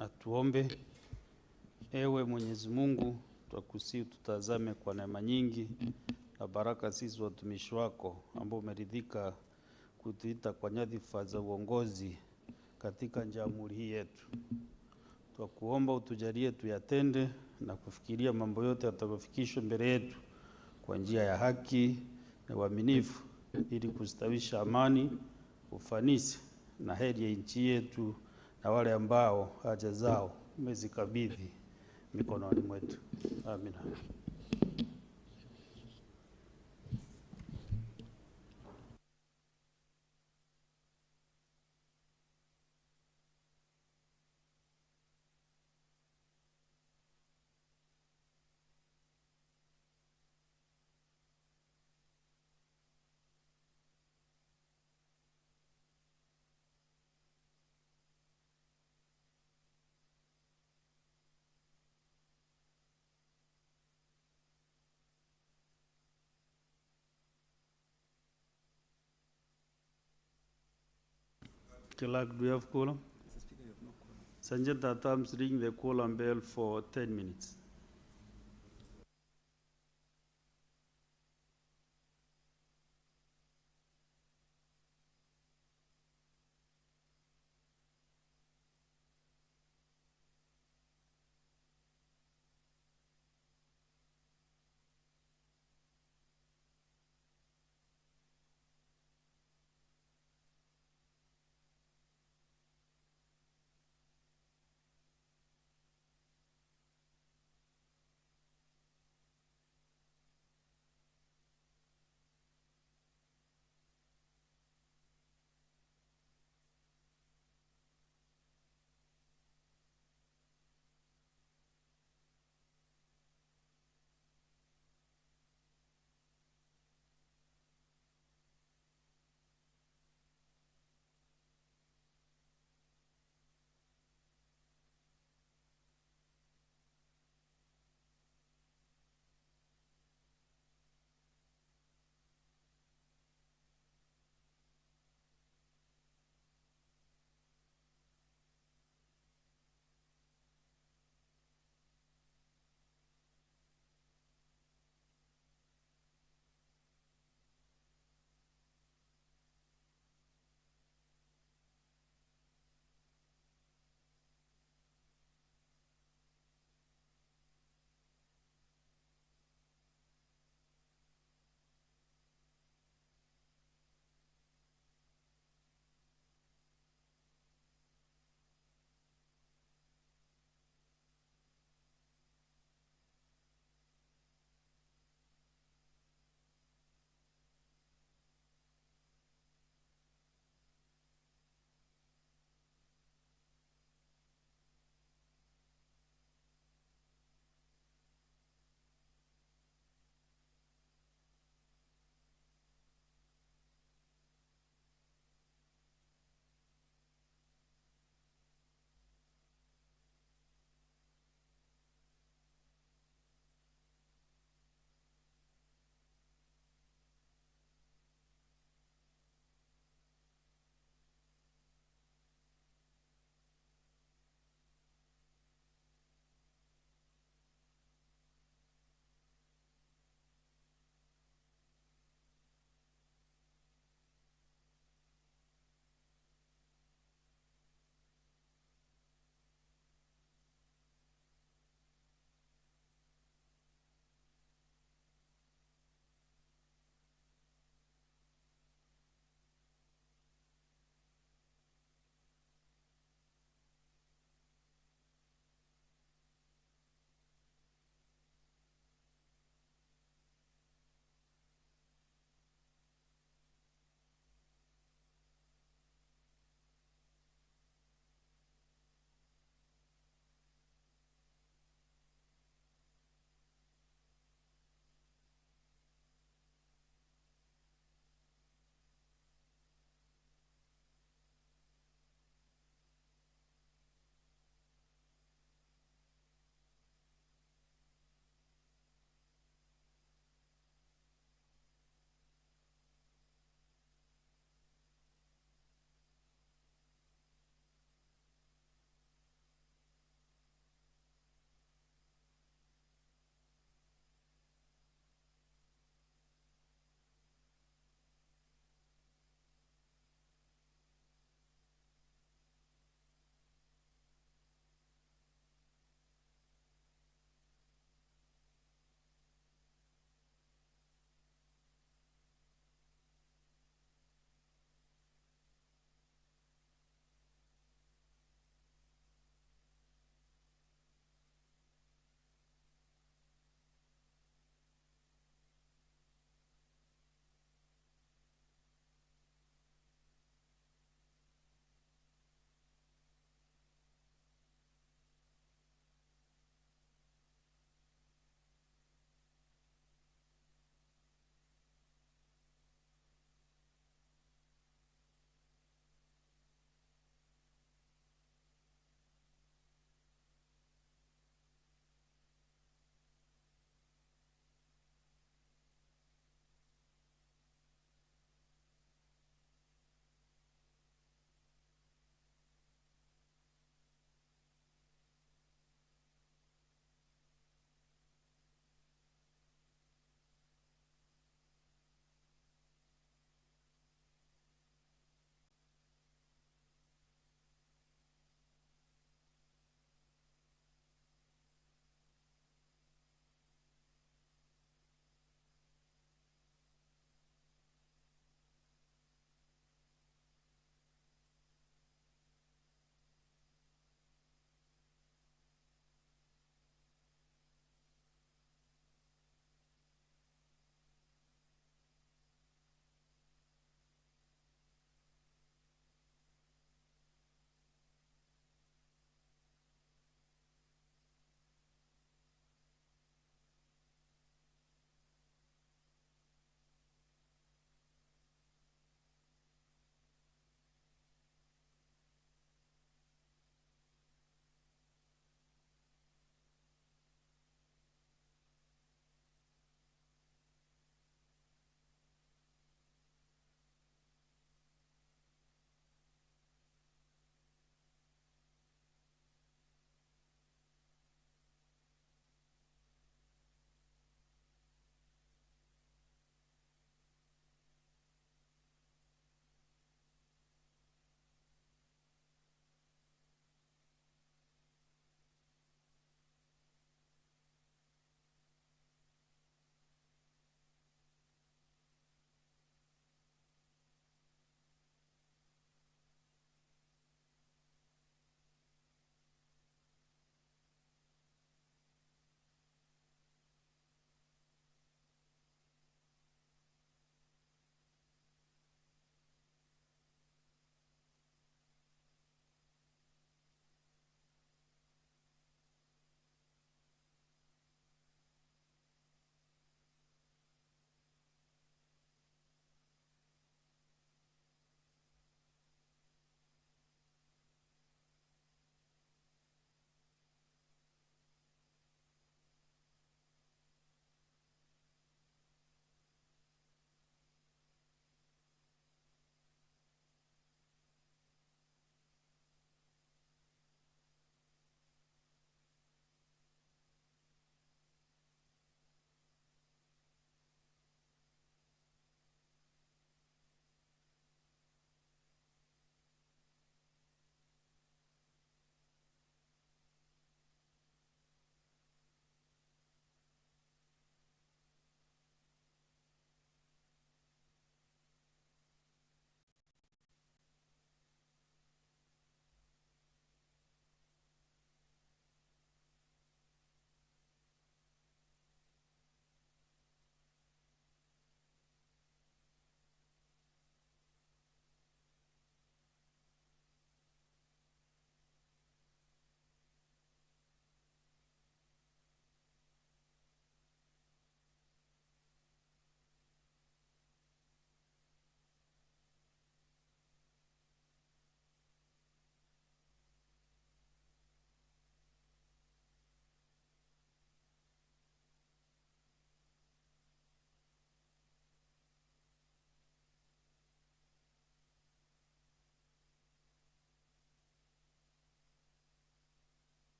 Na tuombe. Ewe Mwenyezi Mungu, twakusihi tutazame kwa neema nyingi na baraka sisi watumishi wako ambao umeridhika kutuita kwa nyadhifa za uongozi katika jamhuri hii yetu. Twakuomba utujalie tuyatende na kufikiria mambo yote yatakayofikishwa mbele yetu kwa njia ya haki na uaminifu, ili kustawisha amani, ufanisi na heri ya nchi yetu na wale ambao haja zao umezikabidhi mikononi mwetu. Amina. Clerk, do you have quorum? Mr. Speaker, you have no quorum. Sergeant at arms, ring the quorum bell for 10 minutes.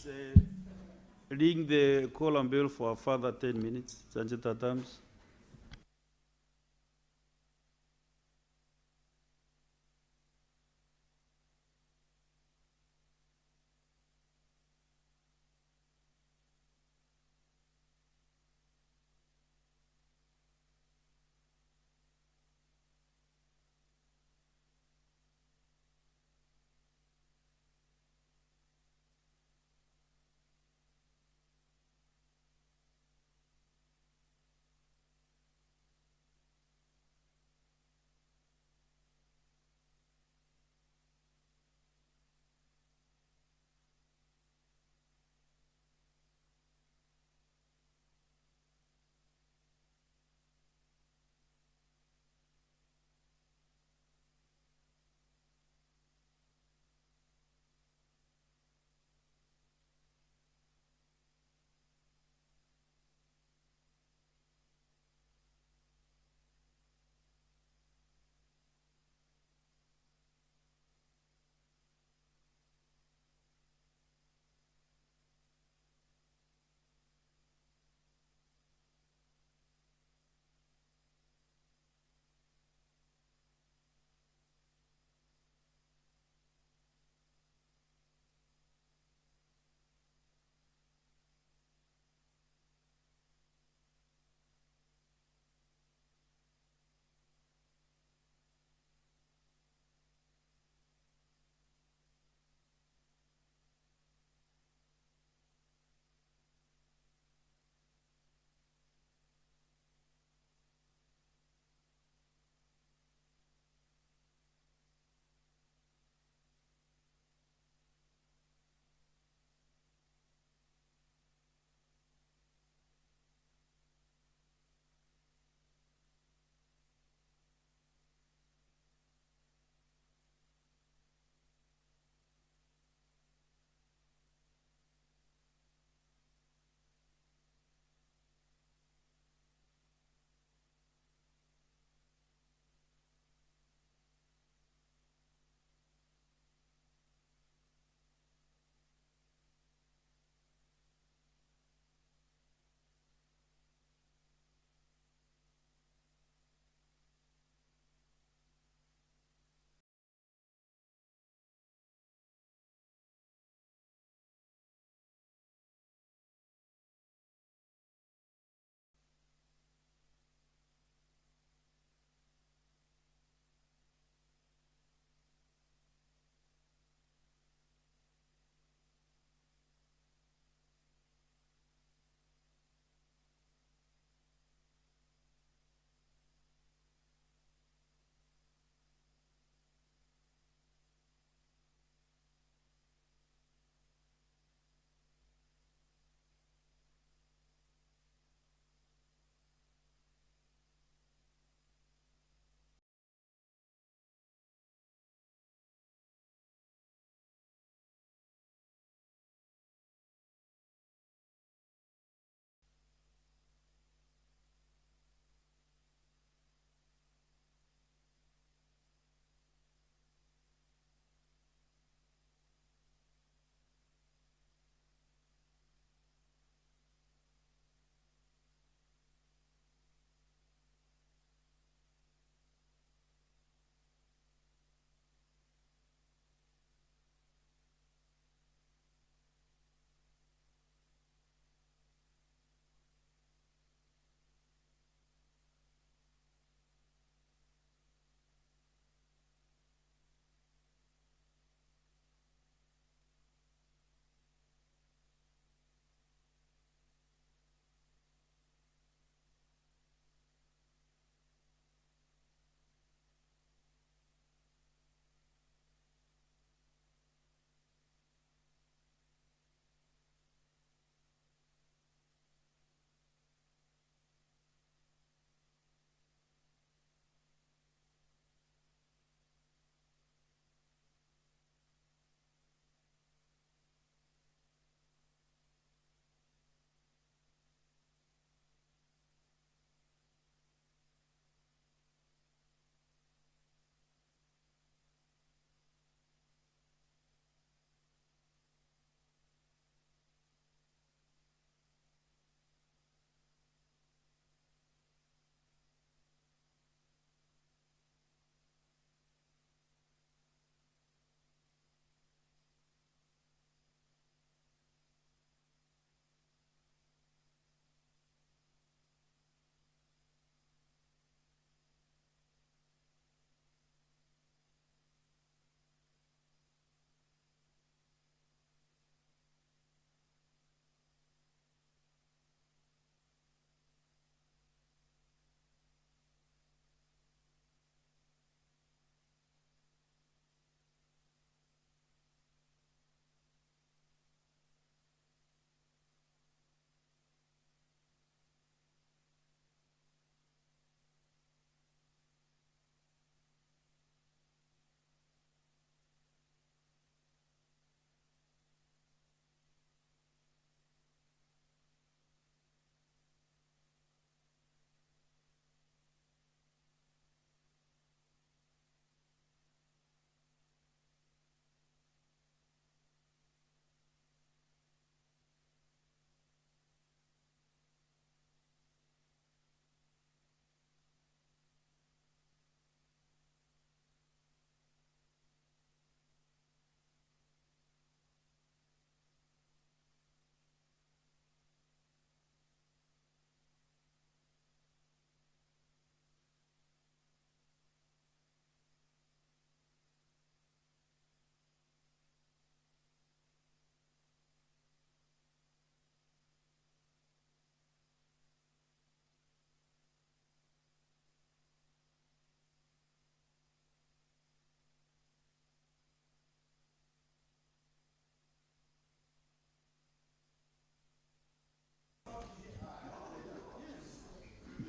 please ring the call and bell for a further 10 minutes. Sanjita Tams.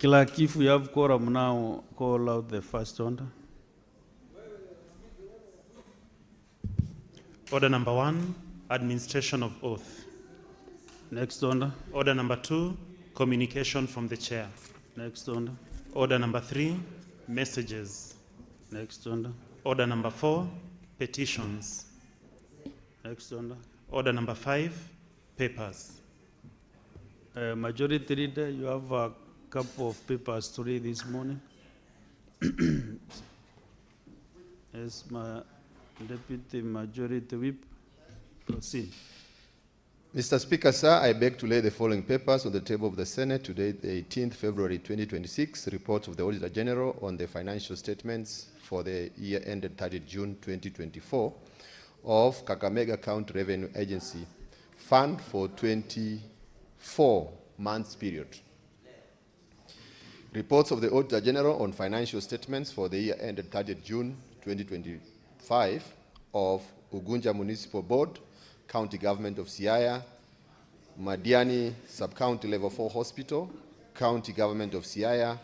Clerk, if we have quorum now, call out the first order. Order number 1, administration of oath. Next order. Order number 2, communication from the chair. Next order. Order number 3, messages. Next order. Order number 4, petitions. Next order. Order number 5, papers. Majority Leader, you have a couple of papers to read this morning. Yes, my Deputy Majority Whip, proceed. Mr. Speaker, sir, I beg to lay the following papers on the table of the Senate today, the 18th February 2026, report of the Auditor General on the financial statements for the year ended 30 June 2024 of Kakamega County Revenue Agency Fund for 24 months period. Reports of the Auditor General on financial statements for the year ended 30 June 2025 of Ugunja Municipal Board, County Government of Siaya, Madiani Sub-County Level 4 Hospital, County Government of Siaya,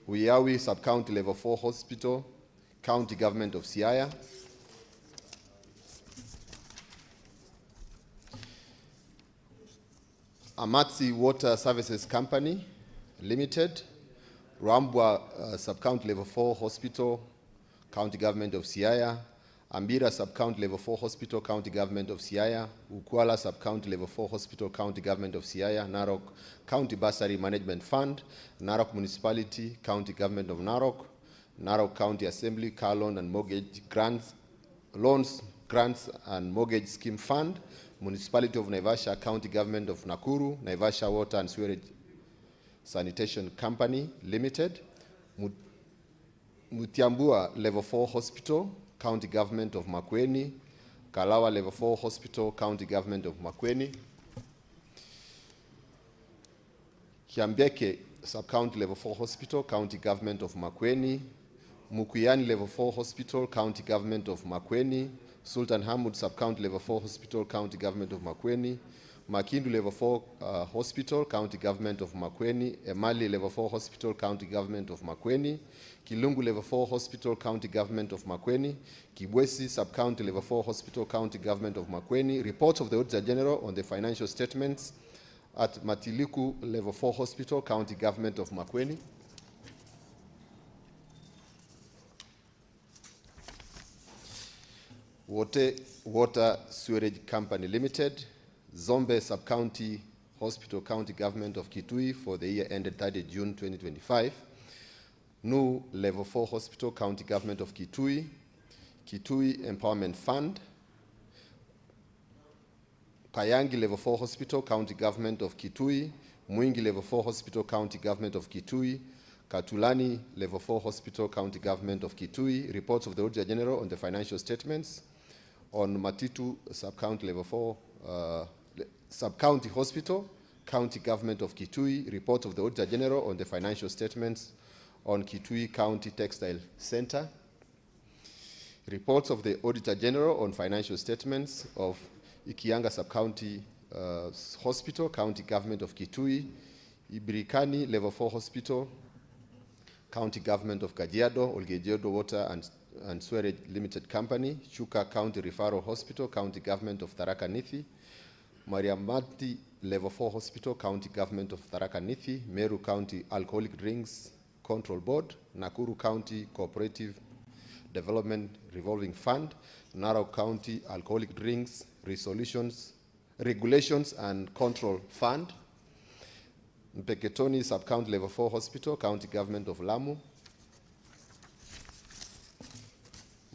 Uyawi Sub-County Level 4 Hospital, County Government of Siaya, Amatsi Water Services Company Limited, Rambwa Sub-County Level 4 Hospital, County Government of Siaya, Ambira Sub-County Level 4 Hospital, County Government of Siaya, Ukwala Sub-County Level 4 Hospital, County Government of Siaya, Narok County Bursary Management Fund, Narok Municipality, County Government of Narok, Narok County Assembly, Car Loan and Mortgage Grants, Loans, Grants and Mortgage Scheme Fund, Municipality of Naivasha, County Government of Nakuru, Naivasha Water and Sewerage Sanitation Company Limited, Mutiambua Level 4 Hospital, County Government of Makwiny, Kalawa Level 4 Hospital, County Government of Makwiny, Kiambeke Sub-County Level 4 Hospital, County Government of Makwiny, Mukuyani Level 4 Hospital, County Government of Makwiny, Sultan Hamud Sub-County Level 4 Hospital, County Government of Makwiny, Makindu Level 4 Hospital, County Government of Makwiny, Emali Level 4 Hospital, County Government of Makwiny, Kilungu Level 4 Hospital, County Government of Makwiny, Kibwesi Sub-County Level 4 Hospital, County Government of Makwiny, reports of the Auditor General on the financial statements at Matiliku Level 4 Hospital, County Government of Makwiny, Water Sewerage Company Limited, Zombe Sub-County Hospital, County Government of Kitui for the year ended 30 June 2025, Nu Level 4 Hospital, County Government of Kitui, Kitui Empowerment Fund, Kayangi Level 4 Hospital, County Government of Kitui, Mwingi Level 4 Hospital, County Government of Kitui, Katulani Level 4 Hospital, County Government of Kitui, reports of the Auditor General on the financial statements on Matitu Sub-County Level 4 Sub-County Hospital, County Government of Kitui, report of the Auditor General on the financial statements on Kitui County Textile Center, reports of the Auditor General on financial statements of Ikianga Sub-County Hospital, County Government of Kitui, Ibirikani Level 4 Hospital, County Government of Kajiado, Olgejedo Water and Sewerage Limited Company, Chuka County Referral Hospital, County Government of Tharaka Nithi, Mariamati Level 4 Hospital, County Government of Tharaka Nithi, Meru County Alcoholic Drinks Control Board, Nakuru County Cooperative Development Revolving Fund, Narok County Alcoholic Drinks Regulations and Control Fund, Mpeketoni Sub-County Level 4 Hospital, County Government of Lamu,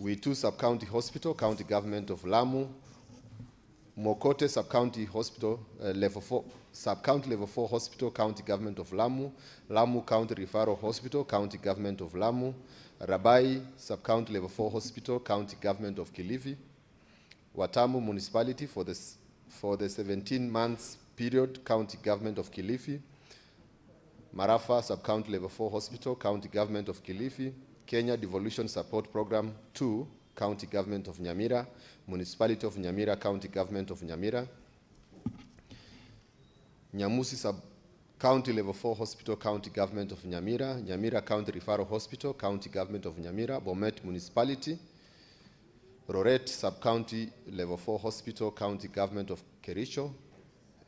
Witu Sub-County Hospital, County Government of Lamu, Mokote Sub-County Hospital, Level 4, Sub-County Level 4 Hospital, County Government of Lamu, Lamu County Referral Hospital, County Government of Lamu, Rabai Sub-County Level 4 Hospital, County Government of Kilifi, Watamu Municipality for the 17 months period, County Government of Kilifi, Marafa Sub-County Level 4 Hospital, County Government of Kilifi, Kenya Devolution Support Program 2, County Government of Nyamira, Municipality of Nyamira, County Government of Nyamira, Nyamusi County Level 4 Hospital, County Government of Nyamira, Nyamira County Referral Hospital, County Government of Nyamira, Bomet Municipality, Roret Sub-County Level 4 Hospital, County Government of Kericho,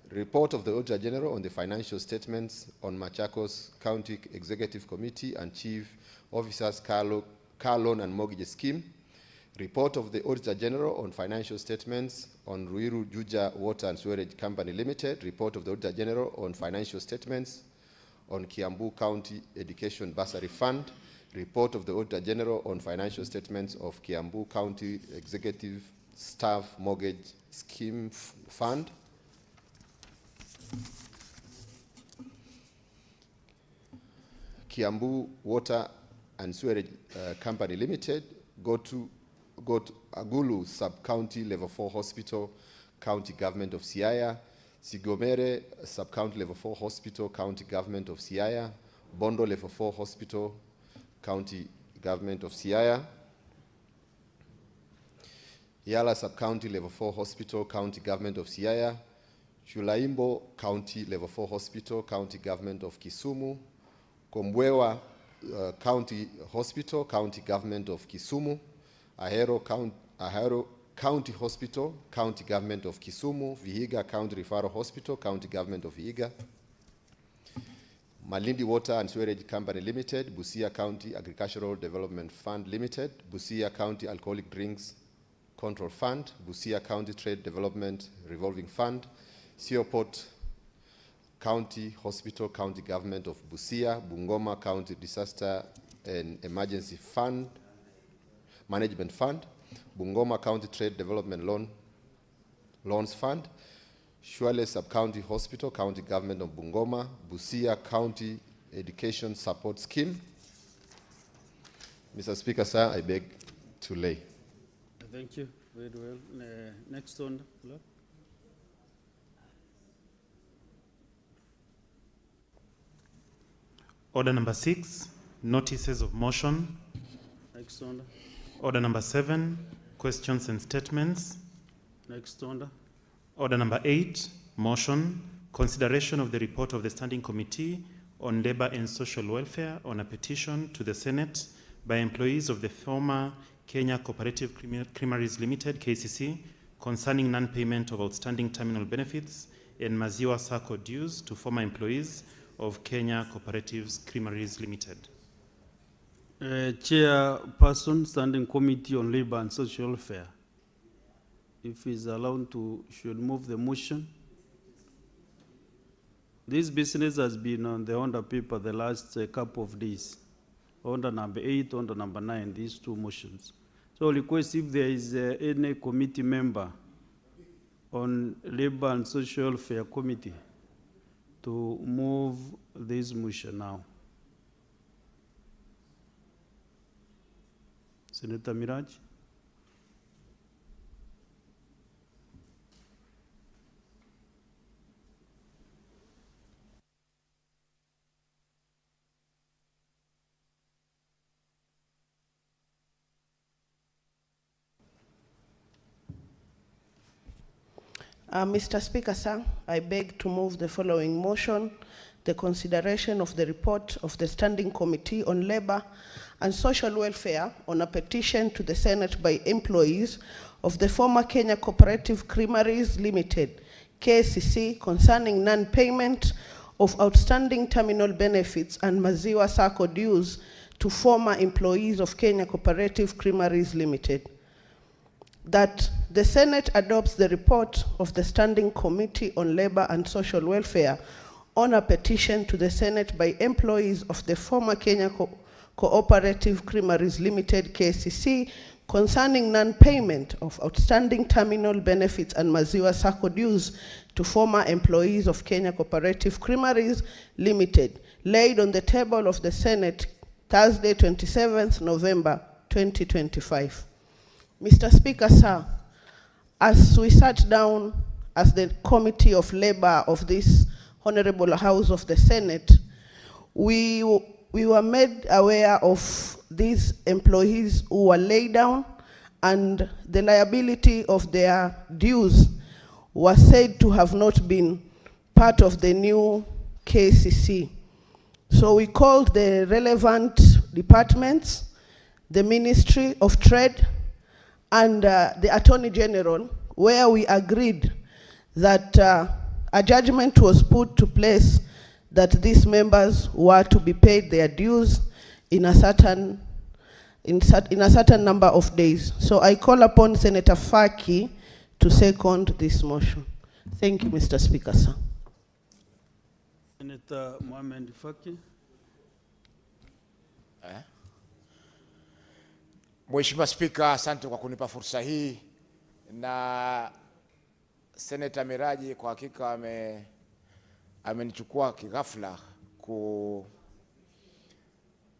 report of the Auditor General on the financial statements on Machakos County Executive Committee and Chief Officers Car Loan and Mortgage Scheme, report of the Auditor General on financial statements on Ruiru Juja Water and Sewerage Company Limited, report of the Auditor General on financial statements on Kiambu County Education Bursary Fund, report of the Auditor General on financial statements of Kiambu County Executive Staff Mortgage Scheme Fund, Kiambu Water and Sewerage Company Limited, go to Agulu Sub-County Level 4 Hospital, County Government of Siaya, Sigomere Sub-County Level 4 Hospital, County Government of Siaya, Bondo Level 4 Hospital, County Government of Siaya, Yala Sub-County Level 4 Hospital, County Government of Siaya, Shulaimbo County Level 4 Hospital, County Government of Kisumu, Kombwewa County Hospital, County Government of Kisumu, Ahero County Hospital, County Government of Kisumu, Vihiga County Referral Hospital, County Government of Vihiga, Malindi Water and Sewerage Company Limited, Busia County Agricultural Development Fund Limited, Busia County Alcoholic Drinks Control Fund, Busia County Trade Development Revolving Fund, Sioport County Hospital, County Government of Busia, Bungoma County Disaster and Emergency Fund, Management Fund, Bungoma County Trade Development Loans Fund, Shwale Sub-County Hospital, County Government of Bungoma, Busia County Education Support Scheme. Mr. Speaker, sir, I beg to lay. Thank you. Very well. Next one, Lord. Order number 6, notices of motion. Next order. Order number 7, questions and statements. Next order. Order number 8, motion, consideration of the report of the Standing Committee on Labor and Social Welfare on a petition to the Senate by employees of the former Kenya Cooperative Creameries Limited, KCC, concerning non-payment of outstanding terminal benefits and Maziwa Sacco dues to former employees of Kenya Cooperative Creameries Limited. Chairperson, Standing Committee on Labor and Social Welfare, if he's allowed to, should move the motion. This business has been on the order paper the last couple of days. Order number 8, order number 9, these two motions. So request if there is any committee member on Labor and Social Welfare Committee to move this motion now. Senator Miraj. Mr. Speaker, sir, I beg to move the following motion: the consideration of the report of the Standing Committee on Labor and Social Welfare on a petition to the Senate by employees of the former Kenya Cooperative Creameries Limited, KCC, concerning non-payment of outstanding terminal benefits and Maziwa Sacco dues to former employees of Kenya Cooperative Creameries Limited. That the Senate adopts the report of the Standing Committee on Labor and Social Welfare on a petition to the Senate by employees of the former Kenya Cooperative Creameries Limited, KCC, concerning non-payment of outstanding terminal benefits and Maziwa Sacco dues to former employees of Kenya Cooperative Creameries Limited, laid on the table of the Senate Thursday, 27th November 2025. Mr. Speaker, sir, as we sat down as the Committee of Labor of this Honorable House of the Senate, we were made aware of these employees who were laid down, and the liability of their dues was said to have not been part of the new KCC. So we called the relevant departments, the Ministry of Trade, and the Attorney General, where we agreed that a judgment was put to place that these members were to be paid their dues in a certain number of days. So I call upon Senator Faki to second this motion. Thank you, Mr. Speaker, sir. Senator Mohamed Faki. Mheshimiwa Spika, asante kwa kunipa fursa hii, na Senator Miraji kwa hakika amenichukua kighafla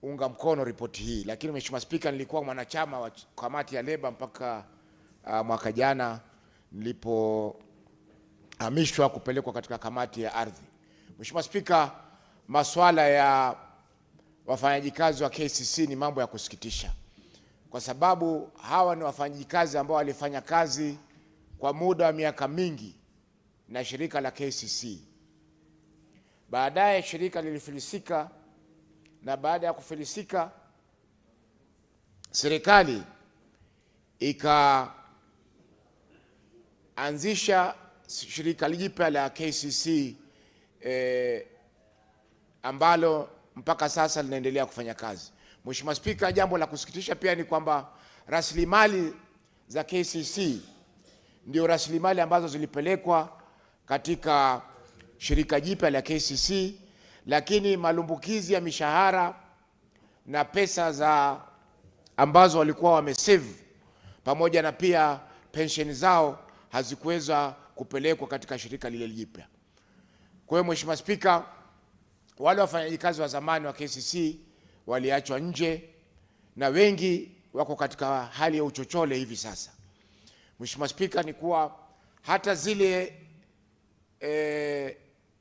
kuunga mkono ripoti hii. Lakini Mheshimiwa Spika, nilikuwa mwanachama wa kamati ya leba mpaka mwaka jana nilipohamishwa kupelekwa katika kamati ya ardhi. Mheshimiwa Spika, masuala ya wafanyakazi wa KCC ni mambo ya kusikitisha, kwa sababu hawa ni wafanyakazi ambao walifanya kazi kwa muda wa miaka mingi na shirika la KCC. Baadaye shirika lilifilisika, na baada ya kufilisika serikali ikaanzisha shirika jipya la KCC ambalo mpaka sasa linaendelea kufanya kazi. Mheshimiwa Spika, jambo la kusikitisha pia ni kwamba rasilimali za KCC ndio rasilimali ambazo zilipelekwa katika shirika jipya la KCC, lakini malumbukizi ya mishahara na pesa ambazo walikuwa wamesave pamoja na pia pensheni zao hazikuweza kupelekwa katika shirika lile jipya. Kwa hiyo Mheshimiwa Spika, wale wafanyakazi wa zamani wa KCC waliachwa nje na wengi wako katika hali ya uchochole hivi sasa. Mheshimiwa Spika, ni kuwa hata zile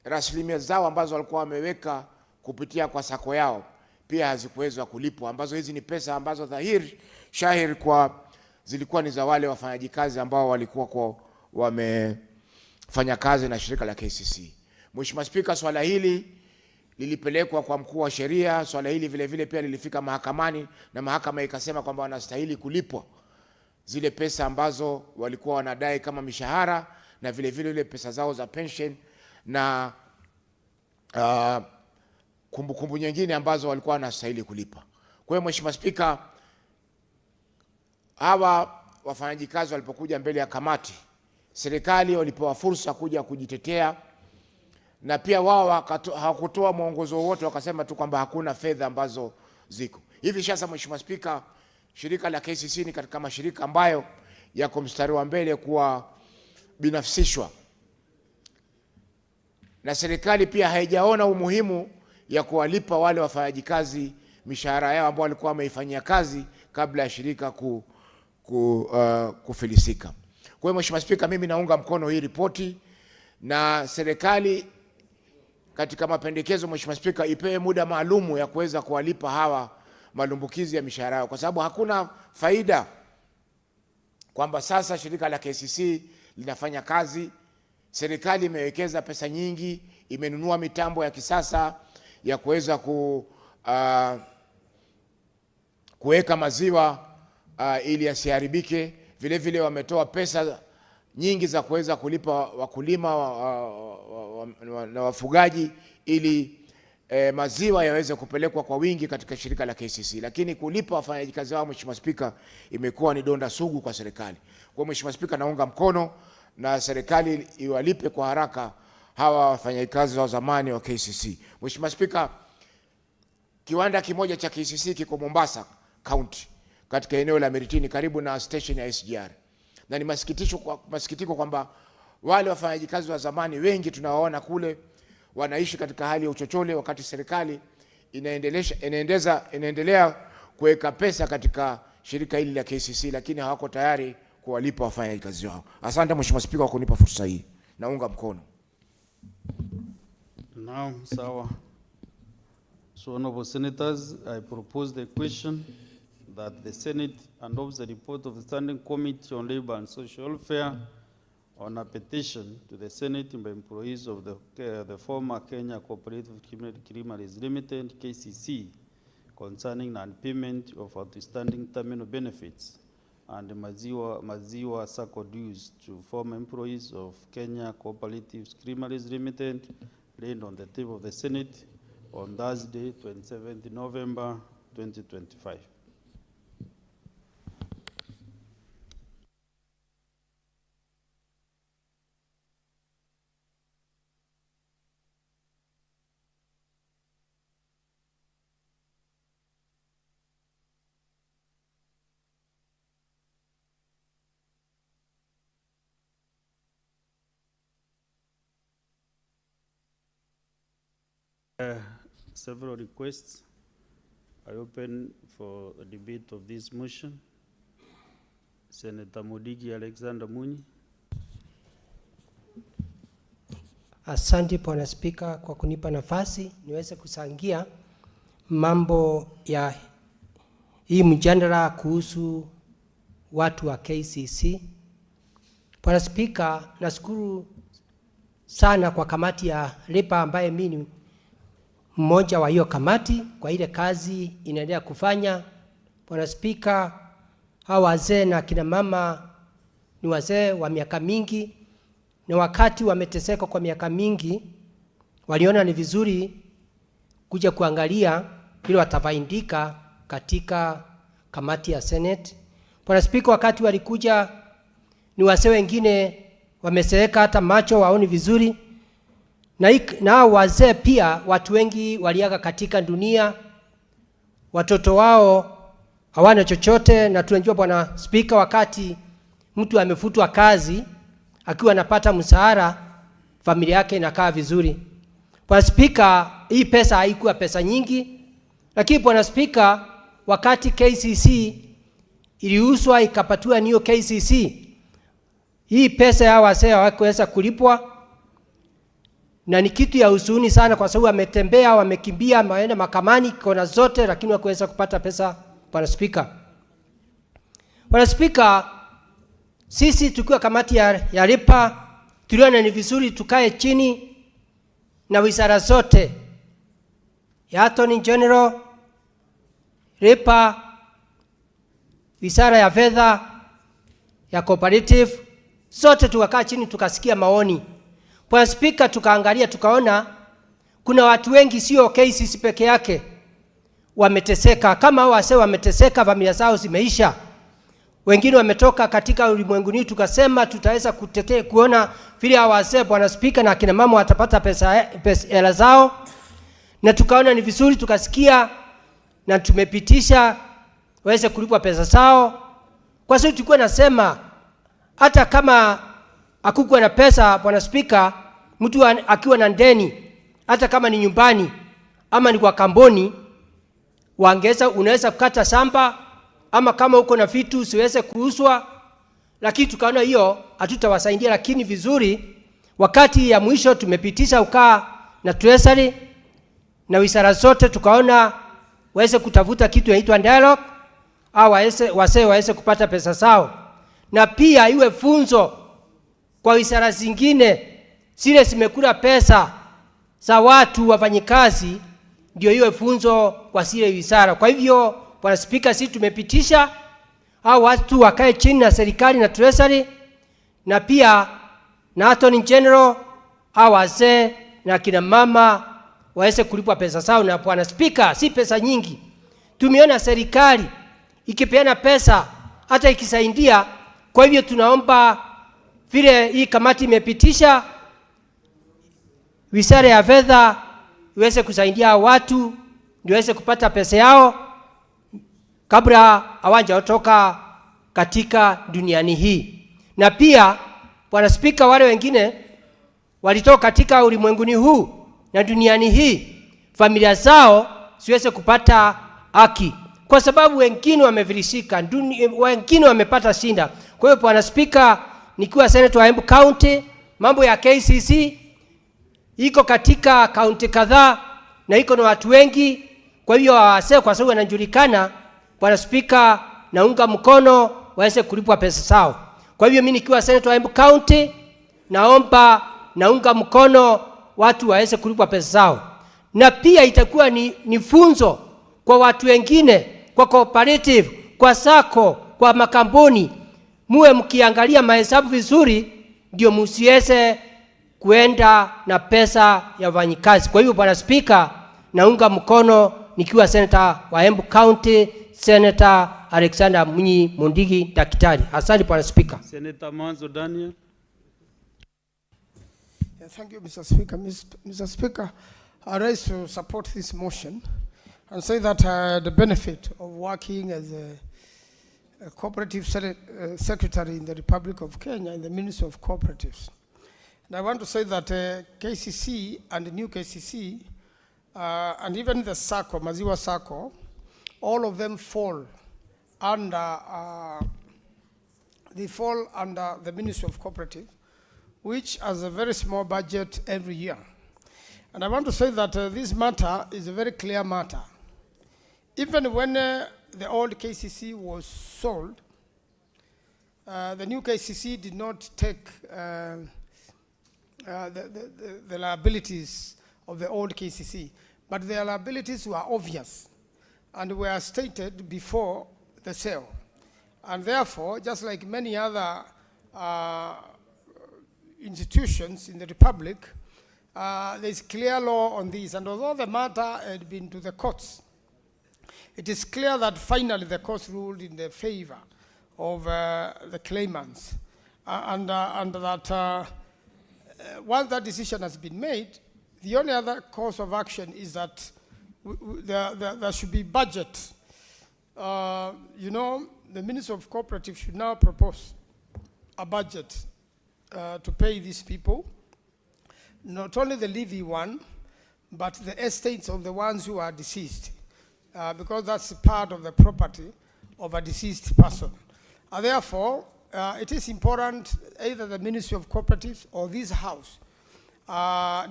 rasilimali zao ambazo walikuwa wameweka kupitia kwa sako yao pia hazikuweza kulipwa, ambazo hizi ni pesa ambazo dhahiri shahiri kwa zilikuwa ni za wale wafanyakazi ambao walikuwa kwa wamefanya kazi na shirika la KCC. Mheshimiwa Spika, swala hili lilipelekwa kwa mkuu wa sheria. Swala hili vile vile pia lilifika mahakamani na mahakama ikasema kwamba wanastahili kulipwa zile pesa ambazo walikuwa wanadai kama mishahara, na vile vile ile pesa zao za pension na kumbukumbu nyingine ambazo walikuwa wanastahili kulipa. Kwa hiyo Mheshimiwa Spika, hawa wafanyakazi walipokuja mbele ya kamati, serikali walipewa fursa kuja kujitetea, na pia wao hawakutoa mwongozo wote, wakasema tu kwamba hakuna fedha ambazo ziko. Hivi sasa Mheshimiwa Spika, shirika la KCC ni katika mashirika ambayo yako mstari wa mbele kuwa binafsishwa, na serikali pia haijaona umuhimu ya kuwalipa wale wafanyakazi mishahara yao ambao walikuwa wameifanyia kazi kabla ya shirika kufilisika. Kwa hiyo Mheshimiwa Spika, mimi naunga mkono hii ripoti, na serikali katika mapendekezo Mheshimiwa Spika ipewe muda maalumu ya kuweza kuwalipa hawa malumbukizi ya mishahara yao, kwa sababu hakuna faida kwamba sasa shirika la KCC linafanya kazi, serikali imewekeza pesa nyingi, imenunua mitambo ya kisasa ya kuweza kuweka maziwa ili yasiharibike. Vile vile wametoa pesa nyingi za kuweza kulipa wakulima na wafugaji ili maziwa yaweze kupelekwa kwa wingi katika shirika la KCC, lakini kulipa wafanyakazi wao Mheshimiwa Spika imekuwa ni donda sugu kwa serikali. Kwa Mheshimiwa Spika, naunga mkono na serikali iwalipe kwa haraka hawa wafanyakazi wa zamani wa KCC. Mheshimiwa Spika, kiwanda kimoja cha KCC kiko Mombasa County katika eneo la Miritini karibu na station ya SGR, na ni masikitiko kwamba wale wafanyakazi wa zamani wengi tunawaona kule wanaishi katika hali ya uchochole, wakati serikali inaendelea kuweka pesa katika shirika hili la KCC, lakini hawako tayari kuwalipa wafanyakazi wao. Asante Mheshimiwa Spika kwa kunipa fursa hii. Naunga mkono. Now, sawa. So, honorable senators, I propose the question that the Senate endorse the report of the Standing Committee on Labor and Social Welfare on a petition to the Senate by employees of the former Kenya Cooperative Creameries Limited, KCC, concerning non-payment of outstanding terminal benefits and maziwa sacco dues to former employees of Kenya Cooperative Creameries Limited, laid on the table of the Senate on Thursday, 27th November 2025. Several requests. I open for a debate of this motion. Senator Modigi Alexander Munyi. Asante Bwana Spika kwa kunipa nafasi niweze kusangia mambo ya hii mjadala kuhusu watu wa KCC. Bwana Spika, nashukuru sana kwa kamati ya Lipa ambaye mimi ni mmoja wa hiyo kamati kwa ile kazi inaendelea kufanya. Bwana Spika, hawa wazee na kina mama ni wazee wa miaka mingi, na wakati wameteseka kwa miaka mingi waliona ni vizuri kuja kuangalia ili watafaidika katika kamati ya Senate. Bwana Spika, wakati walikuja ni wazee wengine wameseeka hata macho waoni vizuri, na wazee pia watu wengi waliaga katika dunia, watoto wao hawana chochote. Na tunajua Bwana Spika, wakati mtu amefutwa kazi akiwa anapata mshahara, familia yake inakaa vizuri. Bwana Spika, hii pesa haikuwa pesa nyingi, lakini Bwana Spika, wakati KCC iliuzwa ikapatiwa niyo KCC, hii pesa ya wazee hawakuweza kulipwa, na ni kitu ya huzuni sana kwa sababu wametembea, wamekimbia, wameenda mahakamani kona zote, lakini hawakuweza kupata pesa. Bwana Spika, Bwana Spika, sisi tukiwa kamati ya Lipa tuliona ni vizuri tukae chini na wizara zote ya Attorney General, Lipa, wizara ya fedha, ya cooperative, zote tukakaa chini tukasikia maoni. Bwana Spika, tukaangalia tukaona kuna watu wengi, sio KCC peke yake, wameteseka. Kama wase wameteseka, familia zao zimeisha, wengine wametoka katika ulimwenguni, tukasema tutaweza kutetea kuona vile hao wase Bwana Spika na kina mama watapata pesa hela zao, na tukaona ni vizuri tukasikia na tumepitisha waweze kulipwa pesa zao. Kwa sababu tulikuwa nasema hata kama hakukuwa na pesa, Bwana Spika, mtu akiwa na ndeni, hata kama ni nyumbani ama ni kwa kampuni, unaweza kukata shamba, ama kama uko na vitu siweze kuuzwa. Lakini tukaona hiyo hatutawasaidia, lakini vizuri wakati ya mwisho tumepitisha ukaa na treasury na wizara zote, tukaona waweze kutafuta kitu inaitwa dialogue, au waweze kupata pesa zao, na pia iwe funzo kwa wizara zingine zile zimekula pesa za watu wafanyikazi, ndio iwe funzo kwa zile wizara. Kwa hivyo Bwana Spika, sisi tumepitisha hao watu wakae chini na serikali na treasury, na pia na Attorney General, hao wazee na kina mama waweze kulipwa pesa zao. Na Bwana Spika, si pesa nyingi. Tumeona serikali ikipeana pesa hata ikisaidia. Kwa hivyo tunaomba vile hii kamati imepitisha, wizara ya fedha iweze kusaidia watu ndio waweze kupata pesa yao kabla hawajaondoka katika duniani hii. Na pia Bwana Spika, wale wengine walitoka katika ulimwenguni huu na duniani hii, familia zao siweze kupata haki, kwa sababu wengine wamevirishika, wengine wamepata shinda. Kwa hiyo Bwana Spika, nikiwa senator wa Embu County, mambo ya KCC iko katika kaunti kadhaa na iko na watu wengi. Kwa hiyo wase kwa sababu wanajulikana, Bwana Spika, naunga mkono waweze kulipwa pesa zao. Kwa hivyo mimi nikiwa senator wa Embu County naunga mkono watu waweze kulipwa pesa zao, na pia itakuwa ni funzo kwa watu wengine, kwa cooperative, kwa sako, kwa makampuni. Muwe mkiangalia mahesabu vizuri, ndio msiweze kuenda na pesa ya wafanyikazi. Kwa hivyo Bwana Speaker, naunga mkono nikiwa senator wa Embu County, Senator Alexander Munyi Mundigi Daktari. Asante Bwana Speaker. Senator Mwanzo Daniel. Yeah, thank you, Mr. Speaker. Mr. Speaker, I rise to support this motion and say that the benefit of working as a cooperative secretary in the Republic of Kenya in the Ministry of Cooperatives. And I want to say that KCC and the new KCC and even the SACCO, Maziwa SACCO, all of them fall under the Ministry of Cooperative, which has a very small budget every year. And I want to say that this matter is a very clear matter. Even when the old KCC was sold, the new KCC did not take the liabilities of the old KCC, but their liabilities were obvious and were stated before the sale. And therefore, just like many other institutions in the Republic, there is clear law on this. And although the matter had been to the courts, it is clear that finally the courts ruled in the favor of the claimants. And that once that decision has been made, the only other course of action is that there should be budget. You know, the Minister of Cooperative should now propose a budget to pay these people, not only the levy one, but the estates of the ones who are deceased, because that's part of the property of a deceased person. And therefore, it is important either the Ministry of Cooperatives or this House,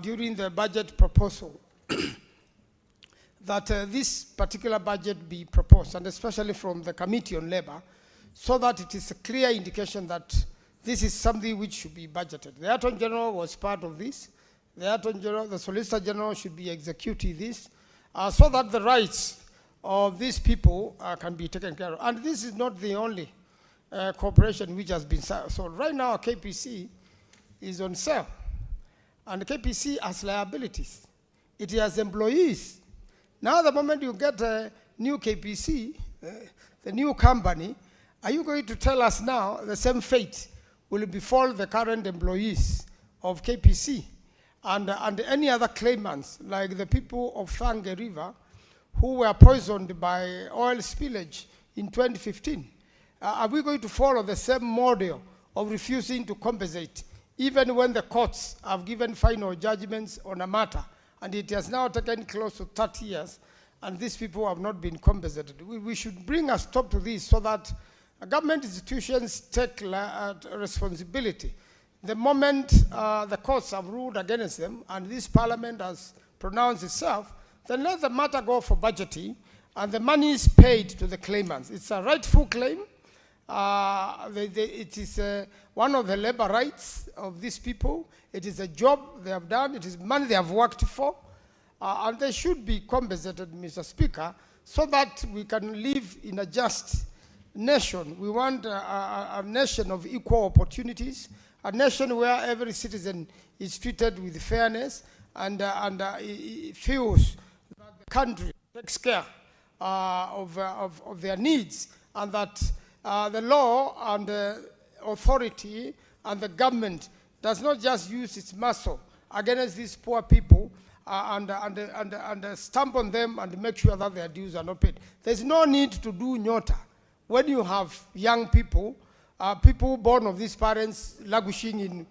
during the budget proposal, that this particular budget be proposed, and especially from the Committee on Labor, so that it is a clear indication that this is something which should be budgeted. The Attorney General was part of this. The Attorney General, the Solicitor General should be executing this, so that the rights of these people can be taken care of. And this is not the only corporation which has been sold. Right now, KPC is on sale, and KPC has liabilities. It has employees. Now, the moment you get a new KPC, the new company, are you going to tell us now the same fate will befall the current employees of KPC and any other claimants, like the people of Thange River, who were poisoned by oil spillage in 2015? Are we going to follow the same model of refusing to compensate, even when the courts have given final judgments on a matter, and it has now taken close to 30 years, and these people have not been compensated? We should bring a stop to this so that government institutions take responsibility. The moment the courts have ruled against them, and this parliament has pronounced itself, then let the matter go for budgeting, and the money is paid to the claimants. It's a rightful claim. It is one of the labor rights of these people. It is a job they have done. It is money they have worked for. And they should be compensated, Mr. Speaker, so that we can live in a just nation. We want a nation of equal opportunities, a nation where every citizen is treated with fairness and feels that the country takes care of their needs, and that the law and the authority and the government does not just use its muscle against these poor people and stamp on them and make sure that their dues are not paid. There's no need to do nyota when you have young people, people born of these parents languishing in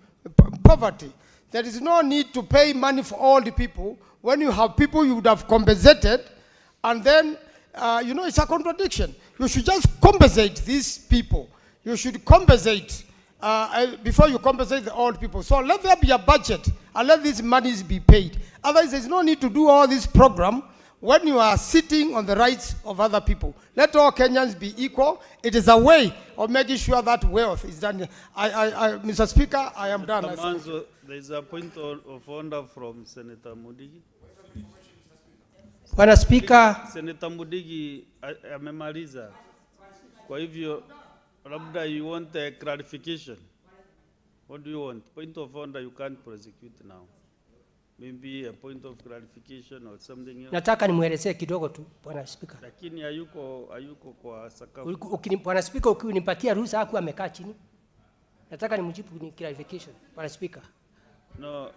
poverty. There is no need to pay money for all the people when you have people you would have compensated, and then you know, it's a contradiction. You should just compensate these people. You should compensate before you compensate the old people. So let there be a budget and let these monies be paid. Otherwise, there's no need to do all this program when you are sitting on the rights of other people. Let all Kenyans be equal. It is a way of making sure that wealth is done. Mr. Speaker, I am done. There is a point of order from Senator Mudigi. Bwana Spika, Senator Mudigi amemaliza. Kwa hivyo labda you want a clarification. What do you want? Point of order you can't prosecute now. Maybe a point of clarification or something else. nataka nimuelezee kidogo tu Bwana Spika. Lakini hayuko kwa sakafu. Bwana Spika, ukinipatia ruhusa hapo amekaa chini. Nataka nimjibu ni clarification Bwana Spika. No,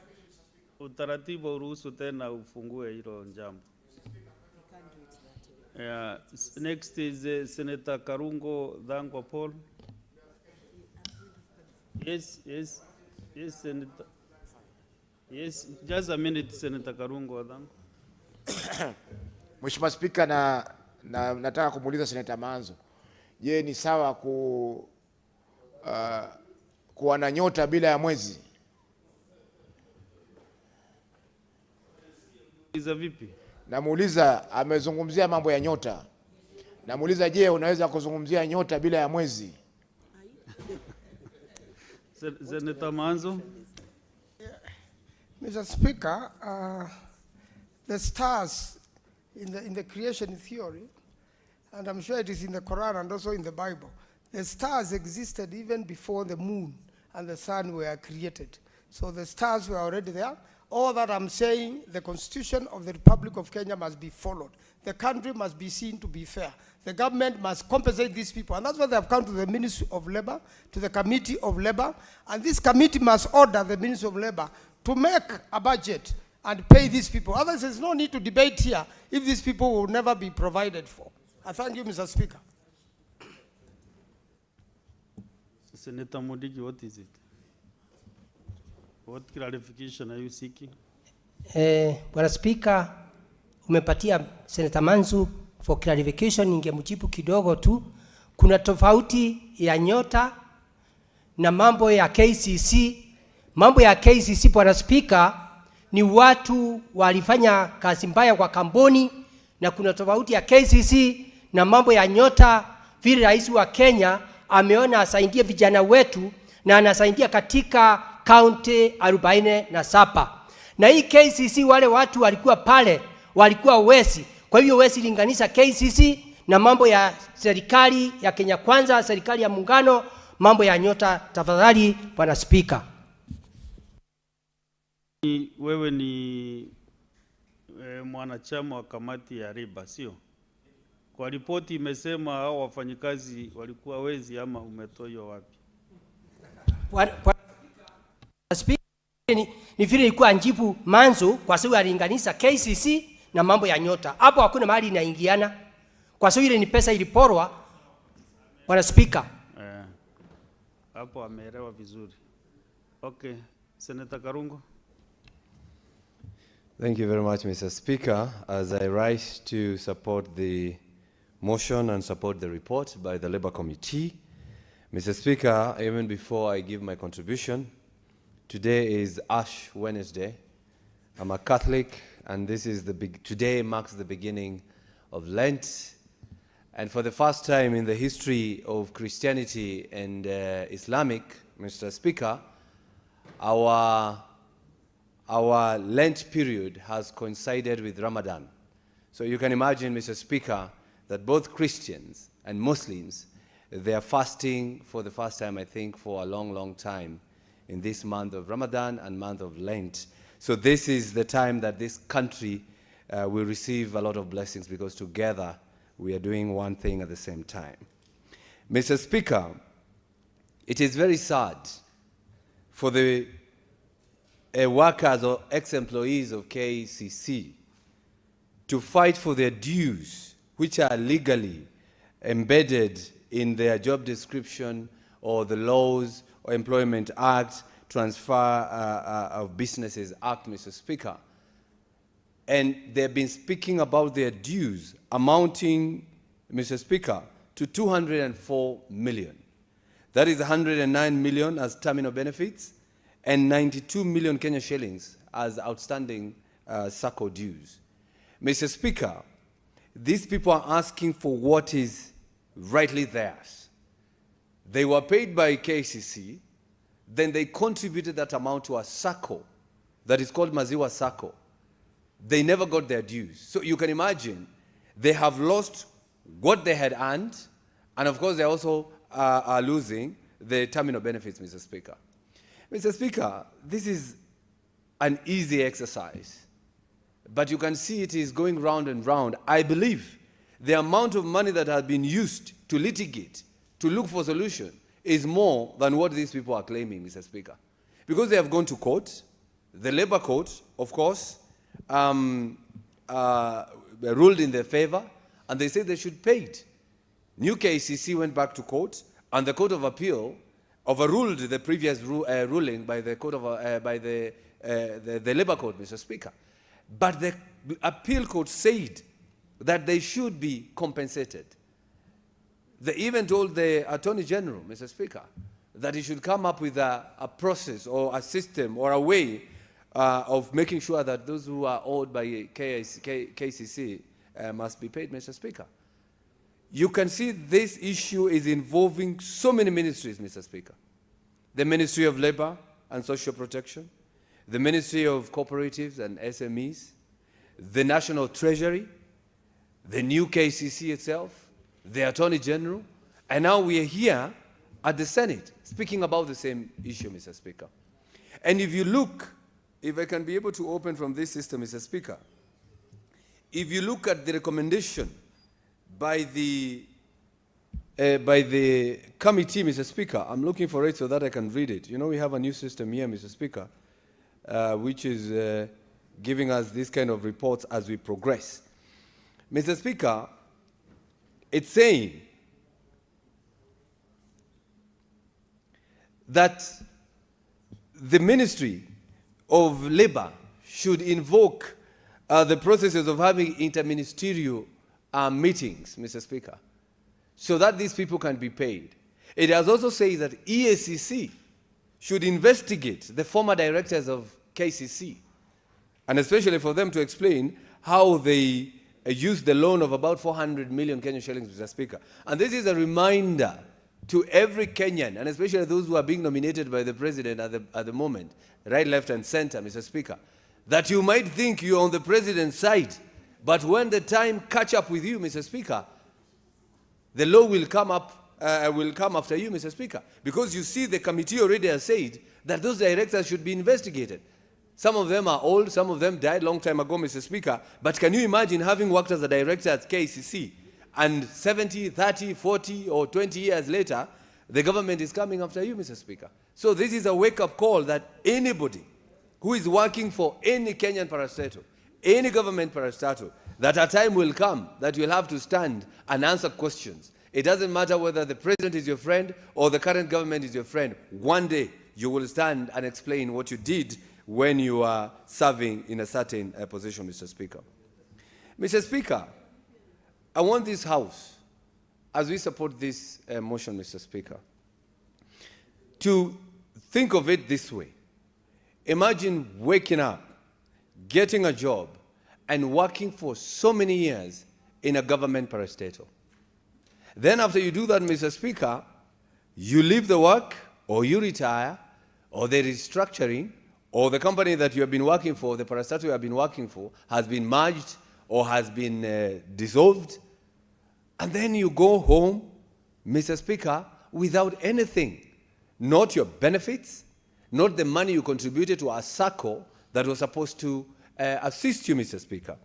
utaratibu uruhusu tena ufungue hilo jambo. Yeah, next is Senator Karungo Dhangwa Paul. Yes, Senator. Yes, just a minute, Senator Karungo Dhangwa. Mheshimiwa Spika, nataka kumuuliza Senator Manzo. Je, ni sawa kuwa na nyota bila ya mwezi? Iza vipi? Namuuliza, amezungumzia mambo ya nyota. Namuuliza, je, unaweza kuzungumzia nyota bila ya mwezi? Senator Manzo. Mr. Speaker, the stars in the creation theory, and I'm sure it is in the Quran and also in the Bible, the stars existed even before the moon and the sun were created. So the stars were already there. All that I'm saying, the Constitution of the Republic of Kenya must be followed. The country must be seen to be fair. The government must compensate these people. And that's why they have come to the Ministry of Labor, to the Committee of Labor. And this committee must order the Ministry of Labor to make a budget and pay these people. Otherwise, there's no need to debate here if these people will never be provided for. I thank you, Mr. Speaker. Senator Mudigi, what is it? What clarification are you seeking? Bwana Spika, umepatia Senator Manzu for clarification. Ningemjibu kidogo tu. Kuna tofauti ya nyota na mambo ya KCC. Mambo ya KCC, Bwana Spika, ni watu walifanya kazi mbaya kwa kampuni, na kuna tofauti ya KCC na mambo ya nyota. Vile rais wa Kenya ameona asaidie vijana wetu na anasaidia katika kaunti 47. Na hii KCC, wale watu walikuwa pale walikuwa wesi. Kwa hivyo wesi linganisha KCC na mambo ya serikali ya Kenya Kwanza, serikali ya muungano, mambo ya nyota. Tafadhali Bwana Spika. Wewe ni mwanachama wa kamati ya riba, sio? Kwa ripoti imesema hao wafanyikazi walikuwa wezi, ama umetoa wapi? Spika, ni vile ilikuwa njibu Manzo kwa sababu alilinganisha KCC na mambo ya nyota. Hapo hakuna mahali inaingiana. Kwa sababu ile ni pesa iliporwa. Bwana Spika. Hapo ameelewa vizuri. Okay, Senator Karungo. Thank you very much, Mr. Speaker. As I rise to support the motion and support the report by the Labour Committee, Mr. Speaker, even before I give my contribution, today is Ash Wednesday. I'm a Catholic, and today marks the beginning of Lent. And for the first time in the history of Christianity and Islamic, Mr. Speaker, our Lent period has coincided with Ramadan. So you can imagine, Mr. Speaker, that both Christians and Muslims, they are fasting for the first time, I think, for a long, long time in this month of Ramadan and month of Lent. So this is the time that this country will receive a lot of blessings, because together we are doing one thing at the same time. Mr. Speaker, it is very sad for the workers or ex-employees of KCC to fight for their dues, which are legally embedded in their job description or the laws or Employment Act, Transfer of Businesses Act, Mr. Speaker. And they've been speaking about their dues amounting, Mr. Speaker, to 204 million. That is 109 million as terminal benefits and 92 million Kenya shillings as outstanding SACCO dues. Mr. Speaker, these people are asking for what is rightly theirs. They were paid by KCC, then they contributed that amount to a SACCO that is called Maziwa SACCO. They never got their dues. So you can imagine they have lost what they had earned, and of course they also are losing the terminal benefits, Mr. Speaker. Mr. Speaker, this is an easy exercise, but you can see it is going round and round. I believe the amount of money that has been used to litigate, to look for solution, is more than what these people are claiming, Mr. Speaker. Because they have gone to court, the labor court, of course, ruled in their favor, and they said they should pay it. New KCC went back to court, and the Court of Appeal overruled the previous ruling by the court of the labor court, Mr. Speaker. But the appeal court said that they should be compensated. They even told the Attorney General, Mr. Speaker, that he should come up with a process or a system or a way of making sure that those who are owed by KCC must be paid, Mr. Speaker. You can see this issue is involving so many ministries, Mr. Speaker. The Ministry of Labor and Social Protection, the Ministry of Cooperatives and SMEs, the National Treasury, the new KCC itself, the Attorney General, and now we are here at the Senate speaking about the same issue, Mr. Speaker. And if you look, if I can be able to open from this system, Mr. Speaker, if you look at the recommendation by the committee, Mr. Speaker, I'm looking for it so that I can read it. You know, we have a new system here, Mr. Speaker, which is giving us this kind of reports as we progress. Mr. Speaker, it's saying that the Ministry of Labor should invoke the processes of having interministerial meetings, Mr. Speaker, so that these people can be paid. It has also said that EACC should investigate the former directors of KCC, and especially for them to explain how they used the loan of about 400 million Kenyan shillings, Mr. Speaker. And this is a reminder to every Kenyan, and especially those who are being nominated by the president at the moment, right, left, and center, Mr. Speaker, that you might think you're on the president's side, but when the time catch up with you, Mr. Speaker, the law will come after you, Mr. Speaker, because you see the committee already has said that those directors should be investigated. Some of them are old, some of them died long time ago, Mr. Speaker, but can you imagine having worked as a director at KCC and 70, 30, 40 or 20 years later, the government is coming after you, Mr. Speaker. So this is a wake-up call that anybody who is working for any Kenyan parastatal, any government parastatal, that a time will come that you'll have to stand and answer questions. It doesn't matter whether the president is your friend or the current government is your friend. One day you will stand and explain what you did when you are serving in a certain position, Mr. Speaker. Mr. Speaker, I want this House, as we support this motion, Mr. Speaker, to think of it this way. Imagine waking up, getting a job, and working for so many years in a government parastatal. Then after you do that, Mr. Speaker, you leave the work, or you retire, or there is restructuring, or the company that you have been working for, the parastatal you have been working for, has been merged or has been dissolved, and then you go home, Mr. Speaker, without anything. Not your benefits, not the money you contributed to a SACCO that was supposed to assist you, Mr. Speaker.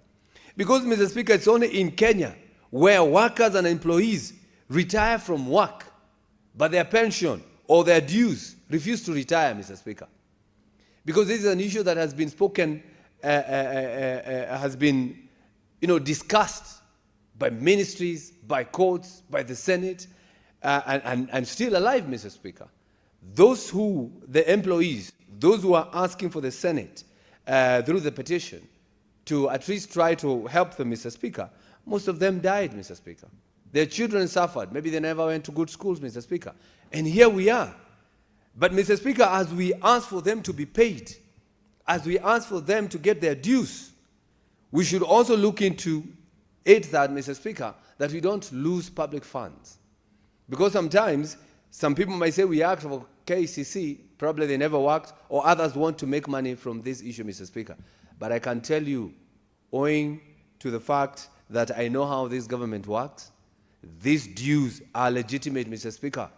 Because, Mr. Speaker, it's only in Kenya where workers and employees retire from work, but their pension or their dues refuse to retire, Mr. Speaker. Because this is an issue that has been spoken, has been, discussed by ministries, by courts, by the Senate, and still alive, Mr. Speaker. The employees, those who are asking for the Senate through the petition to at least try to help them, Mr. Speaker, most of them died, Mr. Speaker. Their children suffered. Maybe they never went to good schools, Mr. Speaker. And here we are. But, Mr. Speaker, as we ask for them to be paid, as we ask for them to get their dues, we should also look into it that, Mr. Speaker, that we don't lose public funds. Because sometimes some people might say we act for KCC, probably they never worked, or others want to make money from this issue, Mr. Speaker. But I can tell you, owing to the fact that I know how this government works, these dues are legitimate, Mr. Speaker.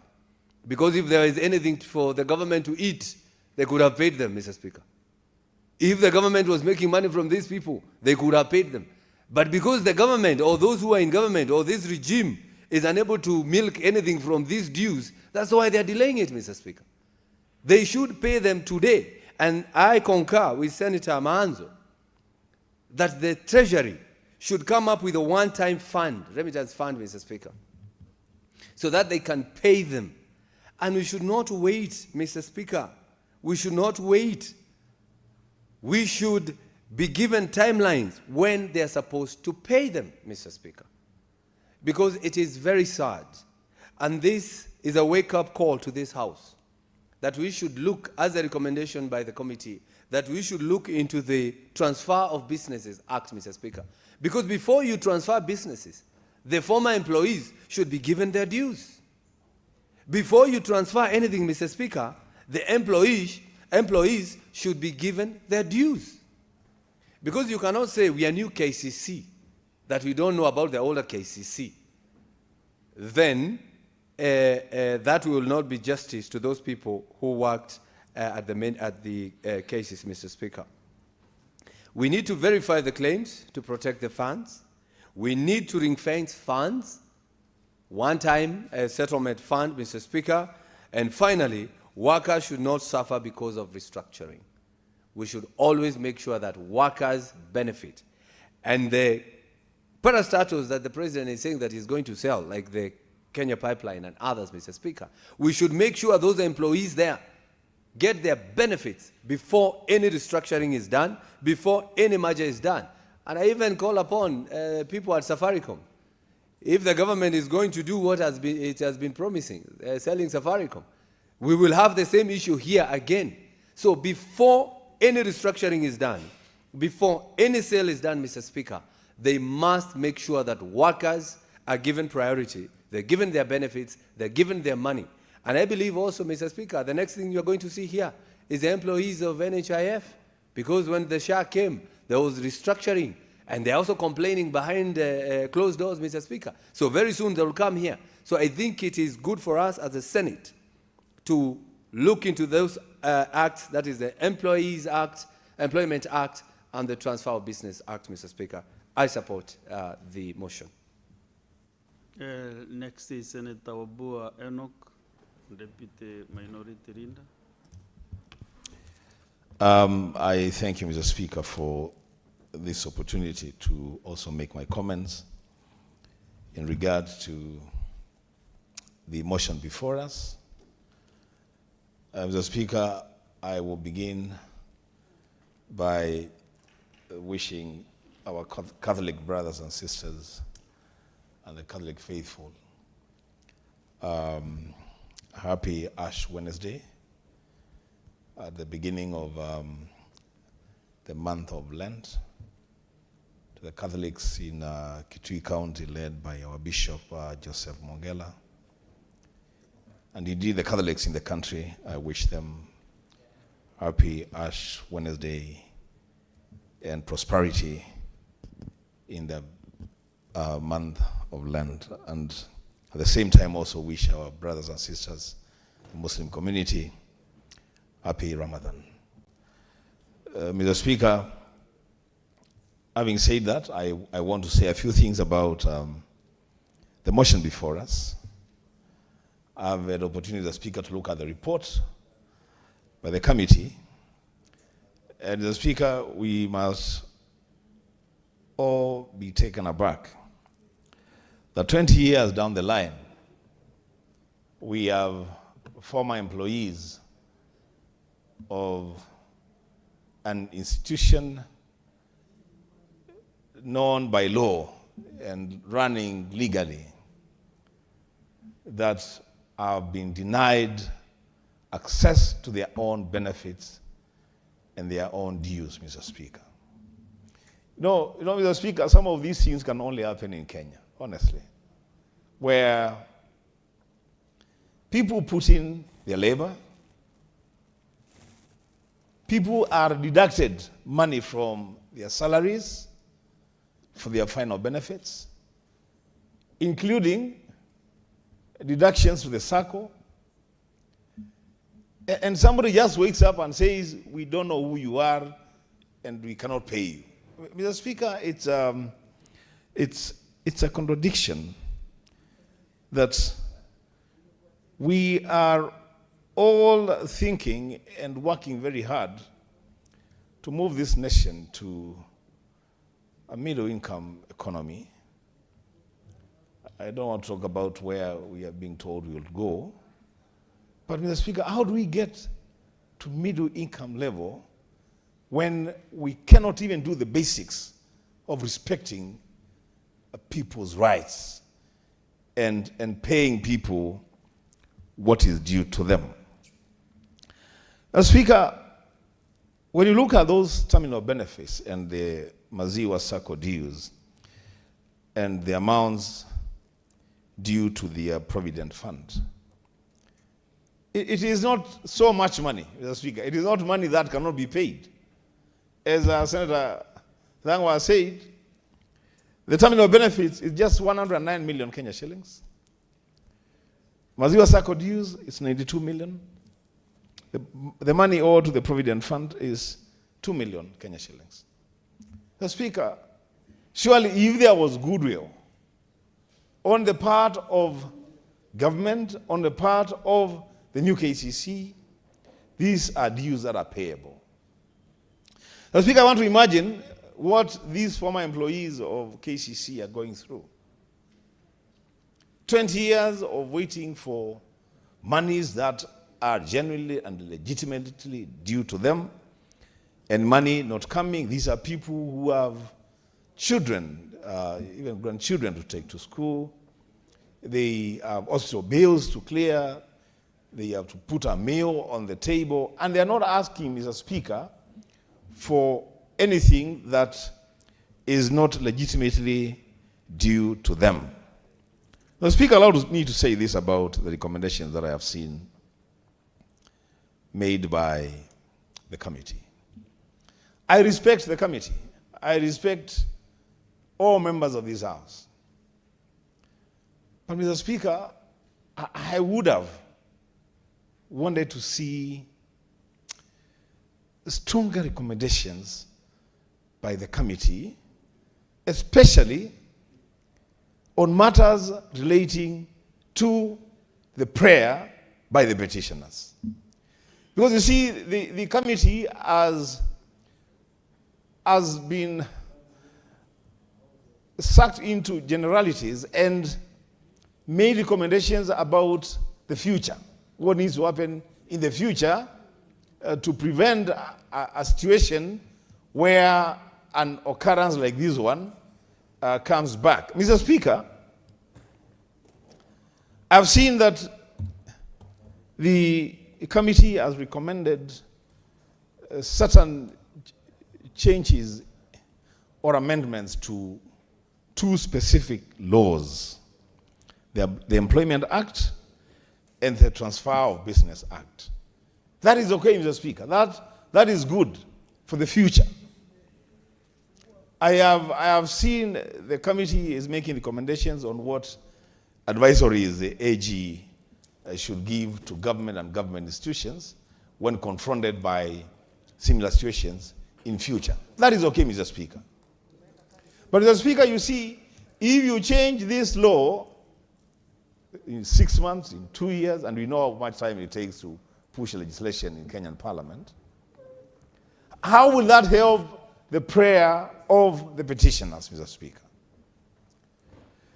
Because if there is anything for the government to eat, they could have paid them, Mr. Speaker. If the government was making money from these people, they could have paid them. But because the government, or those who are in government, or this regime is unable to milk anything from these dues, that's why they're delaying it, Mr. Speaker. They should pay them today. And I concur with Senator Maanzo that the Treasury should come up with a one-time fund, remittance fund, Mr. Speaker, so that they can pay them. And we should not wait, Mr. Speaker. We should not wait. We should be given timelines when they're supposed to pay them, Mr. Speaker. Because it is very sad. And this is a wake-up call to this House, that we should look, as a recommendation by the committee, that we should look into the Transfer of Businesses Act, Mr. Speaker. Because before you transfer businesses, the former employees should be given their dues. Before you transfer anything, Mr. Speaker, the employees should be given their dues. Because you cannot say we are new KCC, that we don't know about the older KCC. Then that will not be justice to those people who worked at the cases, Mr. Speaker. We need to verify the claims to protect the funds. We need to ring-fence funds, one-time settlement fund, Mr. Speaker. And finally, workers should not suffer because of restructuring. We should always make sure that workers benefit. And the parastatals that the president is saying that he's going to sell, like the Kenya pipeline and others, Mr. Speaker, we should make sure those employees there get their benefits before any restructuring is done, before any merger is done. And I even call upon people at Safaricom, if the government is going to do what it has been promising, selling Safaricom, we will have the same issue here again. So before any restructuring is done, before any sale is done, Mr. Speaker, they must make sure that workers are given priority, they're given their benefits, they're given their money. And I believe also, Mr. Speaker, the next thing you're going to see here is the employees of NHIF. Because when the SHA came, there was restructuring. And they're also complaining behind closed doors, Mr. Speaker. So very soon they will come here. So I think it is good for us as a Senate to look into those acts, that is the Employees Act, Employment Act, and the Transfer of Business Act, Mr. Speaker. I support the motion. Next is Senator Wabua Enoch, Deputy Minority Leader. I thank you, Mr. Speaker, for this opportunity to also make my comments in regard to the motion before us. Mr. Speaker, I will begin by wishing our Catholic brothers and sisters and the Catholic faithful happy Ash Wednesday at the beginning of the month of Lent. To the Catholics in Kitui County, led by our Bishop Joseph Mongela, and indeed the Catholics in the country, I wish them happy Ash Wednesday and prosperity in the month of Lent. And at the same time also wish our brothers and sisters, the Muslim community, happy Ramadan. Mr. Speaker, having said that, I want to say a few things about the motion before us. I've had the opportunity, the Speaker, to look at the report by the committee. And the Speaker, we must all be taken aback that 20 years down the line, we have former employees of an institution known by law and running legally that have been denied access to their own benefits and their own dues, Mr. Speaker. Mr. Speaker, some of these things can only happen in Kenya, honestly, where people put in their labor, people are deducted money from their salaries for their final benefits, including deductions to the SACCO, and somebody just wakes up and says, we don't know who you are and we cannot pay you. Mr. Speaker, it's a contradiction that we are all thinking and working very hard to move this nation to a middle-income economy. I don't want to talk about where we are being told we will go, but Mr. Speaker, how do we get to middle-income level when we cannot even do the basics of respecting people's rights and paying people what is due to them? Mr. Speaker, when you look at those terminal benefits and the Maziwa SACCO dues and the amounts due to the Provident Fund, it is not so much money, Mr. Speaker. It is not money that cannot be paid. As Senator Thangwa said, the terminal benefits is just 109 million Kenya shillings. Maziwa SACCO dues is 92 million. The money owed to the Provident Fund is 2 million Kenya shillings. The Speaker, surely if there was goodwill on the part of government, on the part of the new KCC, these are dues that are payable. The Speaker, I want to imagine what these former employees of KCC are going through. 20 years of waiting for monies that are genuinely and legitimately due to them, and money not coming. These are people who have children, even grandchildren to take to school. They have also bills to clear. They have to put a meal on the table, and they are not asking, Mr. Speaker, for anything that is not legitimately due to them. The Speaker allowed me to say this about the recommendations that I have seen made by the committee. I respect the committee. I respect all members of this House. But Mr. Speaker, I would have wanted to see stronger recommendations by the committee, especially on matters relating to the prayer by the petitioners. Because you see, the committee has been sucked into generalities and made recommendations about the future, what needs to happen in the future to prevent a situation where an occurrence like this one comes back. Mr. Speaker, I've seen that the committee has recommended certain changes or amendments to two specific laws, the Employment Act and the Transfer of Business Act. That is okay, Mr. Speaker. That is good for the future. I have seen the committee is making recommendations on what advisories the AG should give to government and government institutions when confronted by similar situations in future. That is okay, Mr. Speaker. But Mr. Speaker, you see, if you change this law in 6 months, in 2 years, and we know how much time it takes to push legislation in Kenyan Parliament, how will that help the prayer of the petitioners, Mr. Speaker?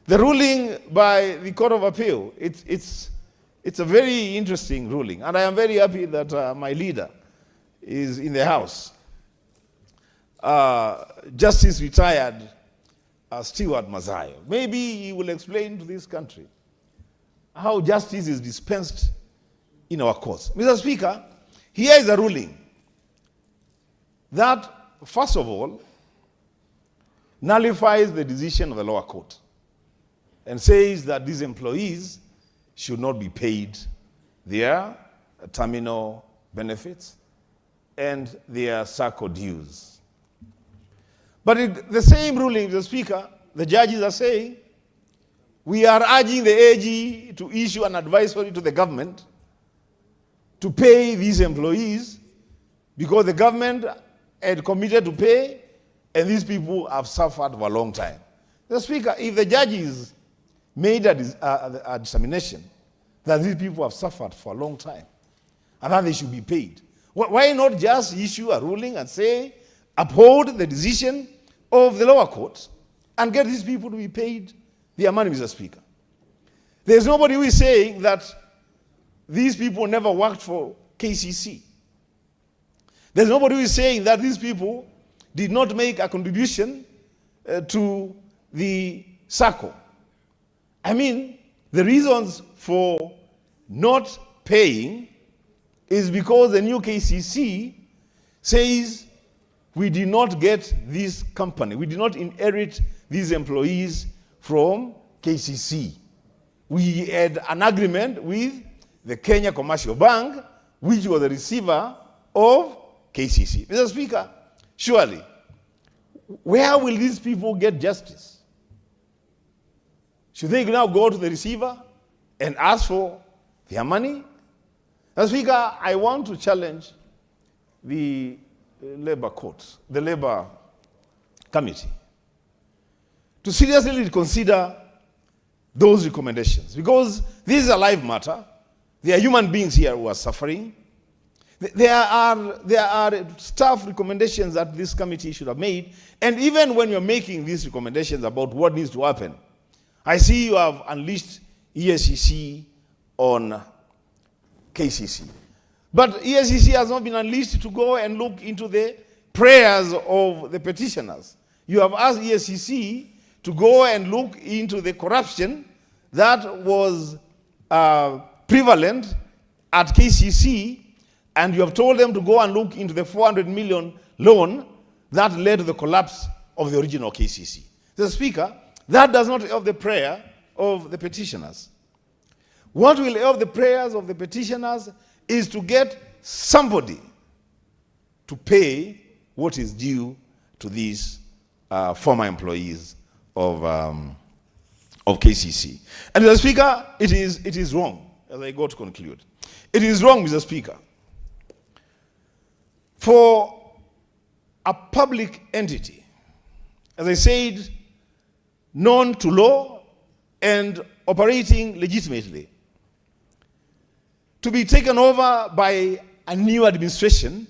The ruling by the Court of Appeal, it's a very interesting ruling, and I am very happy that my leader is in the House. Justice retired Stewart Mazayo. Maybe he will explain to this country how justice is dispensed in our courts. Mr. Speaker, here is a ruling that, first of all, nullifies the decision of the lower court and says that these employees should not be paid their terminal benefits and their SACCO dues. But the same ruling, Mr. Speaker, the judges are saying, we are urging the AG to issue an advisory to the government to pay these employees because the government had committed to pay and these people have suffered for a long time. Mr. Speaker, if the judges made a determination that these people have suffered for a long time and that they should be paid, why not just issue a ruling and say, uphold the decision of the lower court and get these people to be paid their money, Mr. Speaker? There's nobody who is saying that these people never worked for KCC. There's nobody who is saying that these people did not make a contribution to the SACCO. I mean, the reasons for not paying is because the new KCC says we did not get this company. We did not inherit these employees from KCC. We had an agreement with the Kenya Commercial Bank, which was the receiver of KCC. Mr. Speaker, surely, where will these people get justice? Should they now go to the receiver and ask for their money? Mr. Speaker, I want to challenge the Labor Court, the Labor Committee, to seriously consider those recommendations, because this is a live matter. There are human beings here who are suffering. There are staff recommendations that this committee should have made, and even when you're making these recommendations about what needs to happen, I see you have unleashed ESCC on KCC. But ESCC has not been unleashed to go and look into the prayers of the petitioners. You have asked ESCC to go and look into the corruption that was prevalent at KCC, and you have told them to go and look into the 400 million loan that led to the collapse of the original KCC. The Speaker, that does not help the prayer of the petitioners. What will help the prayers of the petitioners is to get somebody to pay what is due to these former employees of KCC. And Mr. Speaker, it is wrong, as I go to conclude. It is wrong, Mr. Speaker, for a public entity, as I said, known to law and operating legitimately, to be taken over by a new administration,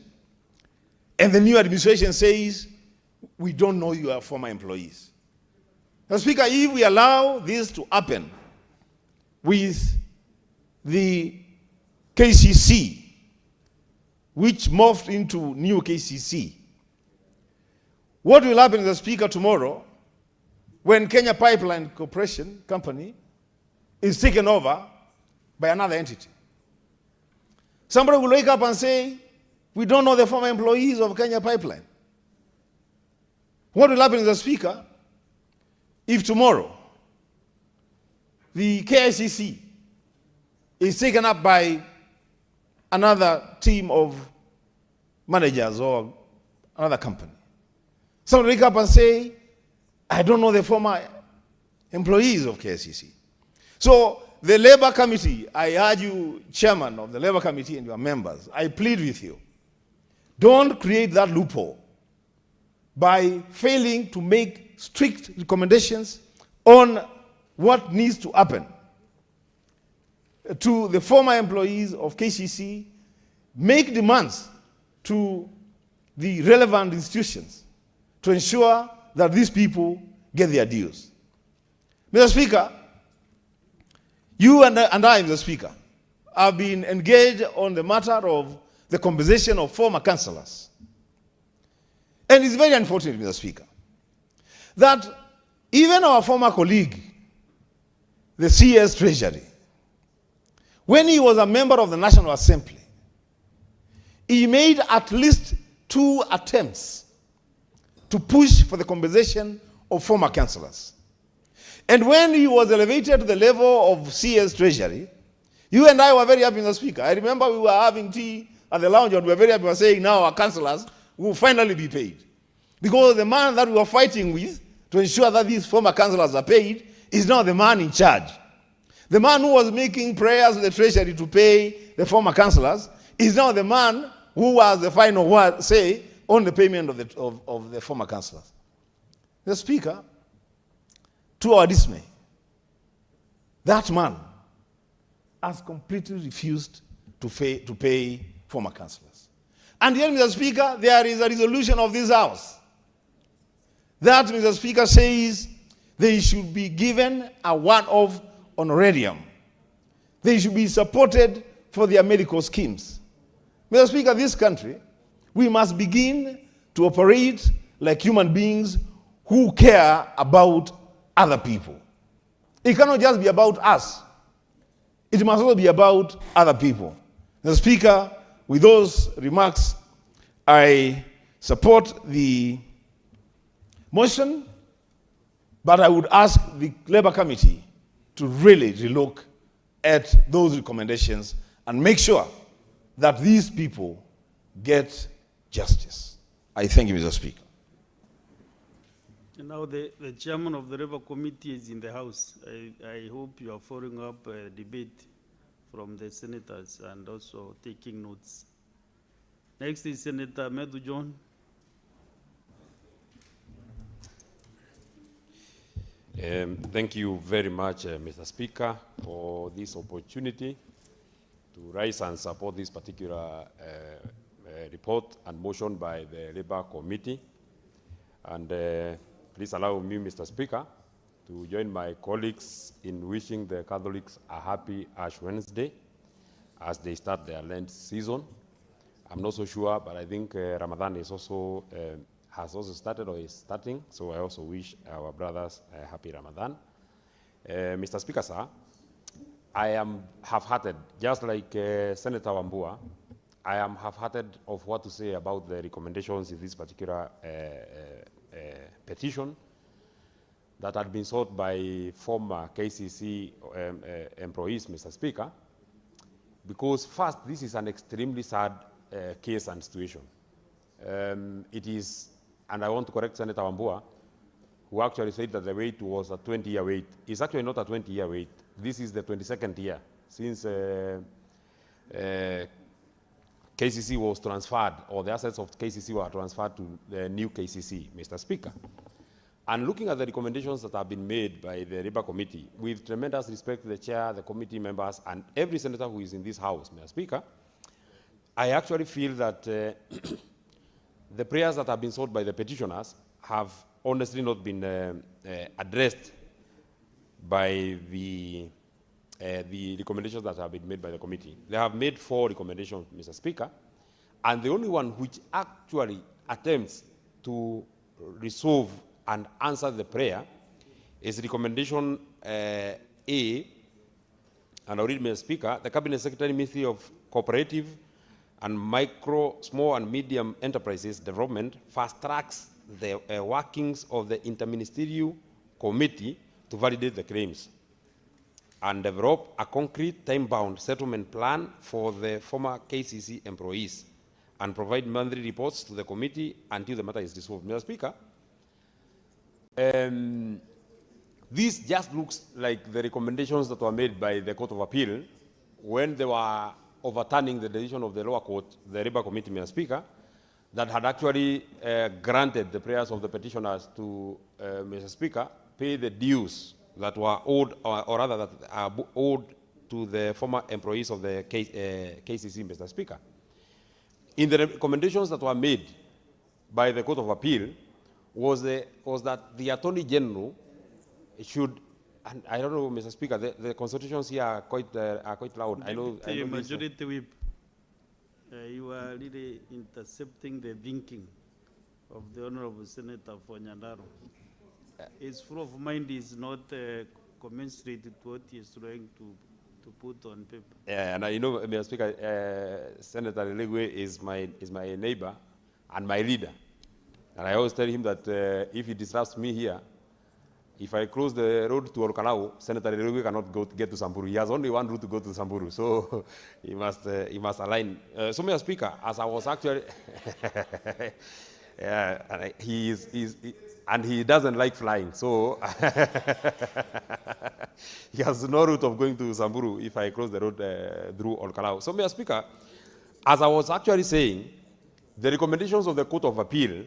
and the new administration says, we don't know you are former employees. Mr. Speaker, if we allow this to happen with the KCC, which morphed into new KCC, what will happen, Mr. Speaker, tomorrow when Kenya Pipeline Corporation Company is taken over by another entity? Somebody will wake up and say, we don't know the former employees of Kenya Pipeline. What will happen, Mr. Speaker, if tomorrow the KICC is taken up by another team of managers or another company? Somebody will wake up and say, I don't know the former employees of KICC. So the Labor Committee, I urge you, Chairman of the Labor Committee and your members, I plead with you, don't create that loophole by failing to make strict recommendations on what needs to happen to the former employees of KCC. Make demands to the relevant institutions to ensure that these people get their dues. Mr. Speaker, you and I, Mr. Speaker, have been engaged on the matter of the compensation of former councillors. And it's very unfortunate, Mr. Speaker, that even our former colleague, the CS Treasury, when he was a member of the National Assembly, he made at least 2 attempts to push for the compensation of former councillors. And when he was elevated to the level of CS Treasury, you and I were very happy, Mr. Speaker. I remember we were having tea at the lounge and we were very happy. We were saying now our councillors will finally be paid. Because the man that we were fighting with to ensure that these former councillors are paid is now the man in charge. The man who was making prayers to the Treasury to pay the former councillors is now the man who has the final word say on the payment of the former councillors. The Speaker, to our dismay, that man has completely refused to pay former councillors. And here, Mr. Speaker, there is a resolution of this House that, Mr. Speaker, says they should be given a one-off honorarium. They should be supported for their medical schemes. Mr. Speaker, this country, we must begin to operate like human beings who care about other people. It cannot just be about us. It must also be about other people. Mr. Speaker, with those remarks, I support the motion, but I would ask the Labour Committee to really relook at those recommendations and make sure that these people get justice. I thank you, Mr. Speaker. And now the chairman of the Labour Committee is in the House. I hope you are following up a debate from the senators and also taking notes. Next is Senator Medu John. Thank you very much, Mr. Speaker, for this opportunity to rise and support this particular report and motion by the Labour Committee. And please allow me, Mr. Speaker, to join my colleagues in wishing the Catholics a happy Ash Wednesday as they start their Lent season. I'm not so sure, but I think Ramadan is also has also started or is starting, so I also wish our brothers a happy Ramadan. Mr. Speaker, sir, I am half-hearted, just like Senator Wambua. I am half-hearted of what to say about the recommendations in this particular petition that had been sought by former KCC employees, Mr. Speaker, because first, this is an extremely sad case and situation. It is, and I want to correct Senator Wambua, who actually said that the wait was a 20-year wait. It's actually not a 20-year wait. This is the 22nd year since KCC was transferred, or the assets of KCC were transferred to the new KCC, Mr. Speaker. And looking at the recommendations that have been made by the Labour Committee, with tremendous respect to the chair, the committee members, and every senator who is in this House, Mr. Speaker, I actually feel that the prayers that have been sought by the petitioners have honestly not been addressed by the recommendations that have been made by the committee. They have made 4 recommendations, Mr. Speaker, and the only one which actually attempts to resolve and answer the prayer is recommendation A, and I'll read, Mr. Speaker. The Cabinet Secretary, Ministry of Cooperative and Micro, Small and Medium Enterprises Development fast-tracks the workings of the Interministerial Committee to validate the claims and develop a concrete time-bound settlement plan for the former KCC employees and provide monthly reports to the committee until the matter is resolved. Mr. Speaker, this just looks like the recommendations that were made by the Court of Appeal when they were overturning the decision of the lower court, the Labour Committee, Mr. Speaker, that had actually granted the prayers of the petitioners to, Mr. Speaker, pay the dues that were owed, or rather that are owed to the former employees of the KCC, Mr. Speaker. In the recommendations that were made by the Court of Appeal was that the Attorney General should, and I don't know, Mr. Speaker, the consultations here are quite loud. I know Majority Whip, you are really intercepting the thinking of the Honorable Senator for Nyandaro. His flow of mind is not commensurate to what he is trying to put on paper. Yeah, and I know, Mr. Speaker, Senator Legwe is my neighbor and my leader. And I always tell him that if he disrupts me here, if I close the road to Olkalau, Senator Lelegwe cannot get to Samburu. He has only one route to go to Samburu, so he must align. So, Mr. Speaker, as I was actually, yeah, and he doesn't like flying, so he has no route of going to Samburu if I close the road through Olkalau. So, Mr. Speaker, as I was actually saying, the recommendations of the Court of Appeal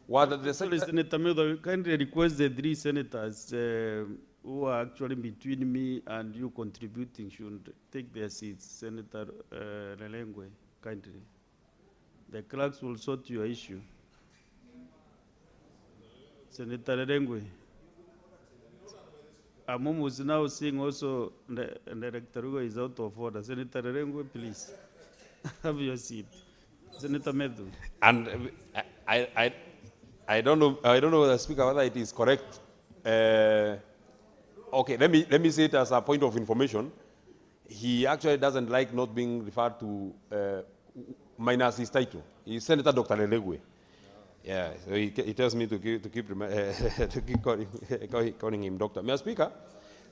were that the Senator Medo, kindly request the 3 senators who are actually between me and you contributing should take their seats. Senator Lelegwe, kindly. The clerks will sort your issue. Senator Lelegwe. Amom was now saying also the Director Rugo is out of order. Senator Lelegwe, please have your seat. Senator Medu. And I don't know, the Speaker, whether it is correct. Okay, let me say it as a point of information. He actually doesn't like not being referred to minus his title. He's Senator Dr. Lelegwe. Yeah, so he tells me to keep calling him Doctor. Mr. Speaker,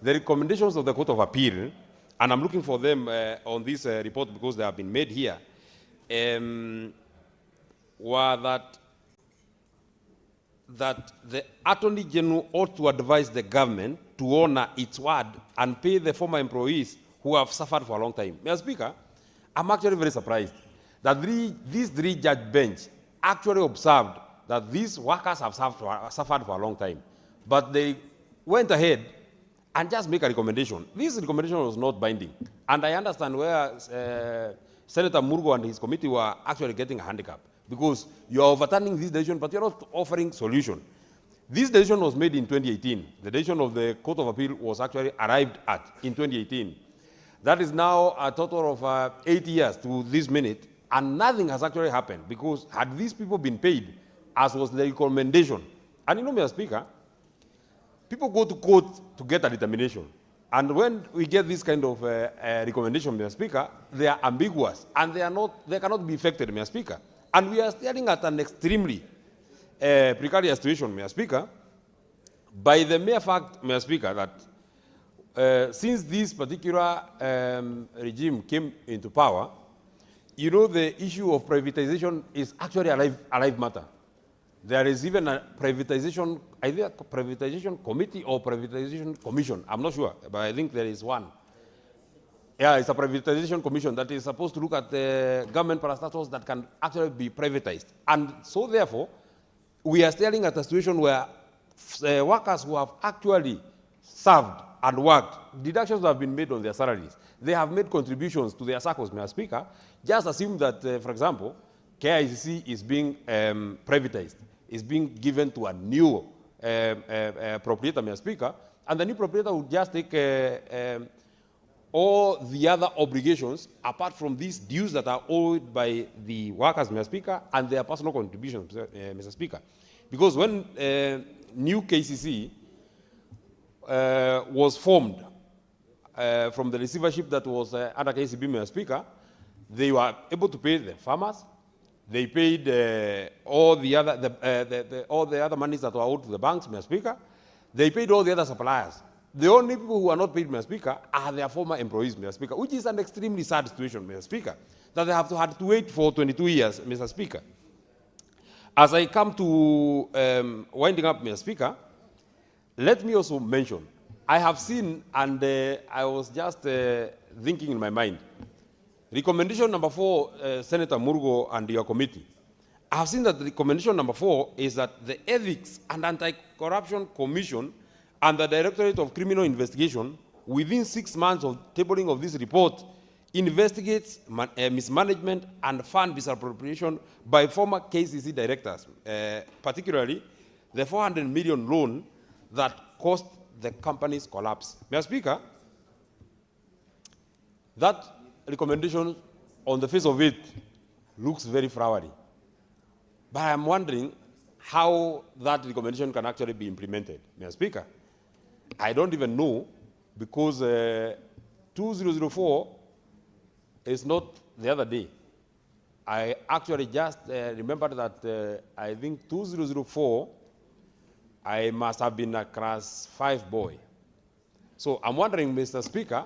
the recommendations of the Court of Appeal, and I'm looking for them on this report because they have been made here, were that the Attorney General ought to advise the government to honor its word and pay the former employees who have suffered for a long time. Mr. Speaker, I'm actually very surprised that these 3 judge bench actually observed that these workers have suffered for a long time. But they went ahead and just make a recommendation. This recommendation was not binding. And I understand where Senator Murgo and his committee were actually getting a handicap, because you are overturning this decision, but you're not offering solution. This decision was made in 2018. The decision of the Court of Appeal was actually arrived at in 2018. That is now a total of 8 years to this minute, and nothing has actually happened, because had these people been paid, as was the recommendation, and you know, Mr. Speaker, people go to court to get a determination. And when we get this kind of recommendation, Mr. Speaker, they are ambiguous, and they cannot be effected, Mr. Speaker. And we are staring at an extremely precarious situation, Mr. Speaker, by the mere fact, Mr. Speaker, that since this particular regime came into power, you know, the issue of privatization is actually a live matter. There is even a privatization, either a privatization committee or privatization commission. I'm not sure, but I think there is one. Yeah, it's a privatization commission that is supposed to look at the government parastatals that can actually be privatized. And so therefore, we are staring at a situation where workers who have actually served and worked, deductions have been made on their salaries. They have made contributions to their circles, Mr. Speaker. Just assume that, for example, KICC is being privatized, is being given to a new proprietor, Mr. Speaker, and the new proprietor would just take all the other obligations apart from these dues that are owed by the workers, Mr. Speaker, and their personal contributions, Mr. Speaker. Because when new KCC was formed from the receivership that was under KCB, Mr. Speaker, they were able to pay the farmers. They paid all the other monies that were owed to the banks, Mr. Speaker. They paid all the other suppliers. The only people who are not paid, Mr. Speaker, are their former employees, Mr. Speaker, which is an extremely sad situation, Mr. Speaker, that they have had to wait for 22 years, Mr. Speaker. As I come to winding up, Mr. Speaker, let me also mention, I have seen, and I was just thinking in my mind, recommendation number 4, Senator Murgo and your committee. I have seen that recommendation number 4 is that the Ethics and Anti-Corruption Commission and the Directorate of Criminal Investigation, within 6 months of tabling of this report, investigates mismanagement and fund misappropriation by former KCC directors, particularly the 400 million loan that caused the company's collapse. Mr. Speaker, that recommendation on the face of it looks very flowery. But I'm wondering how that recommendation can actually be implemented, Mr. Speaker. I don't even know, because 2004 is not the other day. I actually just remembered that I think 2004 I must have been a class 5 boy. So I'm wondering, Mr. Speaker,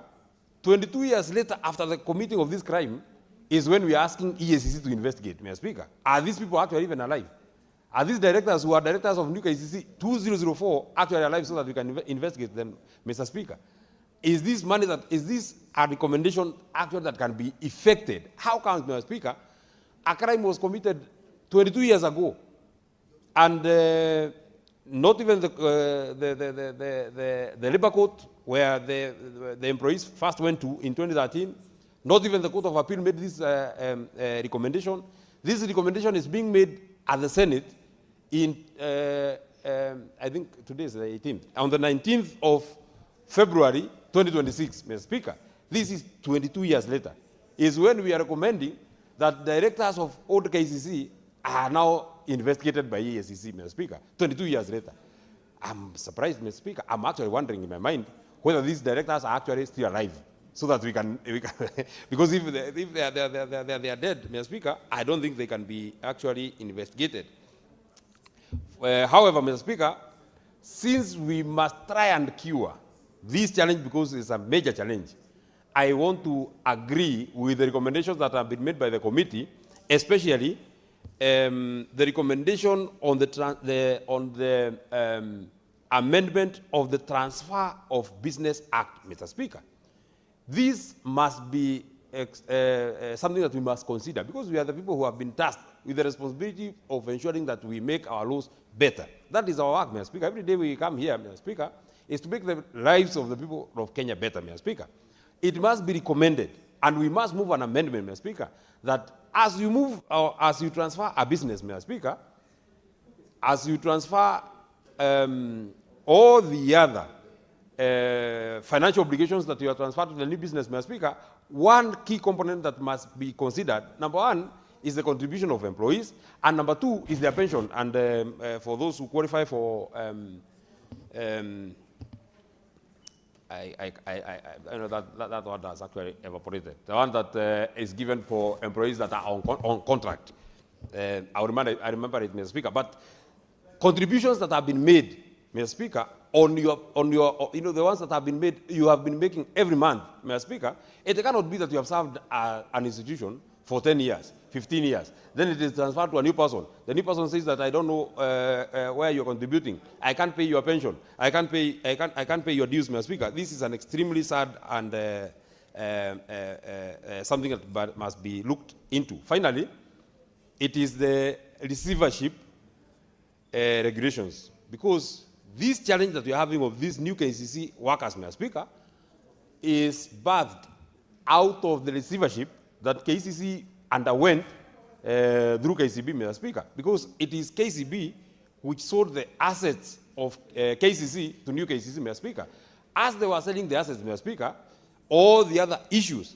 22 years later after the committing of this crime is when we are asking EACC to investigate, Mr. Speaker. Are these people actually even alive? Are these directors who are directors of new KCC 2004 actually alive so that we can investigate them, Mr. Speaker? Is this money that, is this a recommendation actually that can be effected? How come, Mr. Speaker, a crime was committed 22 years ago and not even the labor court where the employees first went to in 2013, not even the Court of Appeal made this recommendation. This recommendation is being made at the Senate in, I think today is the 18th, on the 19th of February 2026, Mr. Speaker. This is 22 years later, is when we are recommending that directors of old KCC are now investigated by EACC, Mr. Speaker, 22 years later. I'm surprised, Mr. Speaker. I'm actually wondering in my mind whether these directors are actually still alive, so that we can because if they are dead, Mr. Speaker, I don't think they can be actually investigated. However, Mr. Speaker, since we must try and cure this challenge because it's a major challenge, I want to agree with the recommendations that have been made by the committee, especially the recommendation on the amendment of the Transfer of Business Act, Mr. Speaker. This must be something that we must consider because we are the people who have been tasked with the responsibility of ensuring that we make our laws better. That is our work, Mr. Speaker. Every day we come here, Mr. Speaker, is to make the lives of the people of Kenya better, Mr. Speaker. It must be recommended, and we must move an amendment, Mr. Speaker, that as you move, as you transfer a business, Mr. Speaker, as you transfer all the other financial obligations that you are transferred to the new business, Mr. Speaker, one key component that must be considered, number one, is the contribution of employees, and number two is their pension. And for those who qualify for, I know that one has actually evaporated. The one that is given for employees that are on contract. I remember it, Mr. Speaker. But contributions that have been made, Mr. Speaker, on your, the ones that have been made, you have been making every month, Mr. Speaker, it cannot be that you have served an institution for 10 years, 15 years. Then it is transferred to a new person. The new person says that I don't know where you're contributing. I can't pay your pension. I can't pay your dues, Mr. Speaker. This is an extremely sad and something that must be looked into. Finally, it is the receivership regulations, because this challenge that we are having of these new KCC workers, Mr. Speaker, is birthed out of the receivership that KCC underwent through KCB, Mr. Speaker, because it is KCB which sold the assets of KCC to new KCC, Mr. Speaker. As they were selling the assets, Mr. Speaker, all the other issues,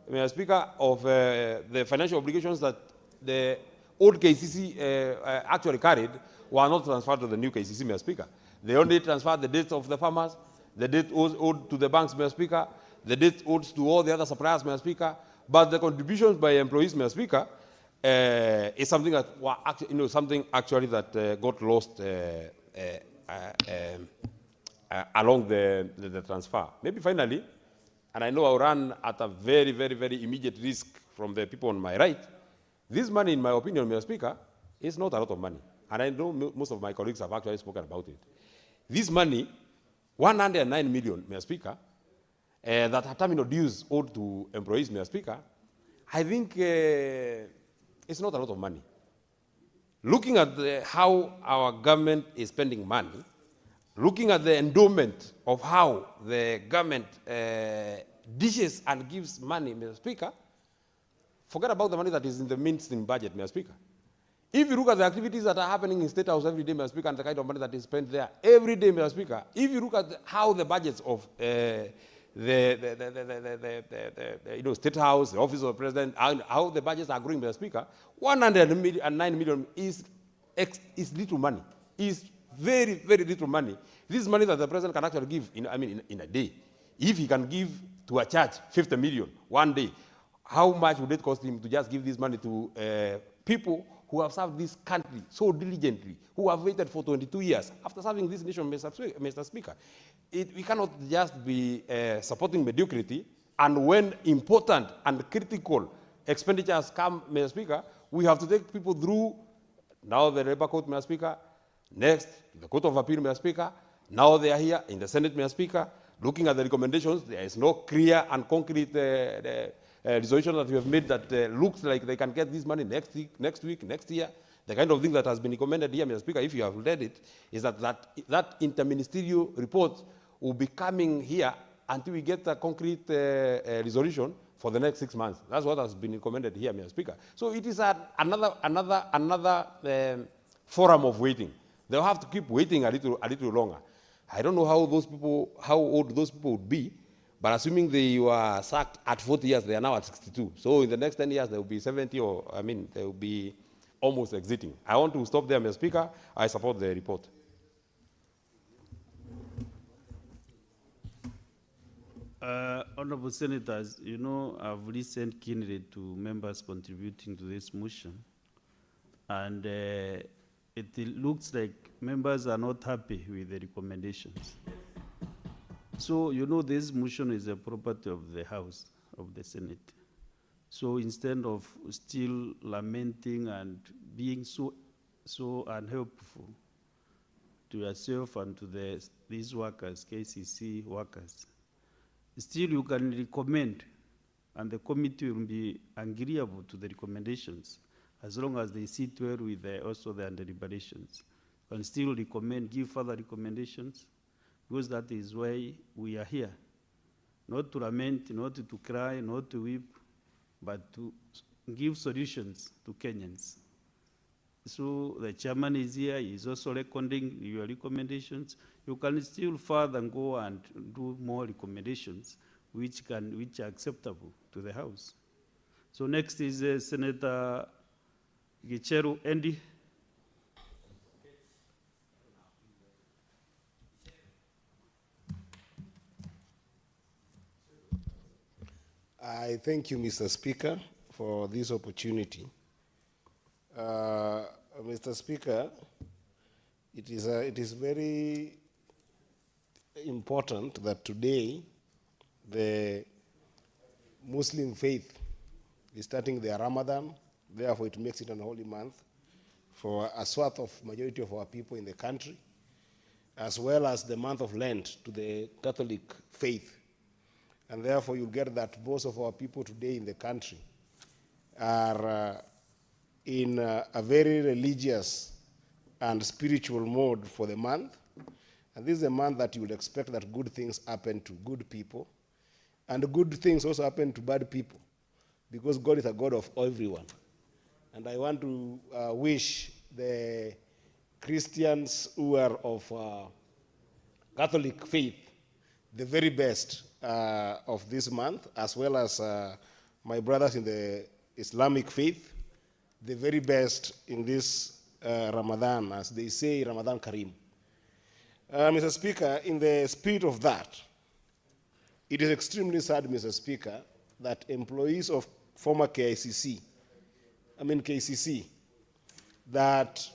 Mr. Speaker, of the financial obligations that the old KCC actually carried were not transferred to the new KCC, Mr. Speaker. They only transferred the debts of the farmers, the debt owed to the banks, Mr. Speaker, the debt owed to all the other suppliers, Mr. Speaker. But the contributions by employees, Mr. Speaker, is something that something actually that got lost along the transfer. Maybe finally, and I know I'll run at a very, very, very immediate risk from the people on my right. This money, in my opinion, Mr. Speaker, is not a lot of money, and I know most of my colleagues have actually spoken about it. This money, 109 million, Mr. Speaker, that are terminal dues owed to employees, Mr. Speaker, I think it's not a lot of money. Looking at how our government is spending money, looking at the endowment of how the government dishes and gives money, Mr. Speaker, forget about the money that is in the mainstream budget, Mr. Speaker. If you look at the activities that are happening in State House every day, Mr. Speaker, and the kind of money that is spent there every day, Mr. Speaker, if you look at how the budgets of State House, the Office of the President, and how the budgets are growing, Mr. Speaker, 109 million is little money. Is very, very little money. This is money that the President can actually give in a day. If he can give to a church 50 million one day, how much would it cost him to just give this money to people who have served this country so diligently, who have waited for 22 years after serving this nation, Mr. Speaker. We cannot just be supporting mediocrity, and when important and critical expenditures come, Mr. Speaker, we have to take people through now the Labour Court, Mr. Speaker, next the Court of Appeal, Mr. Speaker. Now they are here in the Senate, Mr. Speaker. Looking at the recommendations, there is no clear and concrete resolution that we have made that looks like they can get this money next week, next year. The kind of thing that has been recommended here, Mr. Speaker, if you have read it, is that interministerial report will be coming here until we get a concrete resolution for the next 6 months. That's what has been recommended here, Mr. Speaker. So it is another forum of waiting. They'll have to keep waiting a little longer. I don't know how old those people would be, but assuming they were sacked at 40 years, they are now at 62. So in the next 10 years, they will be 70, or they will be almost exiting. I want to stop there, Mr. Speaker. I support the report. Honorable Senators, you know, I've listened keenly to members contributing to this motion, and it looks like members are not happy with the recommendations. So, you know, this motion is a property of the House, of the Senate. So instead of still lamenting and being so unhelpful to yourself and to these workers, KCC workers, still you can recommend, and the committee will be agreeable to the recommendations, as long as they sit well with also the deliberations. Can still recommend, give further recommendations, because that is why we are here. Not to lament, not to cry, not to weep, but to give solutions to Kenyans. So the chairman is here, he is also recording your recommendations. You can still further go and do more recommendations which are acceptable to the House. So next is Senator Gicheru Endi. I thank you, Mr. Speaker, for this opportunity. Mr. Speaker, it is very important that today the Muslim faith is starting their Ramadan. Therefore, it makes it an holy month for a swath of majority of our people in the country, as well as the month of Lent to the Catholic faith. And therefore, you get that most of our people today in the country are in a very religious and spiritual mode for the month. And this is a month that you would expect that good things happen to good people, and good things also happen to bad people, because God is a God of everyone. And I want to wish the Christians who are of Catholic faith the very best of this month, as well as my brothers in the Islamic faith, the very best in this Ramadan, as they say, Ramadan Kareem. Mr. Speaker, in the spirit of that, it is extremely sad, Mr. Speaker, that employees of former KCC, that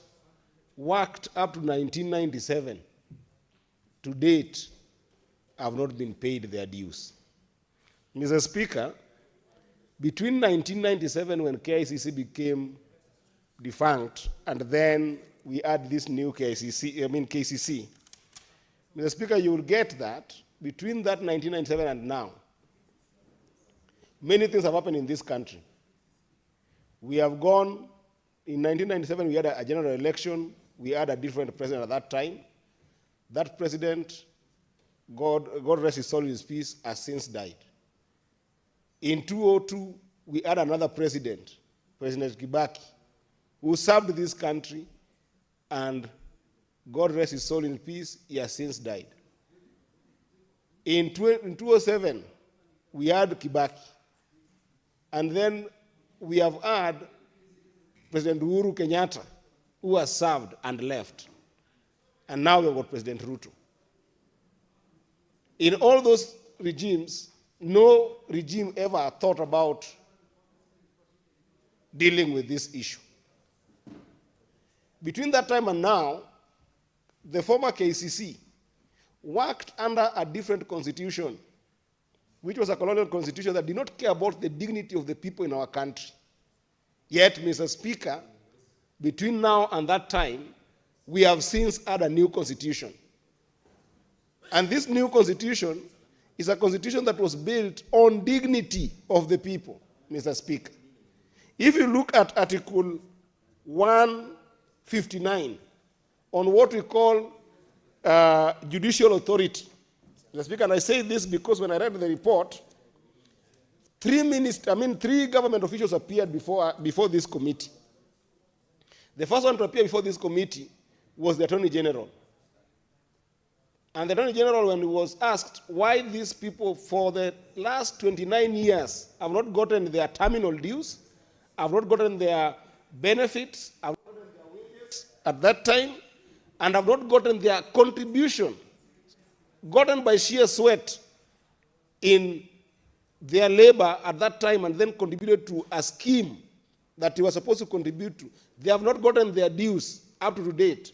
worked up to 1997 to date have not been paid their dues. Mr. Speaker, between 1997 when KICC became defunct and then we add this new KCC, Mr. Speaker, you will get that between that 1997 and now, many things have happened in this country. We have gone, in 1997 we had a general election, we had a different president at that time. That president, God rest his soul in his peace, has since died. In 2002, we had another president, President Kibaki, who served this country, and God rest his soul in peace, he has since died. In 2007, we had Kibaki, and then we have had President Uhuru Kenyatta, who has served and left, and now we've got President Ruto. In all those regimes, no regime ever thought about dealing with this issue. Between that time and now, the former KCC worked under a different constitution, which was a colonial constitution that did not care about the dignity of the people in our country. Yet, Mr. Speaker, between now and that time, we have since had a new constitution. And this new constitution is a constitution that was built on dignity of the people, Mr. Speaker. If you look at Article 159 on what we call judicial authority, Mr. Speaker, and I say this because when I read the report, three government officials appeared before this committee. The first one to appear before this committee was the Attorney General. And the Attorney General, when he was asked why these people for the last 29 years have not gotten their terminal dues, have not gotten their benefits, have not gotten their wages at that time, and have not gotten their contribution gotten by sheer sweat in their labor at that time and then contributed to a scheme that they were supposed to contribute to. They have not gotten their dues up to date.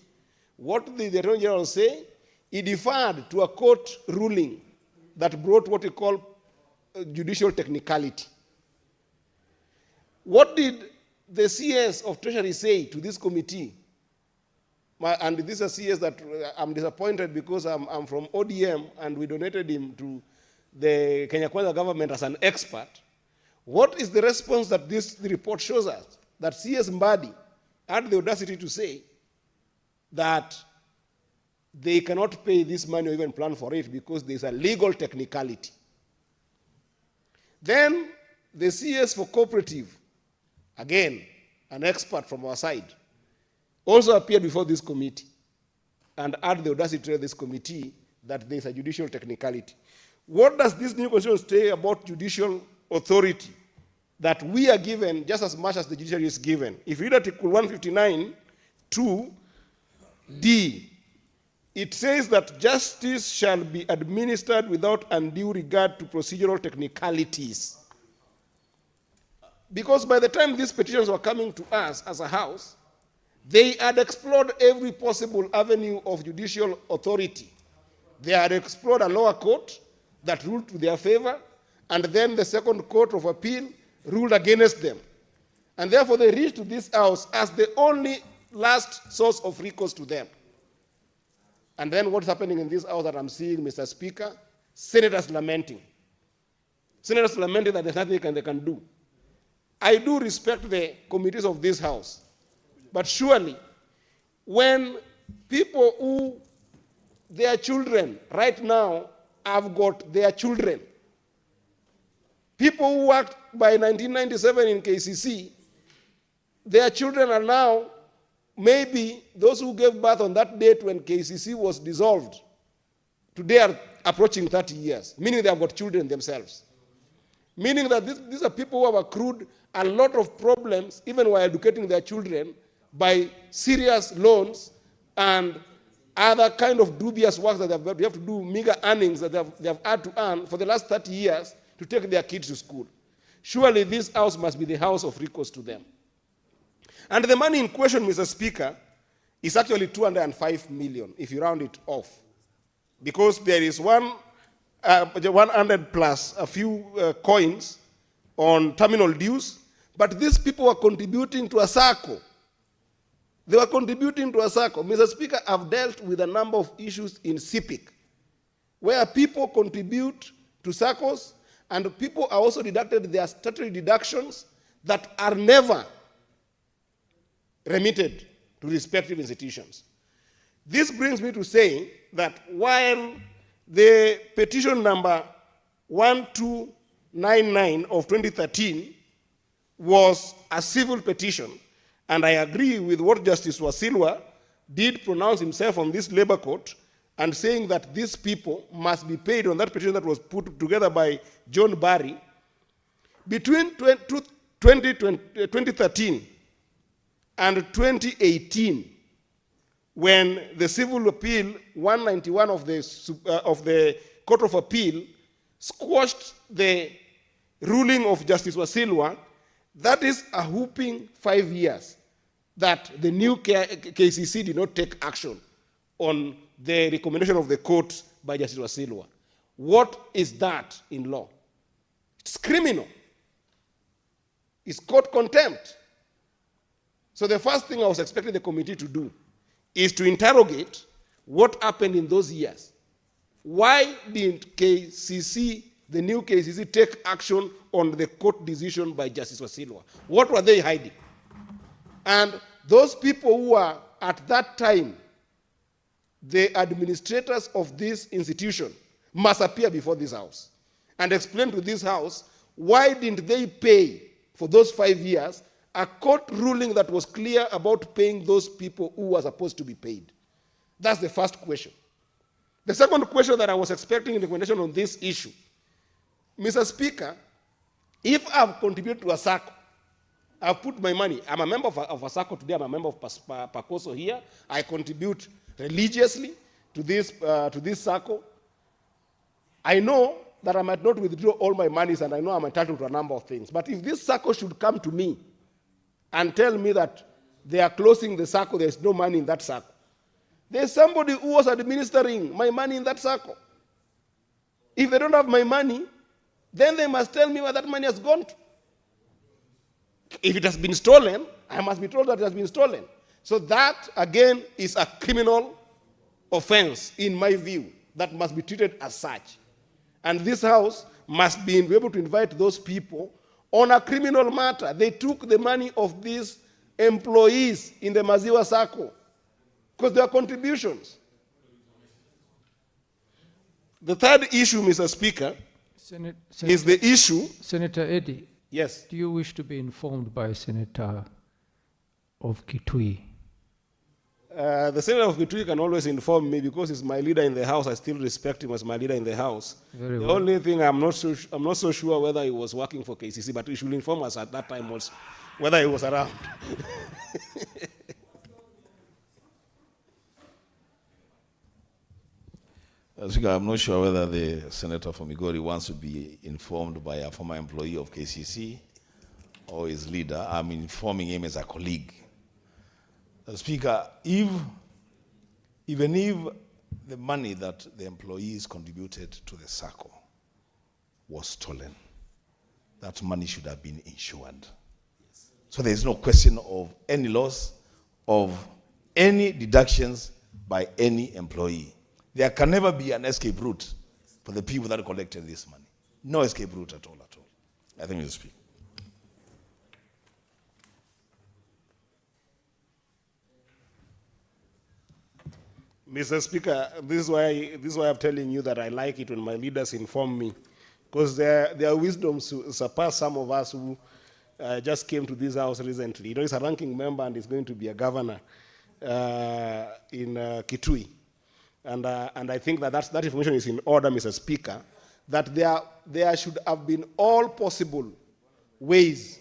What did the Attorney General say? He deferred to a court ruling that brought what we call judicial technicality. What did the CS of Treasury say to this committee? And this is a CS that I'm disappointed because I'm from ODM and we donated him to the Kenya government as an expert. What is the response that the report shows us? That CS Mbadi had the audacity to say that they cannot pay this money or even plan for it because there's a legal technicality. Then the CS for cooperative, again, an expert from our side, also appeared before this committee and had the audacity to tell this committee that there's a judicial technicality. What does this new constitution say about judicial authority that we are given just as much as the judiciary is given? If you read Article 159, 2D, it says that justice shall be administered without undue regard to procedural technicalities. Because by the time these petitions were coming to us as a house, they had explored every possible avenue of judicial authority. They had explored a lower court that ruled to their favor, and then the second court of appeal ruled against them. And therefore they reached to this house as the only last source of recourse to them. And then what's happening in this house that I'm seeing, Mr. Speaker? Senators lamenting. Senators lamenting that there's nothing they can do. I do respect the committees of this house, but surely when people who, their children right now have got their children, people who worked by 1997 in KCC, their children are now maybe those who gave birth on that date when KCC was dissolved, today are approaching 30 years, meaning they have got children themselves. Meaning that these are people who have accrued a lot of problems, even while educating their children, by serious loans and other kind of dubious work that they have to do, meager earnings that they have had to earn for the last 30 years to take their kids to school. Surely this house must be the house of recourse to them. And the money in question, Mr. Speaker, is actually 205 million, if you round it off. Because there is 100 plus a few coins on terminal dues, but these people were contributing to a circle. They were contributing to a circle. Mr. Speaker, I've dealt with a number of issues in CIPIC, where people contribute to circles, and people are also deducted their statutory deductions that are never remitted to respective institutions. This brings me to saying that while the petition number 1299 of 2013 was a civil petition, and I agree with what Justice Wasilwa did pronounce himself on this labor court and saying that these people must be paid on that petition that was put together by John Barry. Between 2013 and 2018, when the civil appeal 191 of the Court of Appeal squashed the ruling of Justice Wasilwa, that is a whooping 5 years. that the new KCC did not take action on the recommendation of the court by Justice Wasilwa. What is that in law? It's criminal. It's court contempt. So the first thing I was expecting the committee to do is to interrogate what happened in those years. Why didn't KCC, the new KCC, take action on the court decision by Justice Wasilwa? What were they hiding? And those people who were at that time the administrators of this institution must appear before this house and explain to this house why didn't they pay for those 5 years a court ruling that was clear about paying those people who were supposed to be paid. That's the first question. The second question that I was expecting in the recommendation on this issue, Mr. Speaker, if I've contributed to a SACCO, I've put my money, I'm a member of a SACCO today, I'm a member of PACOSO here, I contribute religiously to this SACCO. I know that I might not withdraw all my monies and I know I'm entitled to a number of things. But if this SACCO should come to me and tell me that they are closing the SACCO, there's no money in that SACCO, there's somebody who was administering my money in that SACCO. If they don't have my money, then they must tell me where that money has gone to. If it has been stolen, I must be told that it has been stolen. So that, again, is a criminal offense, in my view, that must be treated as such. And this house must be able to invite those people on a criminal matter. They took the money of these employees in the Maziwa SACCO because they are contributions. The third issue, Mr. Speaker, is the issue... Senator Eddie. Yes. Do you wish to be informed by Senator of Kitui? The Senator of Kitui can always inform me because he's my leader in the House. I still respect him as my leader in the House. Very the well. only thing I'm not so sure whether he was working for KCC, but he should inform us at that time also whether he was around. I'm not sure whether the senator from Migori wants to be informed by a former employee of KCC or his leader. I'm informing him as a colleague. Speaker, even if the money that the employees contributed to the SACCO was stolen, that money should have been insured. So there is no question of any loss of any deductions by any employee. There can never be an escape route for the people that collected this money. No escape route at all, I think Mr. Speaker. Mr. Speaker, this is why I'm telling you that I like it when my leaders inform me, because their wisdom surpass some of us who just came to this house recently. You know, he's a ranking member and he's going to be a governor in Kitui. And I think that information is in order, Mr. Speaker, that there should have been all possible ways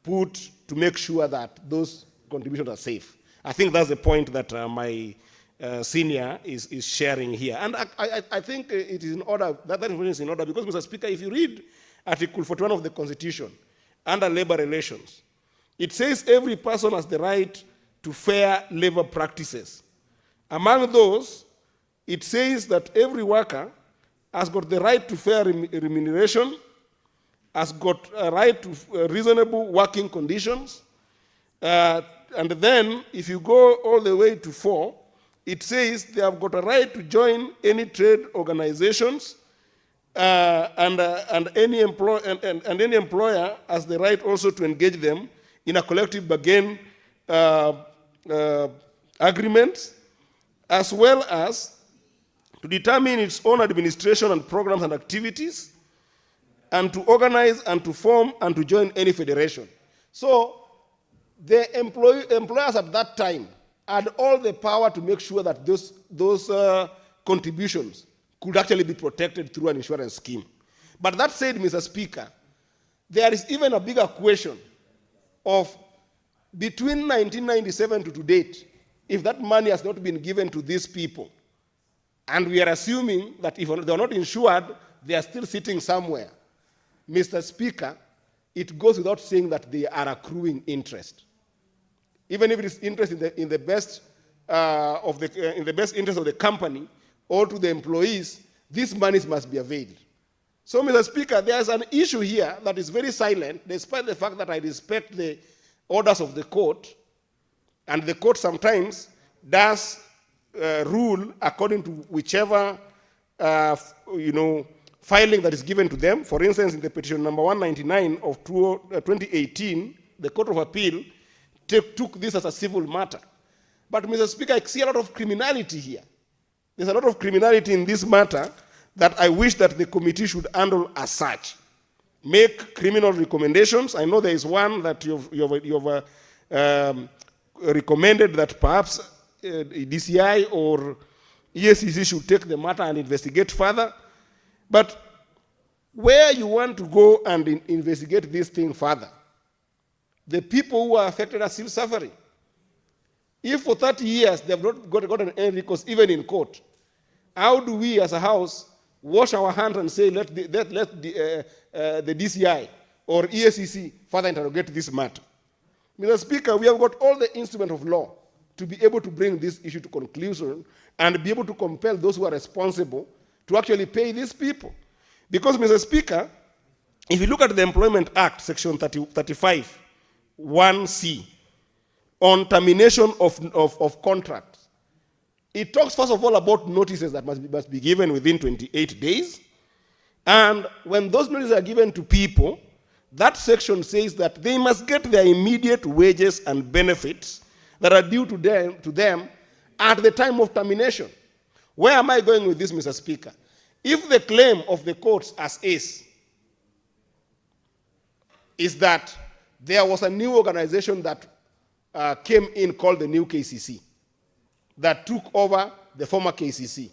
put to make sure that those contributions are safe. I think that's the point that my senior is sharing here. And I think it is in order, that information is in order, because, Mr. Speaker, if you read Article 41 of the Constitution, under labor relations, it says every person has the right to fair labor practices. Among those, it says that every worker has got the right to fair remuneration, has got a right to reasonable working conditions, and then if you go all the way to 4, it says they have got a right to join any trade organizations, and any employer has the right also to engage them in a collective bargain agreement, as well as to determine its own administration and programs and activities, and to organize and to form and to join any federation. So the employers at that time had all the power to make sure that those contributions could actually be protected through an insurance scheme. But that said, Mr. Speaker, there is even a bigger question of between 1997 to date, if that money has not been given to these people, and we are assuming that if they are not insured, they are still sitting somewhere. Mr. Speaker, it goes without saying that they are accruing interest. even if it is interest in the best in the best interest of the company or to the employees, these monies must be availed. So, Mr. Speaker, there is an issue here that is very silent, despite the fact that I respect the orders of the court, and the court sometimes does rule according to whichever filing that is given to them. For instance, in the petition number 199 of 2018, the Court of Appeal took this as a civil matter. But, Mr. Speaker, I see a lot of criminality here. There's a lot of criminality in this matter that I wish that the committee should handle as such. Make criminal recommendations. I know there is one that you've recommended that perhaps DCI or EACC should take the matter and investigate further. But where you want to go and investigate this thing further, the people who are affected are still suffering. If for 30 years they have not gotten any recourse, even in court, how do we as a house wash our hands and say, let the DCI or EACC further interrogate this matter? Mr. Speaker, we have got all the instruments of law to be able to bring this issue to conclusion and be able to compel those who are responsible to actually pay these people. Because, Mr. Speaker, if you look at the Employment Act, Section 35, 1C, on termination of contracts, it talks, first of all, about notices that must be given within 28 days. And when those notices are given to people, that section says that they must get their immediate wages and benefits that are due to them at the time of termination. Where am I going with this, Mr. Speaker? If the claim of the courts as is that there was a new organization that came in called the new KCC that took over the former KCC.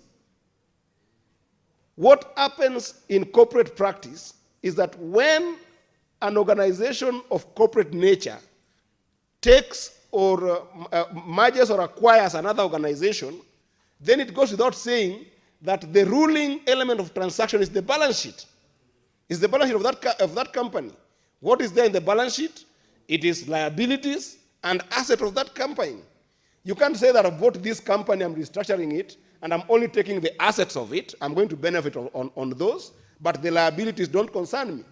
What happens in corporate practice is that when an organization of corporate nature takes or merges or acquires another organization, then it goes without saying that the ruling element of transaction is the balance sheet. It's the balance sheet of that company. What is there in the balance sheet? It is liabilities and assets of that company. You can't say that I bought this company, I'm restructuring it, and I'm only taking the assets of it. I'm going to benefit on those, but the liabilities don't concern me.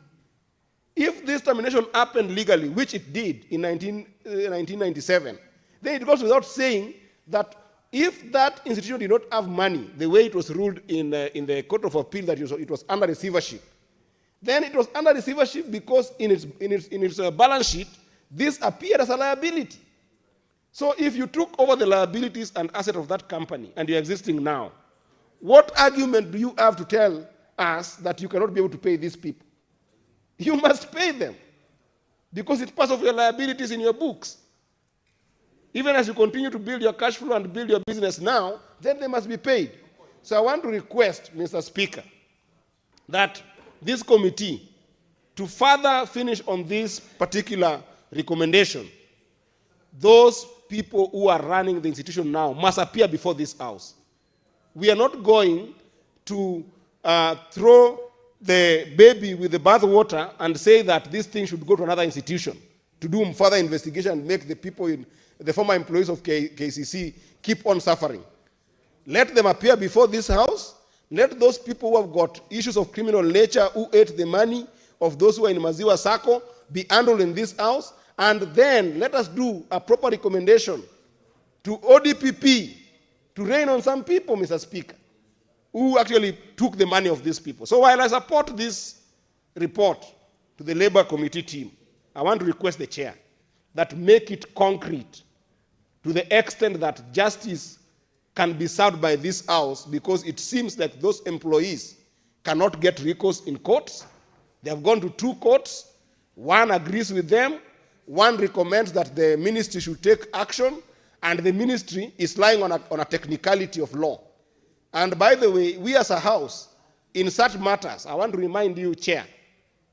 If this termination happened legally, which it did in 1997, then it goes without saying that if that institution did not have money, the way it was ruled in the Court of Appeal, that it was under receivership, then it was under receivership because in its balance sheet, this appeared as a liability. So if you took over the liabilities and assets of that company and you're existing now, what argument do you have to tell us that you cannot be able to pay these people? You must pay them because it's part of your liabilities in your books. Even as you continue to build your cash flow and build your business now, then they must be paid. So I want to request, Mr. Speaker, that this committee, to further finish on this particular recommendation, those people who are running the institution now must appear before this House. We are not going to throw the baby with the bathwater and say that this thing should go to another institution to do further investigation and make the people in the former employees of KCC keep on suffering. Let them appear before this House. Let those people who have got issues of criminal nature, who ate the money of those who are in Maziwa Sacco, be handled in this House. And then let us do a proper recommendation to ODPP to rein on some people, Mr. Speaker, who actually took the money of these people. So while I support this report to the Labour Committee team, I want to request the chair that make it concrete to the extent that justice can be served by this House, because it seems like those employees cannot get recourse in courts. They have gone to 2 courts. One agrees with them. One recommends that the ministry should take action, and the ministry is lying on a technicality of law. And by the way, we as a House, in such matters, I want to remind you, Chair,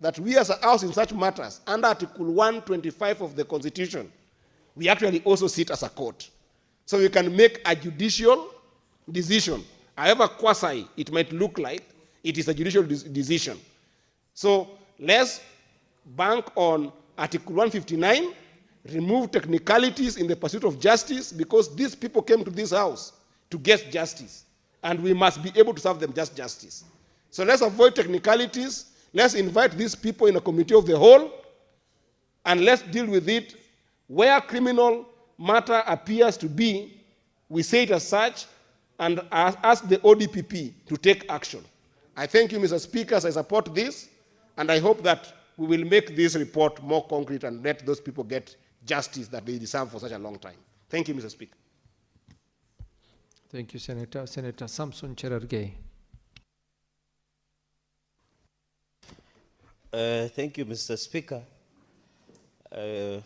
that we as a House in such matters, under Article 125 of the Constitution, we actually also sit as a court. So we can make a judicial decision. However quasi it might look like, it is a judicial decision. So let's bank on Article 159, remove technicalities in the pursuit of justice, because these people came to this house to get justice, and we must be able to serve them just justice. So let's avoid technicalities. Let's invite these people in a committee of the whole, and let's deal with it. Where criminal matter appears to be, we say it as such, and ask the ODPP to take action. I thank you, Mr. Speaker, I support this, and I hope that we will make this report more concrete and let those people get justice that they deserve for such a long time. Thank you, Mr. Speaker. Thank you, Senator. Senator Samson Cherargei. Thank you, Mr. Speaker.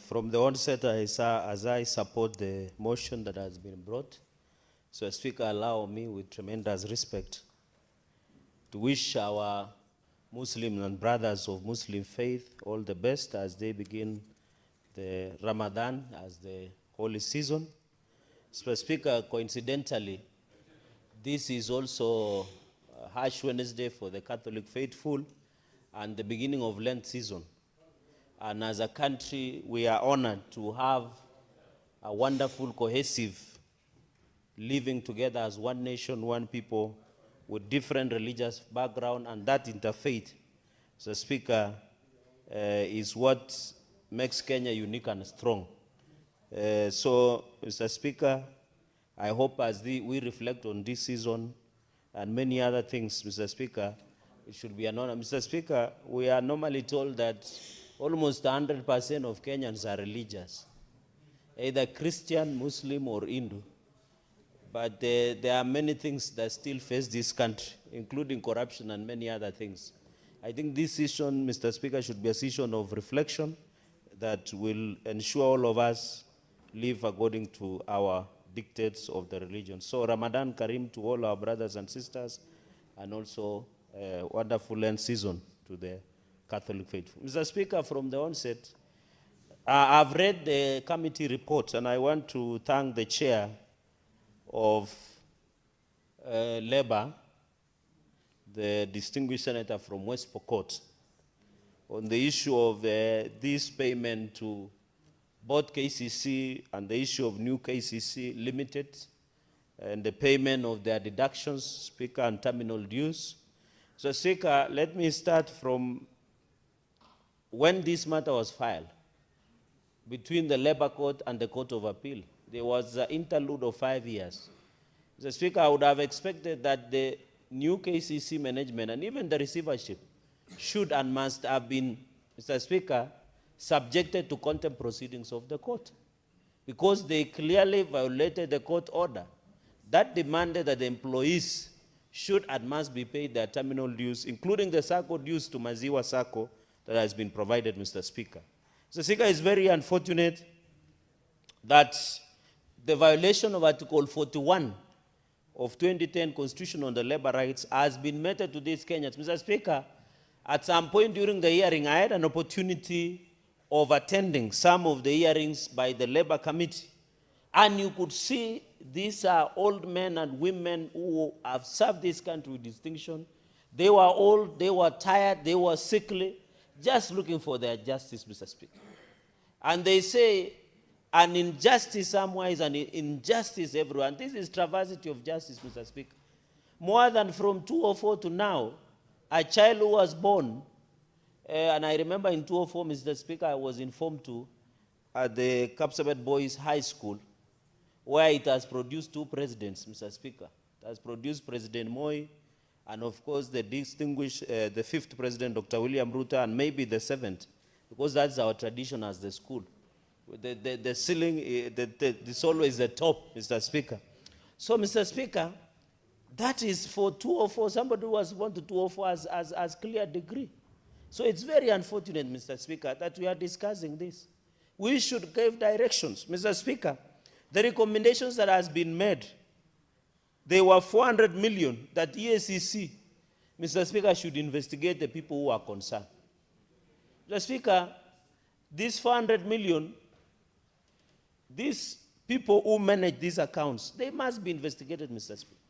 From the onset, as I support the motion that has been brought, so Speaker, allow me with tremendous respect to wish our Muslim and brothers of Muslim faith all the best as they begin the Ramadan as the holy season. So Speaker, coincidentally, this is also Ash Wednesday for the Catholic faithful and the beginning of Lent season. And as a country, we are honored to have a wonderful, cohesive living together as one nation, one people, with different religious background, and that interfaith, so Speaker, is what makes Kenya unique and strong. So, Mr. Speaker, I hope as we reflect on this season and many other things, Mr. Speaker, it should be an honor. Mr. Speaker, we are normally told that almost 100% of Kenyans are religious, either Christian, Muslim, or Hindu. But there are many things that still face this country, including corruption and many other things. I think this session, Mr. Speaker, should be a session of reflection that will ensure all of us live according to our dictates of the religion. So Ramadan Kareem to all our brothers and sisters, and also a wonderful end season to the Catholic faithful. Mr. Speaker, from the onset, I've read the committee report, and I want to thank the chair of Labour, the distinguished senator from West Pokot, on the issue of this payment to both KCC and the issue of new KCC Limited, and the payment of their deductions, Speaker, and terminal dues. So, Speaker, let me start from when this matter was filed between the Labour Court and the Court of Appeal. There was an interlude of 5 years. Mr. Speaker, I would have expected that the new KCC management and even the receivership should and must have been, Mr. Speaker, subjected to contempt proceedings of the court, because they clearly violated the court order that demanded that the employees should and must be paid their terminal dues, including the SACCO dues to Maziwa SACCO that has been provided, Mr. Speaker. Mr. Speaker, it's very unfortunate that the violation of Article 41 of 2010 Constitution on the Labor Rights has been meted to these Kenyans. Mr. Speaker, at some point during the hearing, I had an opportunity of attending some of the hearings by the Labor Committee, and you could see these are old men and women who have served this country with distinction. They were old, they were tired, they were sickly, just looking for their justice, Mr. Speaker. And they say, an injustice somewhere is an injustice everywhere. And this is travesty of justice, Mr. Speaker. More than from 2004 to now, a child who was born, and I remember in 2004, Mr. Speaker, I was informed to at the Kapsabet Boys High School, where it has produced 2 presidents, Mr. Speaker. It has produced President Moi, and of course the distinguished, the 5th president, Dr. William Ruto, and maybe the 7th, because that's our tradition as the school. The ceiling, it's always the top, Mr. Speaker. So, Mr. Speaker, that is for 204. Somebody who was born to 204 has clear degree. So it's very unfortunate, Mr. Speaker, that we are discussing this. We should give directions. Mr. Speaker, the recommendations that has been made, they were 400 million that EACC, Mr. Speaker, should investigate the people who are concerned. Mr. Speaker, this 400 million, these people who manage these accounts, they must be investigated, Mr. Speaker.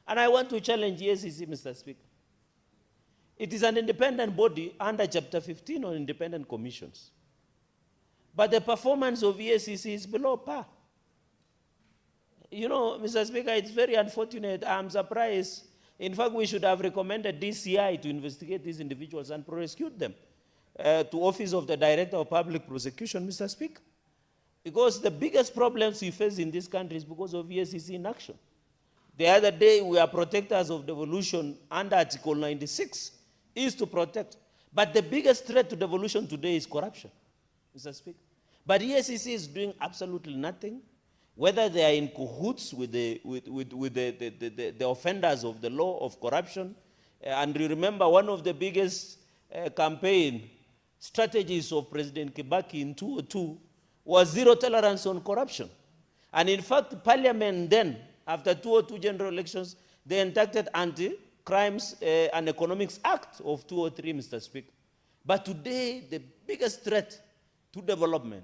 And I want to challenge EACC, Mr. Speaker. It is an independent body under Chapter 15 on independent commissions. But the performance of EACC is below par. You know, Mr. Speaker, it's very unfortunate. I'm surprised. In fact, we should have recommended DCI to investigate these individuals and prosecute them to Office of the Director of Public Prosecution, Mr. Speaker. Because the biggest problems we face in this country is because of EACC inaction. The other day, we are protectors of devolution under Article 96, is to protect. But the biggest threat to devolution today is corruption, Mr. Speaker. But EACC is doing absolutely nothing, whether they are in cahoots with the offenders of the law of corruption. And you remember one of the biggest campaign strategies of President Kibaki in 2002 was zero tolerance on corruption. And in fact, Parliament then, after 2002 general elections, they enacted Anti-Crimes and Economics Act of 2003, Mr. Speaker. But today, the biggest threat to development,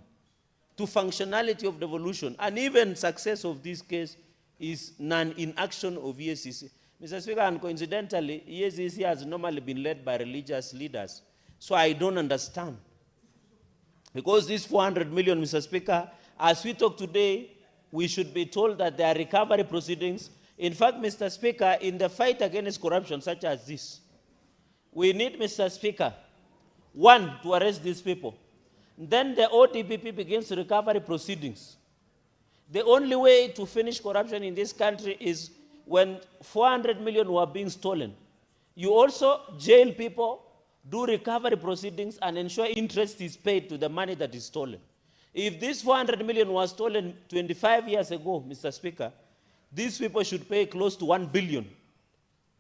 to functionality of devolution, and even success of this case is non-inaction of EACC. Mr. Speaker, and coincidentally, EACC has normally been led by religious leaders. So I don't understand. Because this 400 million, Mr. Speaker, as we talk today, we should be told that there are recovery proceedings. In fact, Mr. Speaker, in the fight against corruption such as this, we need, Mr. Speaker, one, to arrest these people. Then the ODPP begins recovery proceedings. The only way to finish corruption in this country is when 400 million were being stolen. You also jail people, do recovery proceedings, and ensure interest is paid to the money that is stolen. If this 400 million was stolen 25 years ago, Mr. Speaker, these people should pay close to 1 billion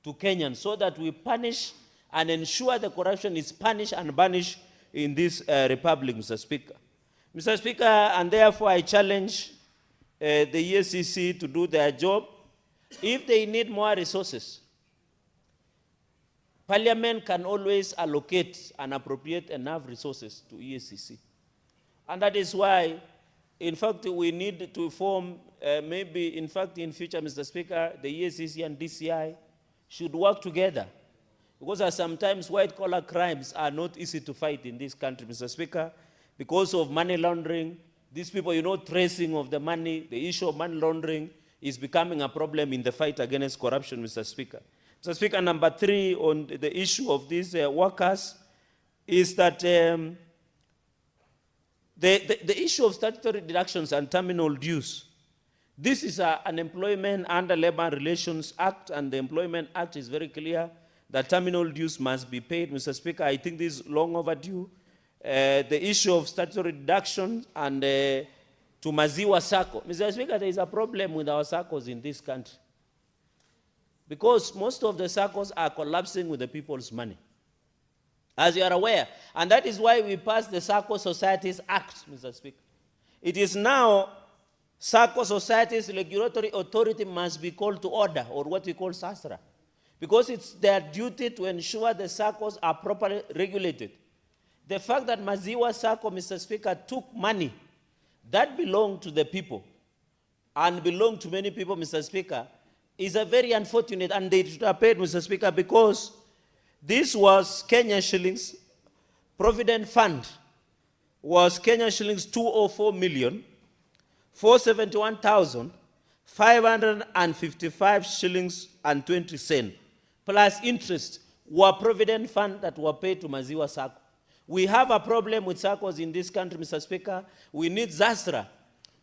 to Kenyans so that we punish and ensure the corruption is punished and banished in this republic, Mr. Speaker. Mr. Speaker, and therefore I challenge the EACC to do their job. If they need more resources, Parliament can always allocate and appropriate enough resources to EACC. And that is why, in fact, we need to form, maybe, in fact, in future, Mr. Speaker, the EACC and DCI should work together. Because sometimes white-collar crimes are not easy to fight in this country, Mr. Speaker, because of money laundering. These people, you know, tracing of the money, the issue of money laundering is becoming a problem in the fight against corruption, Mr. Speaker. Mr. Speaker, number 3 on the issue of these workers is that the issue of statutory deductions and terminal dues. This is an employment under Labor Relations Act, and the Employment Act is very clear that terminal dues must be paid, Mr. Speaker. I think this is long overdue. The issue of statutory deductions and to Maziwa Sacco. Mr. Speaker, there is a problem with our SACCOs in this country, because most of the SACCOs are collapsing with the people's money, as you are aware. And that is why we passed the SACCO Societies Act, Mr. Speaker. It is now SACCO Societies Regulatory Authority must be called to order, or what we call SASRA, because it's their duty to ensure the SACCOs are properly regulated. The fact that Maziwa Sacco, Mr. Speaker, took money that belonged to the people and belonged to many people, Mr. Speaker, is a very unfortunate, and they should have paid, Mr. Speaker, because this was Kenya shillings, Provident Fund was Kenya shillings 204,471,555 shillings and 20 cents, plus interest, were Provident Fund that were paid to Maziwa Sacco. We have a problem with SACCOs in this country, Mr. Speaker. We need ZASRA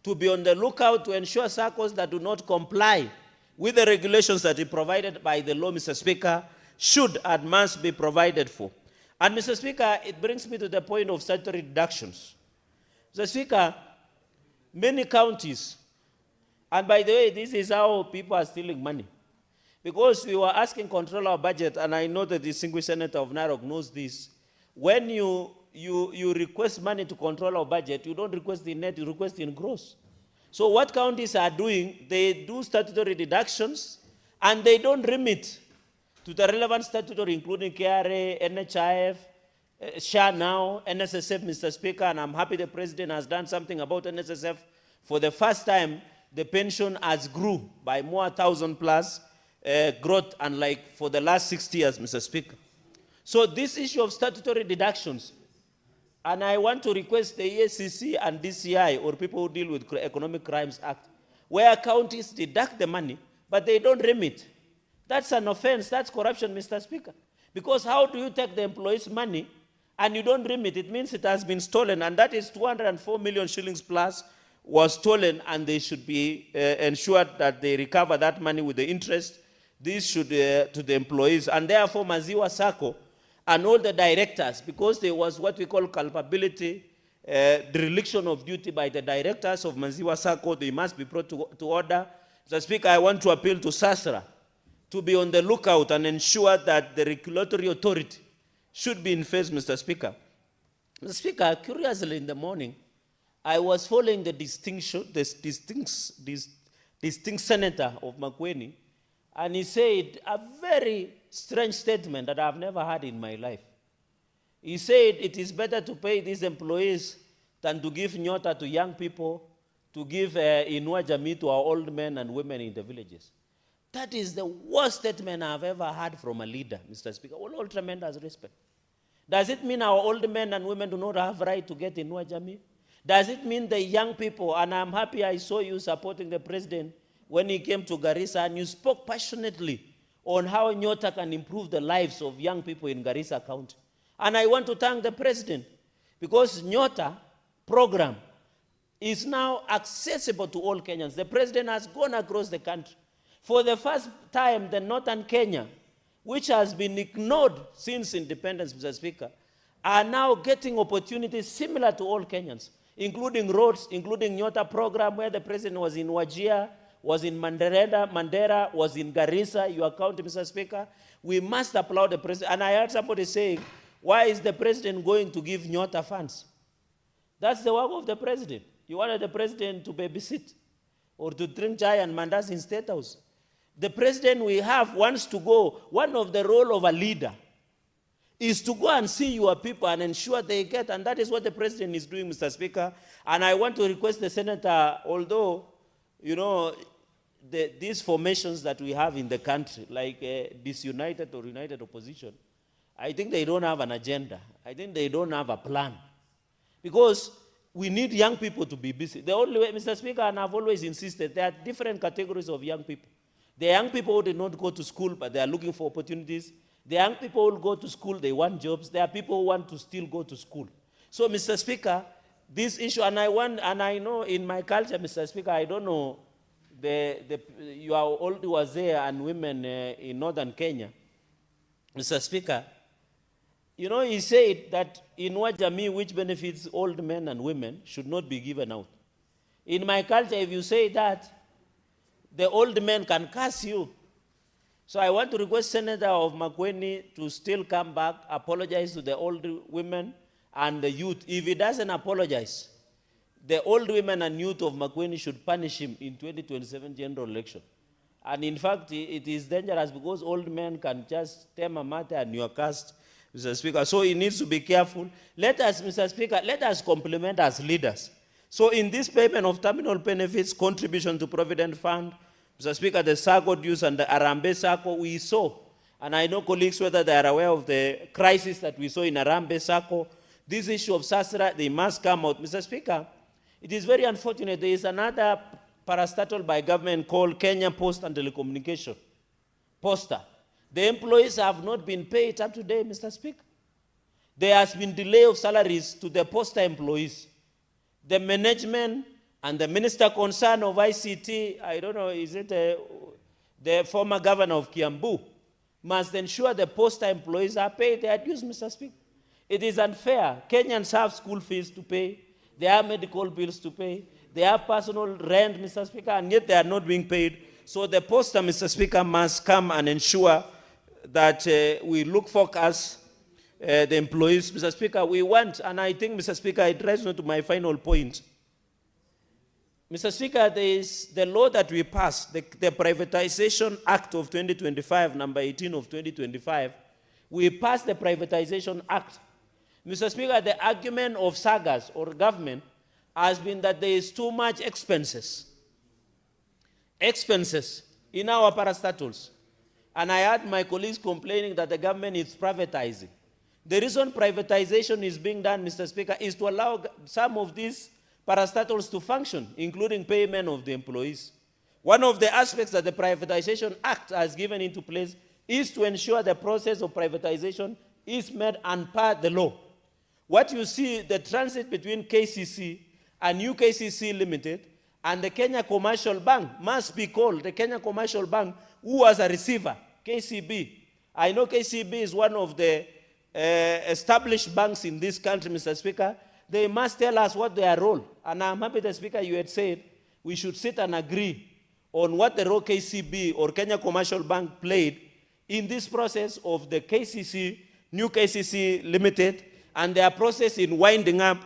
to be on the lookout to ensure SACCOs that do not comply with the regulations that are provided by the law, Mr. Speaker, should and must be provided for. And, Mr. Speaker, it brings me to the point of statutory deductions. Mr. Speaker, many counties, and by the way, this is how people are stealing money. Because we were asking control of budget, and I know that the distinguished senator of Narok knows this. When you request money to control our budget, you don't request in net, you request in gross. So what counties are doing, they do statutory deductions, and they don't remit to the relevant statutory, including KRA, NHIF, SHA now, NSSF, Mr. Speaker, and I'm happy the President has done something about NSSF. For the first time, the pension has grew by more 1,000 plus growth, unlike for the last 60 years, Mr. Speaker. So this issue of statutory deductions And I want to request the EACC and DCI, or people who deal with Economic Crimes Act, where counties deduct the money, but they don't remit. That's an offense. That's corruption, Mr. Speaker. Because how do you take the employees' money and you don't remit? It means it has been stolen, and that is 204 million shillings plus was stolen, and they should be ensured that they recover that money with the interest. This should to the employees, and therefore Maziwa Sacco and all the directors, because there was what we call culpability, dereliction of duty by the directors of Maziwa Sacco, they must be brought to order. Mr. Speaker, I want to appeal to SASRA to be on the lookout and ensure that the regulatory authority should be in phase, Mr. Speaker. Mr. Speaker, curiously in the morning, I was following the distinct senator of makwiny, and he said a very strange statement that I've never heard in my life. He said it is better to pay these employees than to give nyota to young people, to give inua jamii to our old men and women in the villages. That is the worst statement I've ever heard from a leader, Mr. Speaker. All tremendous respect. Does it mean our old men and women do not have right to get inua jamii? Does it mean the young people, and I'm happy I saw you supporting the president when he came to Garissa, and you spoke passionately on how nyota can improve the lives of young people in Garissa County. And I want to thank the president, because nyota program is now accessible to all Kenyans. The president has gone across the country. For the first time, the northern Kenya, which has been ignored since independence, Mr. Speaker, are now getting opportunities similar to all Kenyans, including roads, including nyota program, where the president was in Wajir, was in Mandera, was in Garissa, your county, Mr. Speaker. We must applaud the president. And I heard somebody saying, why is the president going to give nyota funds? That's the work of the president. You wanted the president to babysit or to drink chai and mandas in State House. The president we have wants to go. One of the role of a leader is to go and see your people and ensure they get, and that is what the president is doing, Mr. Speaker. And I want to request the senator, although, you know, these formations that we have in the country, like disunited or united opposition, I think they don't have an agenda. I think they don't have a plan. Because we need young people to be busy. The only way, Mr. Speaker, and I've always insisted, there are different categories of young people. The young people who did not go to school, but they are looking for opportunities. The young people who go to school, they want jobs. There are people who want to still go to school. So, Mr. Speaker, this issue, and I know in my culture, Mr. Speaker, I don't know, you are old wazee and women in northern Kenya. Mr. Speaker, you know, he said that inua jamii, which benefits old men and women, should not be given out. In my culture, if you say that, the old men can curse you. So I want to request Senator of makwiny to still come back, apologize to the old women and the youth. If he doesn't apologize, the old women and youth of makwiny should punish him in 2027 general election. And in fact, it is dangerous because old men can just tame a matter and you are cast, Mr. Speaker. So he needs to be careful. Let us, Mr. Speaker, let us compliment as leaders. So in this payment of terminal benefits, contribution to Provident Fund, Mr. Speaker, the SACCO dues and the Arambe SACCO, we saw, and I know colleagues whether they are aware of the crisis that we saw in Arambe SACCO, this issue of SASRA, they must come out. Mr. Speaker, it is very unfortunate. There is another parastatal by government called Kenya Post and Telecommunication, Posta. The employees have not been paid up to date, Mr. Speaker. There has been delay of salaries to the Posta employees. The management and the minister concerned of ICT, I don't know, is it the former governor of Kiambu, must ensure the Posta employees are paid their dues, Mr. Speaker. It is unfair. Kenyans have school fees to pay. They have medical bills to pay. They have personal rent, Mr. Speaker, and yet they are not being paid. So the Posta, Mr. Speaker, must come and ensure that we look focus the employees. Mr. Speaker, we want, and I think, Mr. Speaker, it drives me to my final point. Mr. Speaker, there is the law that we passed, the Privatization Act of 2025, number 18 of 2025. We passed the Privatization Act. Mr. Speaker, the argument of sagas or government has been that there is too much expenses in our parastatals. And I heard my colleagues complaining that the government is privatizing. The reason privatization is being done, Mr. Speaker, is to allow some of these parastatals to function, including payment of the employees. One of the aspects that the Privatization Act has given into place is to ensure the process of privatization is made and per the law. What you see, the transit between KCC and UKCC Limited and the Kenya Commercial Bank must be called the Kenya Commercial Bank, who was a receiver, KCB. I know KCB is one of the established banks in this country, Mr. Speaker. They must tell us what their role. And I'm happy, the Speaker, you had said we should sit and agree on what the role KCB or Kenya Commercial Bank played in this process of the KCC, new KCC Limited, and their process in winding up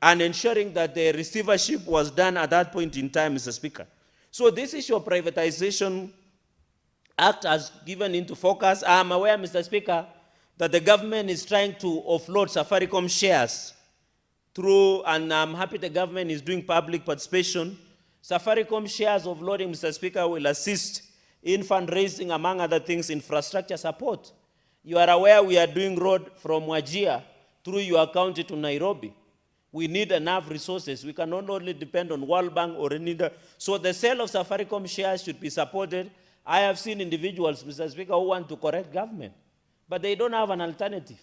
and ensuring that the receivership was done at that point in time, Mr. Speaker. So this issue of Privatization Act has given into focus. I am aware, Mr. Speaker, that the government is trying to offload Safaricom shares through, and I'm happy the government is doing public participation. Safaricom shares offloading, Mr. Speaker, will assist in fundraising, among other things, infrastructure support. You are aware we are doing road from Wajir through your county to Nairobi. We need enough resources. We can not only depend on World Bank or any other. So the sale of Safaricom shares should be supported. I have seen individuals, Mr. Speaker, who want to correct government, but they don't have an alternative.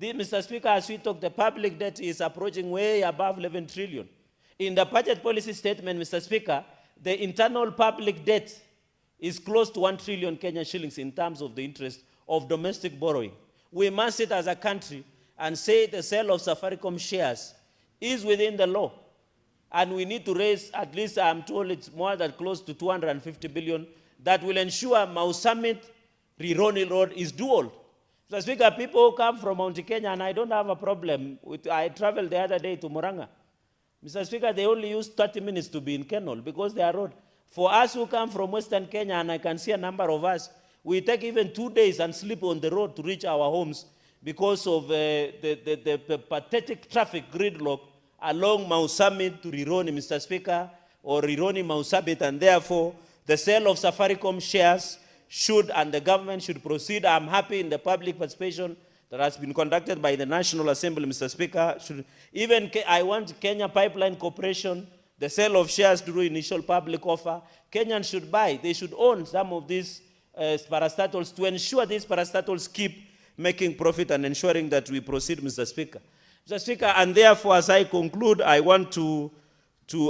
Mr. Speaker, as we talk, the public debt is approaching way above 11 trillion. In the budget policy statement, Mr. Speaker, the internal public debt is close to 1 trillion Kenyan shillings in terms of the interest of domestic borrowing. We must sit as a country and say the sale of Safaricom shares is within the law. And we need to raise, at least I'm told it's more than close to 250 billion, that will ensure Mau Summit, Rironi Road is dual. Mr. Speaker, people come from Mount Kenya, and I don't have a problem with, I traveled the other day to Murang'a. Mr. Speaker, they only use 30 minutes to be in Kenol because they are road. For us who come from Western Kenya, and I can see a number of us, we take even 2 days and sleep on the road to reach our homes because of the pathetic traffic gridlock along Mau Summit to Rironi, Mr. Speaker, or Rironi Mau Summit, and therefore the sale of Safaricom shares should, and the government should proceed. I'm happy in the public participation that has been conducted by the National Assembly, Mr. Speaker. I want Kenya Pipeline Corporation, the sale of shares through initial public offer. Kenyans should buy, they should own some of these parastatals to ensure these parastatals keep making profit and ensuring that we proceed, Mr. Speaker. Mr. Speaker, and therefore, as I conclude, I want to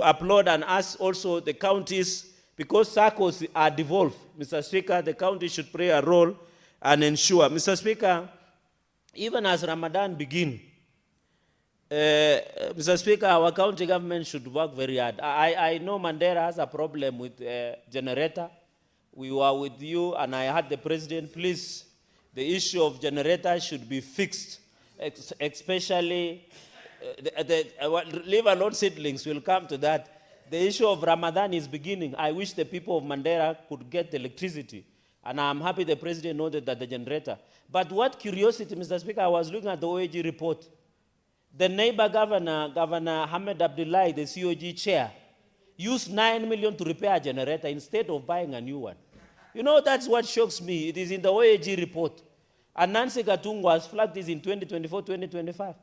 applaud and ask also the counties, because SACCOs are devolved, Mr. Speaker, the county should play a role and ensure. Mr. Speaker, even as Ramadan begins, Mr. Speaker, our county government should work very hard. I know Mandera has a problem with generator. We were with you, and I had the president, please, the issue of generator should be fixed, especially, leave alone seedlings, we'll come to that. The issue of Ramadan is beginning. I wish the people of Mandera could get electricity. And I'm happy the president noted that the generator. But what curiosity, Mr. Speaker, I was looking at the OAG report. The neighbor governor, Governor Ahmed Abdullahi, the COG chair, used 9 million to repair a generator instead of buying a new one. You know, that's what shocks me. It is in the OAG report. And Nancy Gatungu has flagged this in 2024, 2025.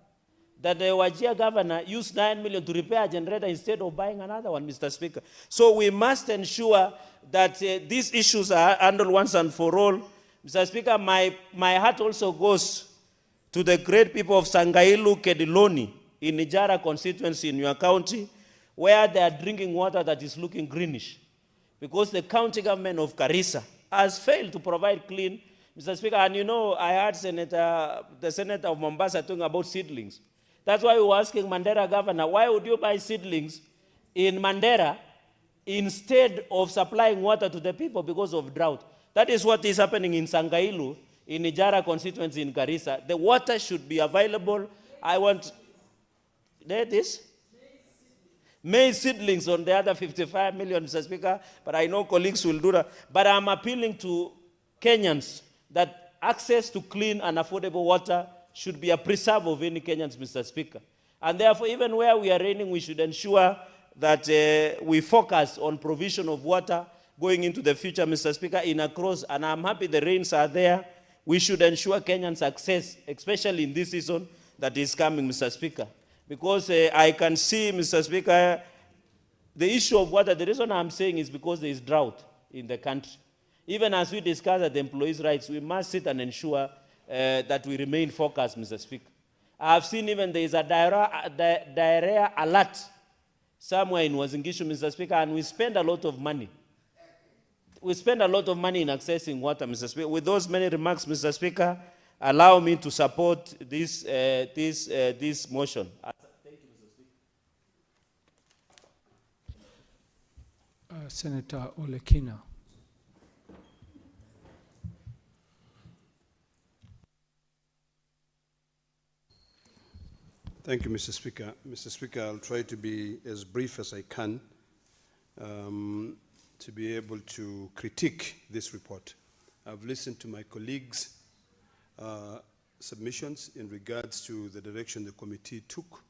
That the Wajir governor used 9 million to repair a generator instead of buying another one, Mr. Speaker. So we must ensure that these issues are handled once and for all. Mr. Speaker, my heart also goes to the great people of Sangailu, Kediloni, in Ijara constituency in your county, where they are drinking water that is looking greenish, because the county government of Garissa has failed to provide clean, Mr. Speaker. And you know, I heard the senator of Mombasa talking about seedlings. That's why we were asking Mandera governor, why would you buy seedlings in Mandera instead of supplying water to the people because of drought? That is what is happening in Sangailu, in Ijara constituency in Garissa. The water should be available. I want, there it is. Maize seedlings on the other 55 million, Mr. Speaker, but I know colleagues will do that. But I'm appealing to Kenyans that access to clean and affordable water should be a preserve of any Kenyans, Mr. Speaker. And therefore, even where we are raining, we should ensure that we focus on provision of water going into the future, Mr. Speaker, in across, and I'm happy the rains are there. we should ensure Kenyan success, especially in this season that is coming, Mr. Speaker. Because I can see, Mr. Speaker, the issue of water, the reason I'm saying is because there is drought in the country. Even as we discuss at the employees' rights, we must sit and ensure that we remain focused, Mr. Speaker. I have seen even there is a diarrhea alert somewhere in Wazingishu, Mr. Speaker, and we spend a lot of money. We spend a lot of money in accessing water, Mr. Speaker. With those many remarks, Mr. Speaker, allow me to support this motion. Thank you, Mr. Speaker. Senator Olekina. Thank you, Mr. Speaker. Mr. Speaker, I'll try to be as brief as I can to be able to critique this report. I've listened to my colleagues' submissions in regards to the direction the committee took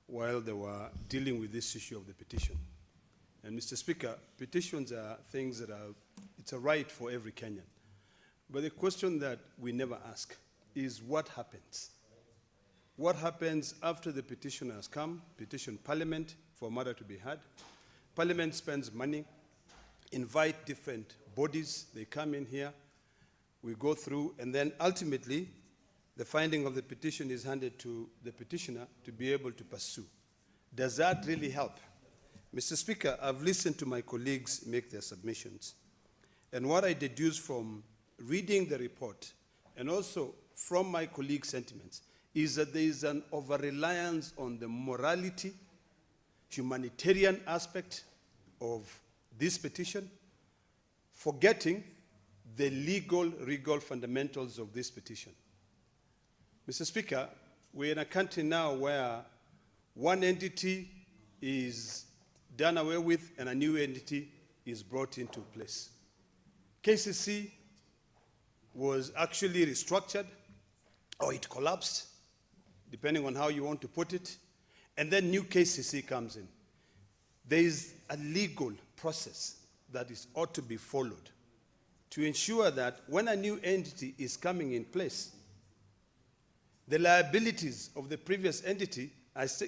while they were dealing with this issue of the petition. And Mr. Speaker, petitions are things that it's a right for every Kenyan. But the question that we never ask is what happens? What happens after the petition has come, petition Parliament for a matter to be heard? Parliament spends money, invite different bodies, they come in here, we go through, and then ultimately the finding of the petition is handed to the petitioner to be able to pursue. Does that really help? Mr. Speaker, I've listened to my colleagues make their submissions, and what I deduce from reading the report and also from my colleagues' sentiments is that there is an over-reliance on the morality, humanitarian aspect of this petition, forgetting the legal fundamentals of this petition. Mr. Speaker, we're in a country now where one entity is done away with and a new entity is brought into place. KCC was actually restructured, or it collapsed, depending on how you want to put it, and then new KCC comes in. There is a legal process that ought to be followed to ensure that when a new entity is coming in place, the liabilities of the previous entity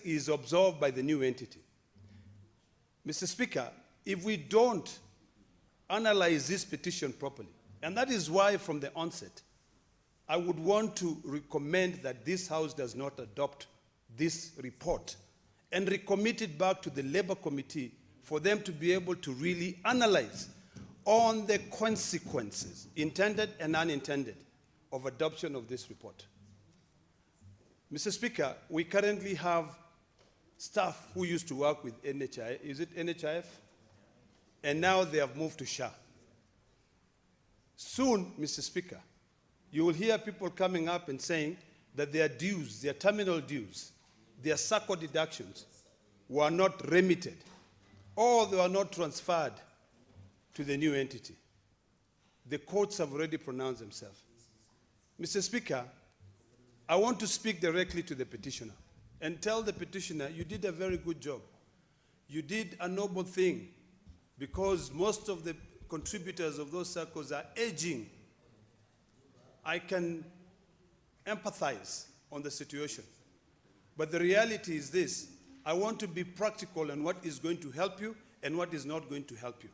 is absorbed by the new entity. Mr. Speaker, if we don't analyze this petition properly, and that is why from the onset, I would want to recommend that this House does not adopt this report and recommit it back to the Labour Committee for them to be able to really analyze on the consequences, intended and unintended, of adoption of this report. Mr. Speaker, we currently have staff who used to work with NHIF, is it NHIF? And now they have moved to SHA. Soon, Mr. Speaker, you will hear people coming up and saying that their dues, their terminal dues, their SACCO deductions were not remitted, or they were not transferred to the new entity. The courts have already pronounced themselves. Mr. Speaker, I want to speak directly to the petitioner and tell the petitioner, you did a very good job. You did a noble thing, because most of the contributors of those circles are aging. I can empathize on the situation. But the reality is this: I want to be practical on what is going to help you and what is not going to help you.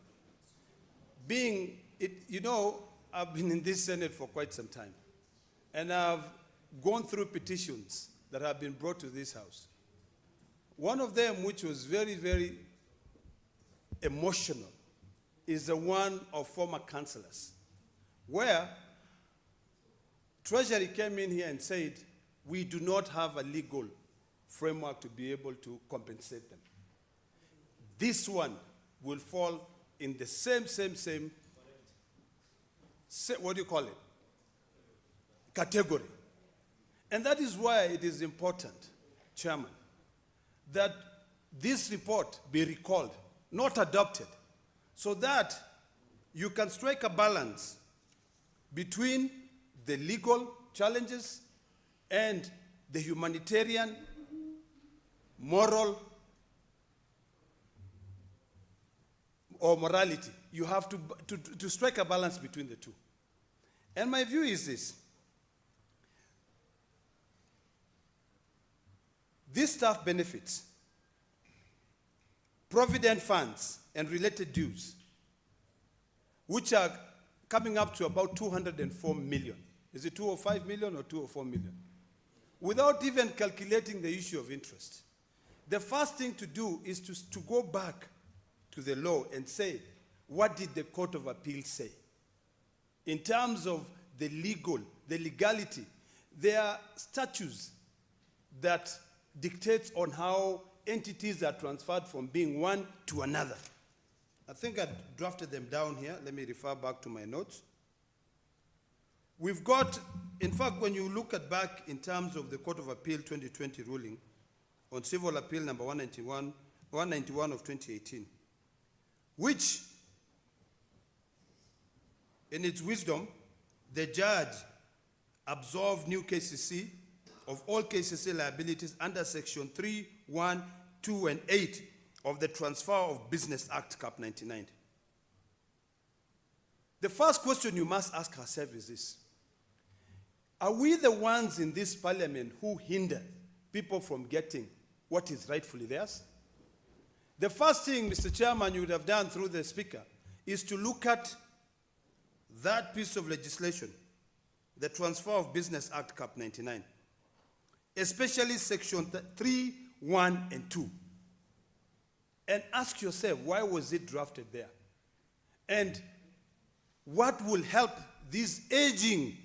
I've been in this Senate for quite some time, and I've gone through petitions that have been brought to this House. One of them, which was very, very emotional, is the one of former councillors, where Treasury came in here and said, we do not have a legal framework to be able to compensate them. This one will fall in the same, what do you call it? Category. And that is why it is important, Chairman, that this report be recalled, not adopted, so that you can strike a balance between the legal challenges and the humanitarian, moral, or morality. You have to strike a balance between the two. And my view is this. These staff benefits, provident funds, and related dues, which are coming up to about 204 million. Is it 205 million or 204 million? Without even calculating the issue of interest. The first thing to do is to go back to the law and say, what did the Court of Appeal say? In terms of the legality, there are statutes that dictates on how entities are transferred from being one to another. I think I drafted them down here. Let me refer back to my notes. We've got, in fact, when you look at back in terms of the Court of Appeal 2020 ruling on Civil Appeal number 191 of 2018, which, in its wisdom, the judge absolved new KCC of all KCC liabilities under section 3, 1, 2, and 8 of the Transfer of Business Act, Cap 99. The first question you must ask yourself is this. Are we the ones in this parliament who hinder people from getting what is rightfully theirs? The first thing, Mr. Chairman, you would have done through the Speaker is to look at that piece of legislation, the Transfer of Business Act, Cap 99, especially section 3, 1, and 2. And ask yourself, why was it drafted there? And what will help these aging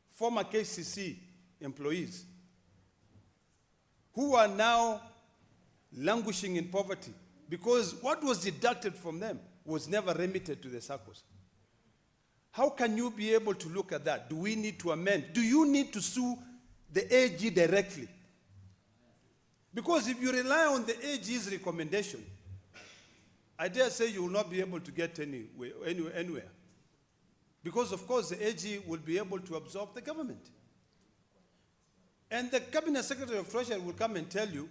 former KCC employees who are now languishing in poverty because what was deducted from them was never remitted to the SACCOs? How can you be able to look at that? Do we need to amend? Do you need to sue the AG directly? Because if you rely on the AG's recommendation, I dare say you will not be able to get anywhere. Because, of course, the AG will be able to absorb the government. And the Cabinet Secretary of Treasury will come and tell you,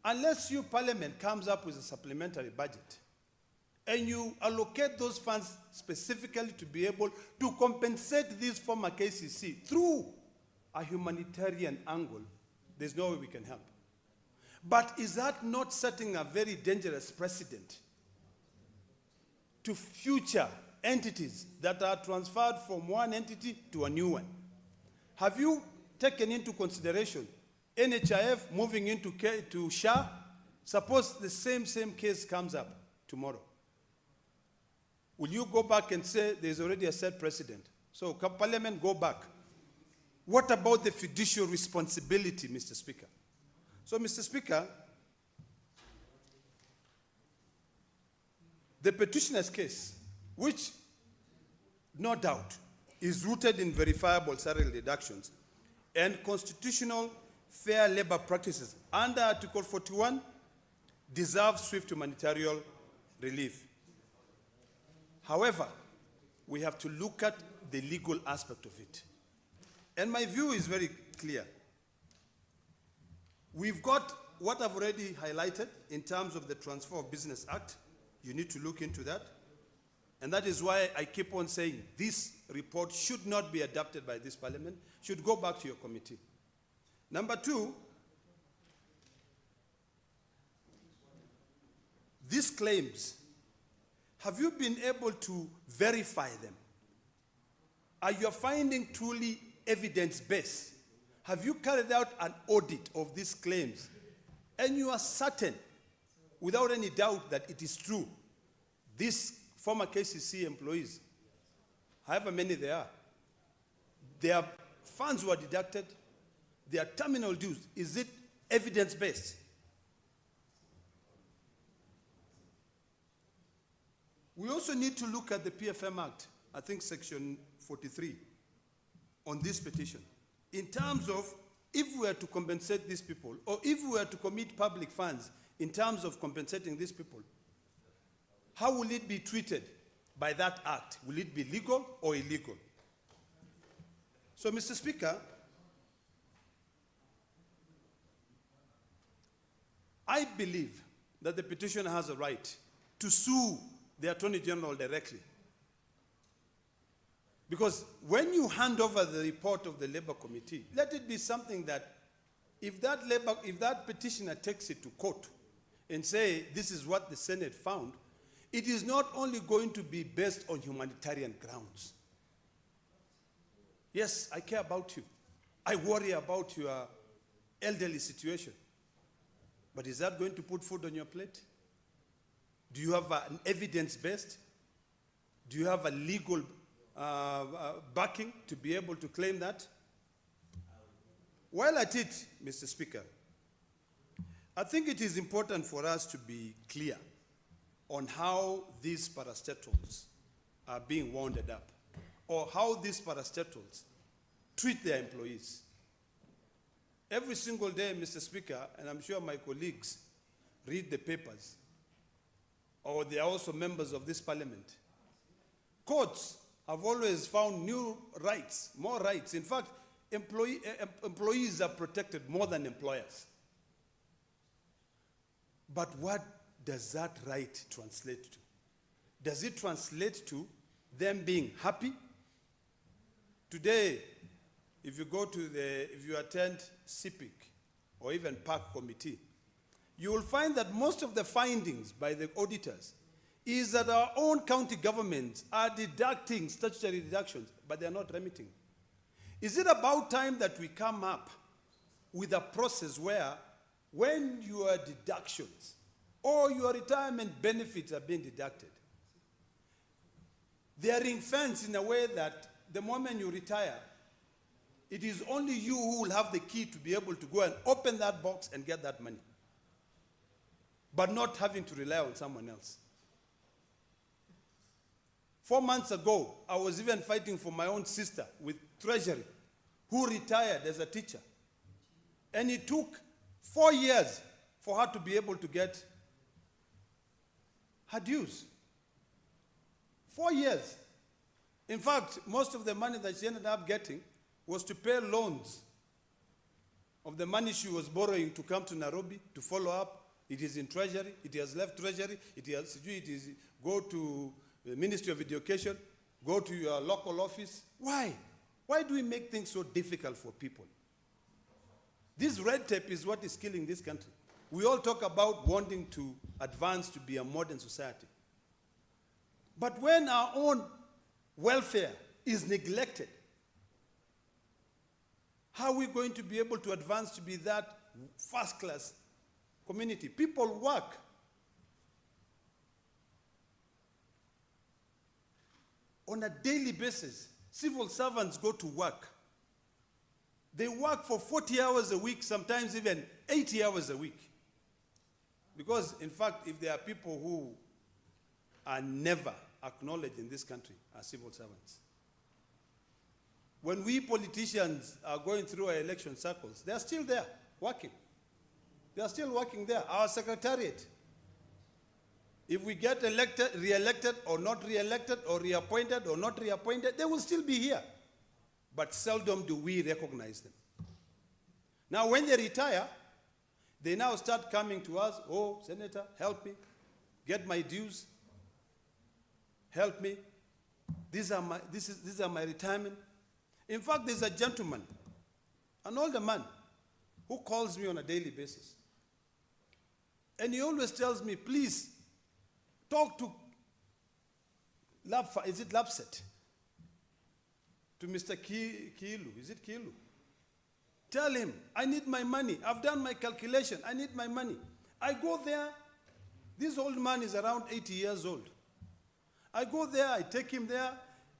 unless your parliament comes up with a supplementary budget, and you allocate those funds specifically to be able to compensate these former KCC through a humanitarian angle, there's no way we can help. But is that not setting a very dangerous precedent to future entities that are transferred from one entity to a new one? Have you taken into consideration NHIF moving into to SHA? Suppose the same case comes up tomorrow. Will you go back and say there's already a set precedent? So Parliament, go back. What about the fiduciary responsibility, Mr. Speaker? So, Mr. Speaker, the petitioner's case, which no doubt is rooted in verifiable salary deductions and constitutional fair labor practices under Article 41, deserves swift humanitarian relief. However, we have to look at the legal aspect of it. And my view is very clear. We've got what I've already highlighted in terms of the Transfer of Business Act. You need to look into that. And that is why I keep on saying this report should not be adopted by this parliament, should go back to your committee. Number two, these claims, have you been able to verify them? Are your findings truly evidence-based? Have you carried out an audit of these claims? And you are certain, without any doubt, that it is true. These former KCC employees, however many they are, their funds were deducted, their terminal dues, is it evidence-based? We also need to look at the PFM Act, I think section 43, on this petition. In terms of if we were to compensate these people, or if we were to commit public funds in terms of compensating these people, how will it be treated by that act? Will it be legal or illegal? So, Mr. Speaker, I believe that the petitioner has a right to sue the Attorney General directly. Because when you hand over the report of the Labour Committee, let it be something that if that petitioner takes it to court and say this is what the Senate found, it is not only going to be based on humanitarian grounds. Yes, I care about you. I worry about your elderly situation. But is that going to put food on your plate? Do you have an evidence-based? Do you have a legal backing to be able to claim that? While at it, Mr. Speaker, I think it is important for us to be clear on how these parastatals are being wounded up, or how these parastatals treat their employees. Every single day, Mr. Speaker, and I'm sure my colleagues read the papers, or they are also members of this parliament. Courts have always found new rights, more rights. In fact, employees are protected more than employers. But what does that right translate to? Does it translate to them being happy? Today, if you attend CPIC or even PAC committee, you will find that most of the findings by the auditors is that our own county governments are deducting statutory deductions, but they are not remitting. Is it about time that we come up with a process where when your deductions or your retirement benefits are being deducted, they are ring-fenced in a way that the moment you retire, it is only you who will have the key to be able to go and open that box and get that money, but not having to rely on someone else. 4 months ago, I was even fighting for my own sister with Treasury, who retired as a teacher. And it took 4 years for her to be able to get her dues. 4 years. In fact, most of the money that she ended up getting was to pay loans of the money she was borrowing to come to Nairobi to follow up. It is in Treasury. It has left Treasury. It is go to the Ministry of Education, go to your local office. Why? Why do we make things so difficult for people? This red tape is what is killing this country. We all talk about wanting to advance to be a modern society. But when our own welfare is neglected, how are we going to be able to advance to be that first-class community? People work. On a daily basis, civil servants go to work. They work for 40 hours a week, sometimes even 80 hours a week. Because, in fact, if there are people who are never acknowledged in this country as civil servants. When we politicians are going through our election circles, they are still there working. They are still working there. Our secretariat, if we get elected, re-elected or not re-elected or reappointed or not reappointed, they will still be here. But seldom do we recognize them. Now when they retire, they now start coming to us, oh, Senator, help me, get my dues, help me, these are my retirement. In fact, there's a gentleman, an older man, who calls me on a daily basis. And he always tells me, please, talk to Lapset? To Mr. Kiilu. Is it Kiilu? Tell him, I need my money. I've done my calculation. I need my money. I go there. This old man is around 80 years old. I go there. I take him there.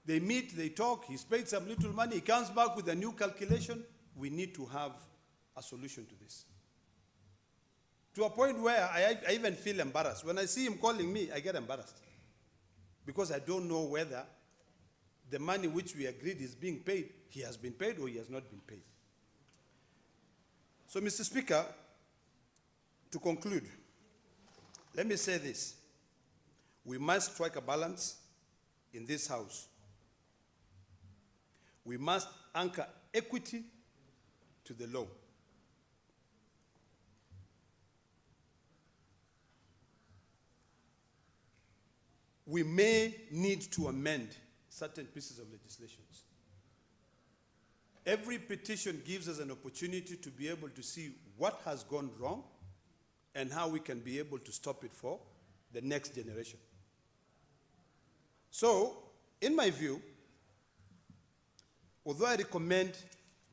They meet. They talk. He's paid some little money. He comes back with a new calculation. We need to have a solution to this. To a point where I even feel embarrassed. When I see him calling me, I get embarrassed. Because I don't know whether the money which we agreed is being paid, he has been paid or he has not been paid. So, Mr. Speaker, to conclude, let me say this. We must strike a balance in this House. We must anchor equity to the law. We may need to amend certain pieces of legislations. Every petition gives us an opportunity to be able to see what has gone wrong and how we can be able to stop it for the next generation. So, in my view, although I recommend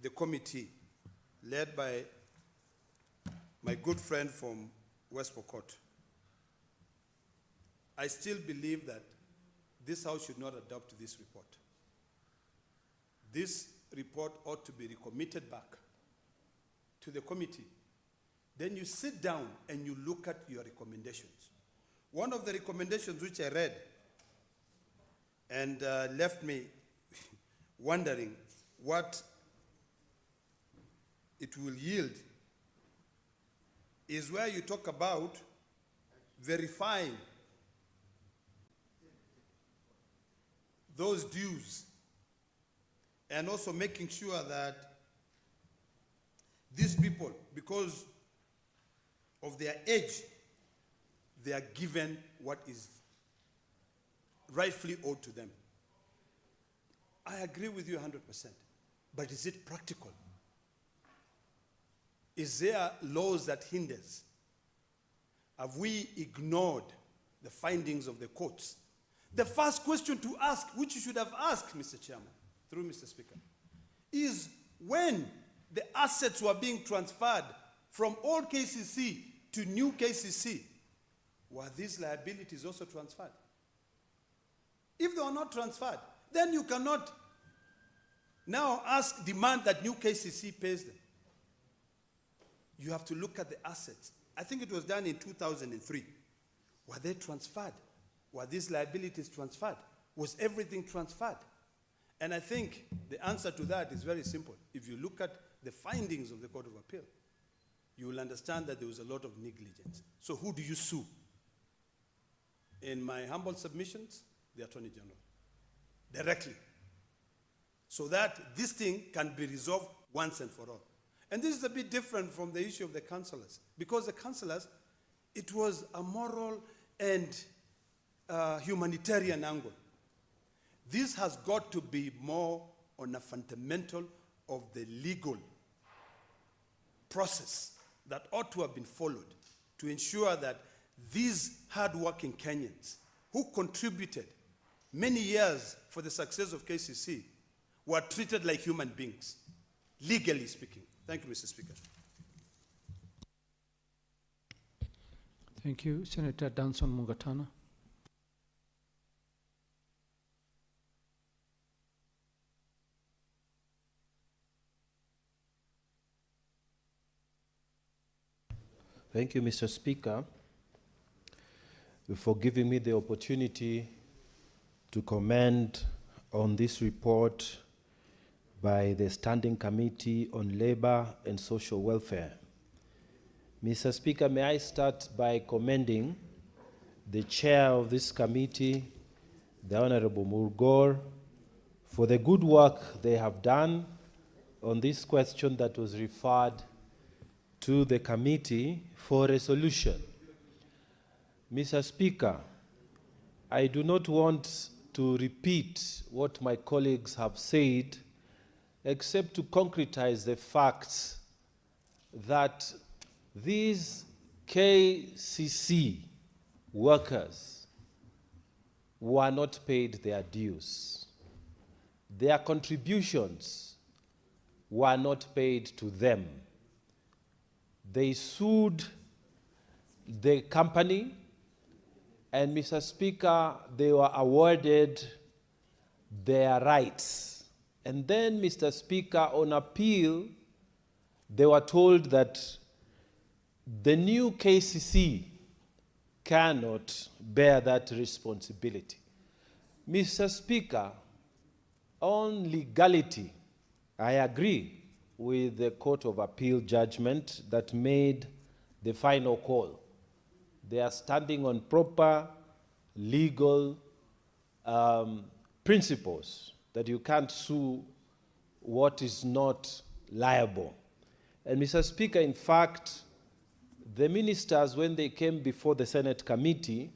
the committee led by my good friend from West Pokot, I still believe that this House should not adopt this report. This report ought to be recommitted back to the committee. Then you sit down and you look at your recommendations. One of the recommendations which I read and left me wondering what it will yield is where you talk about verifying those dues and also making sure that these people, because of their age, they are given what is rightfully owed to them. I agree with you 100%, but is it practical? Is there laws that hinders? Have we ignored the findings of the courts? The first question to ask, which you should have asked, Mr. Chairman, through Mr. Speaker, is when the assets were being transferred from old KCC to new KCC, were these liabilities also transferred? If they were not transferred, then you cannot now demand that new KCC pays them. You have to look at the assets. I think it was done in 2003. Were they transferred? Were these liabilities transferred? Was everything transferred? And I think the answer to that is very simple. If you look at the findings of the Court of Appeal, you will understand that there was a lot of negligence. So who do you sue? In my humble submissions, the Attorney General, directly, so that this thing can be resolved once and for all. And this is a bit different from the issue of the councillors, because the councillors, it was a moral and humanitarian angle. This has got to be more on a fundamental of the legal process that ought to have been followed to ensure that these hard-working Kenyans who contributed many years for the success of KCC were treated like human beings, legally speaking. Thank you, Mr. Speaker. Thank you. Senator Danson Mugatana. Thank you, Mr. Speaker, for giving me the opportunity to comment on this report by the Standing Committee on Labor and Social Welfare. Mr. Speaker, may I start by commending the chair of this committee, the Honorable Murgor, for the good work they have done on this question that was referred to the committee for resolution. Mr. Speaker, I do not want to repeat what my colleagues have said, except to concretize the facts that these KCC workers were not paid their dues. Their contributions were not paid to them. They sued the company, and Mr. Speaker, they were awarded their rights. And then, Mr. Speaker, on appeal, they were told that the new KCC cannot bear that responsibility. Mr. Speaker, on legality, I agree with the Court of Appeal judgment that made the final call. They are standing on proper legal principles that you can't sue what is not liable. And Mr. Speaker, in fact, the ministers, when they came before the Senate committee,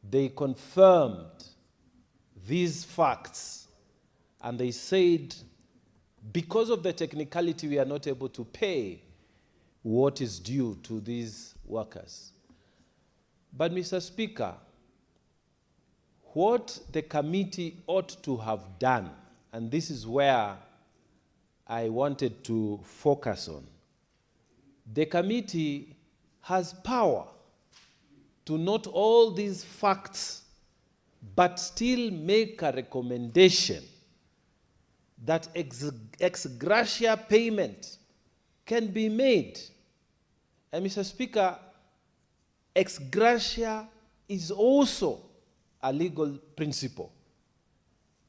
they confirmed these facts, and they said, because of the technicality, we are not able to pay what is due to these workers. But Mr. Speaker, what the committee ought to have done, and this is where I wanted to focus on, the committee has power to note all these facts, but still make a recommendation that ex gratia payment can be made. And Mr. Speaker, ex gratia is also a legal principle.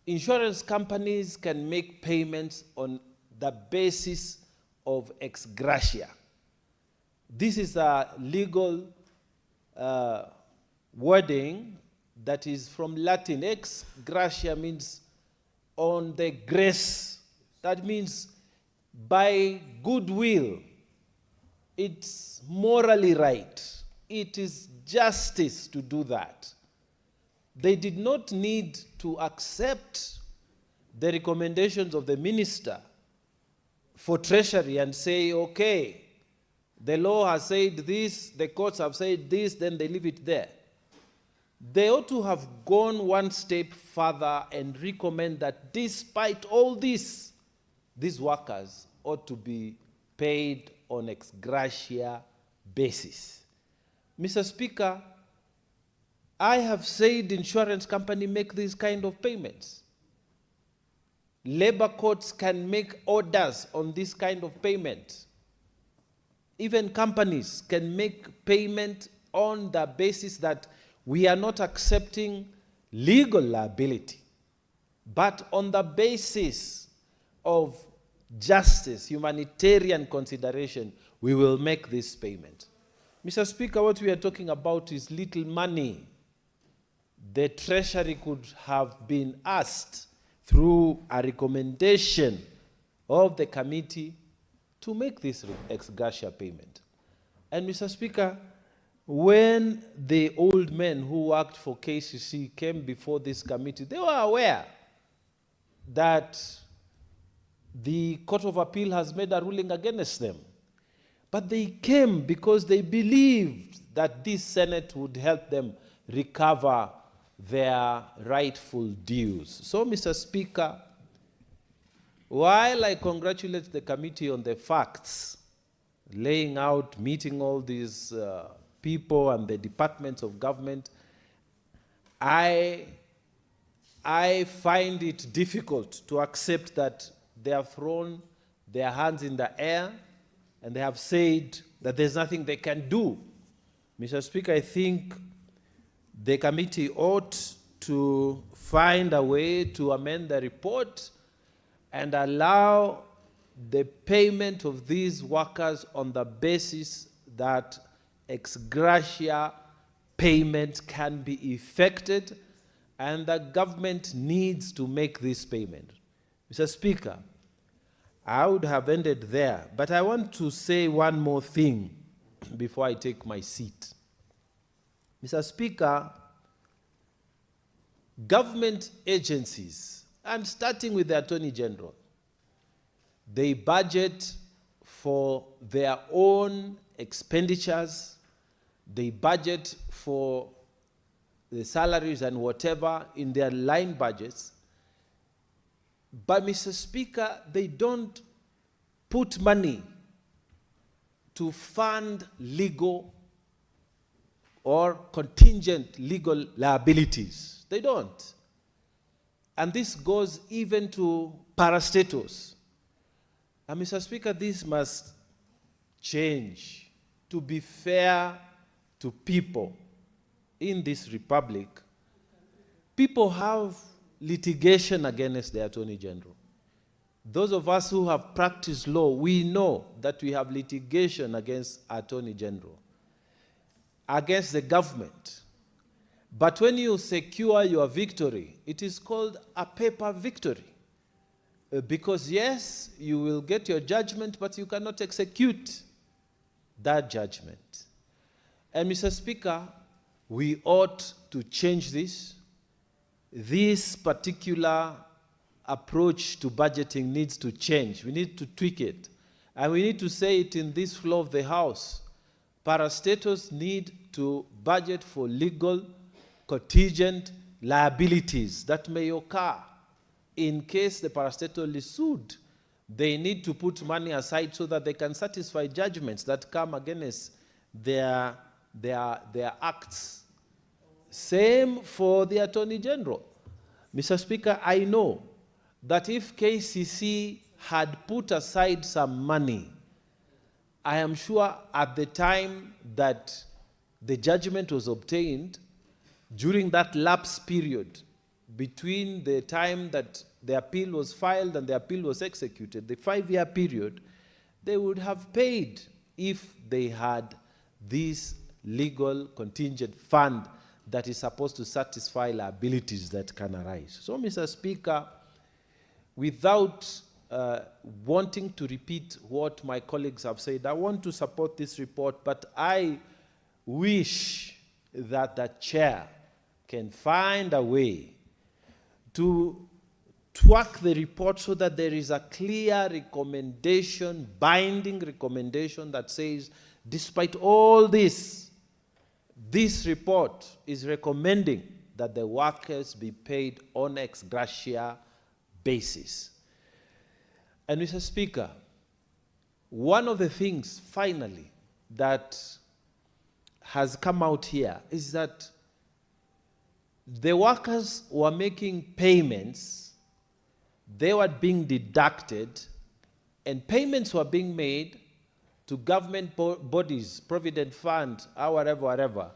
Insurance companies can make payments on the basis of ex gratia. This is a legal wording that is from Latin. Ex gratia means on the grace. That means by goodwill. It's morally right. It is justice to do that. They did not need to accept the recommendations of the minister for treasury and say, okay, the law has said this, the courts have said this, then they leave it there. They ought to have gone one step further and recommend that despite all this, these workers ought to be paid on ex gratia basis. Mr. Speaker, I have said insurance companies make these kind of payments. Labor courts can make orders on this kind of payment. Even companies can make payment on the basis that we are not accepting legal liability, but on the basis of justice, humanitarian consideration, we will make this payment. Mr. Speaker, what we are talking about is little money. The Treasury could have been asked through a recommendation of the committee to make this ex gratia payment. And Mr. Speaker, when the old men who worked for KCC came before this committee, they were aware that the Court of Appeal has made a ruling against them. But they came because they believed that this Senate would help them recover their rightful dues. So, Mr. Speaker, while I congratulate the committee on the facts, laying out, meeting all these people and the departments of government, I find it difficult to accept that they have thrown their hands in the air and they have said that there's nothing they can do. Mr. Speaker, I think the committee ought to find a way to amend the report and allow the payment of these workers on the basis that ex gratia payment can be effected, and the government needs to make this payment. Mr. Speaker, I would have ended there, but I want to say one more thing before I take my seat. Mr. Speaker, government agencies, and starting with the Attorney General, they budget for their own expenditures, they budget for the salaries and whatever in their line budgets. But, Mr. Speaker, they don't put money to fund legal or contingent legal liabilities. They don't. And this goes even to parastatus. And, Mr. Speaker, this must change to be fair to people in this republic. People have litigation against the Attorney General. Those of us who have practiced law, we know that we have litigation against Attorney General, against the government. But when you secure your victory, it is called a paper victory. Because yes, you will get your judgment, but you cannot execute that judgment. And Mr. Speaker, we ought to change this. this particular approach to budgeting needs to change. We need to tweak it. And we need to say it in this floor of the House. Parastatals need to budget for legal contingent liabilities that may occur in case the parastatal is sued. They need to put money aside so that they can satisfy judgments that come against their acts. Same for the Attorney General. Mr. Speaker, I know that if KCC had put aside some money, I am sure at the time that the judgment was obtained, during that lapse period between the time that the appeal was filed and the appeal was executed, the 5-year period, they would have paid if they had this legal contingent fund that is supposed to satisfy liabilities that can arise. So, Mr. Speaker, without wanting to repeat what my colleagues have said, I want to support this report, but I wish that the chair can find a way to twerk the report so that there is a clear recommendation, binding recommendation that says, despite all this, this report is recommending that the workers be paid on ex gratia basis. And Mr. Speaker, one of the things, finally, that has come out here is that the workers were making payments, they were being deducted, and payments were being made to government bodies, Provident Fund, or whatever.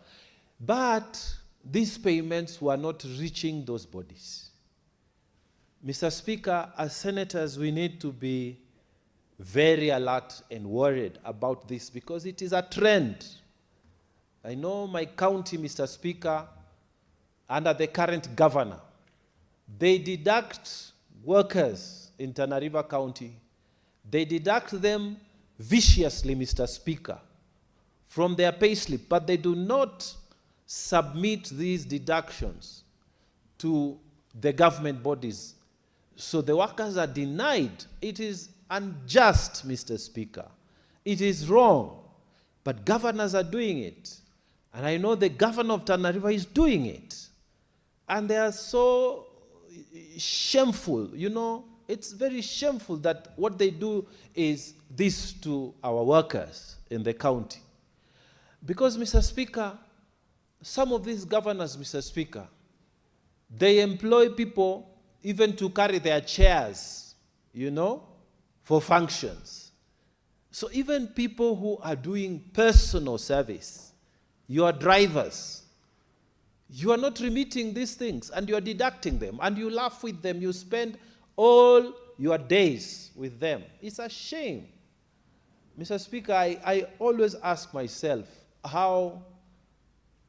But these payments were not reaching those bodies. Mr. Speaker, as senators, we need to be very alert and worried about this because it is a trend. I know my county, Mr. Speaker, under the current governor, they deduct workers in Tana River County. They deduct them viciously, Mr. Speaker, from their payslip, but they do not submit these deductions to the government bodies. So the workers are denied. It is unjust, Mr. Speaker. It is wrong, but governors are doing it. And I know the governor of Tana River is doing it. And they are so shameful, you know. It's very shameful that what they do is this to our workers in the county. Because, Mr. Speaker, some of these governors, Mr. Speaker, they employ people even to carry their chairs, you know, for functions. So even people who are doing personal service, your drivers, you are not remitting these things and you are deducting them and you laugh with them, you spend all your days with them. It's a shame. Mr. Speaker, I always ask myself how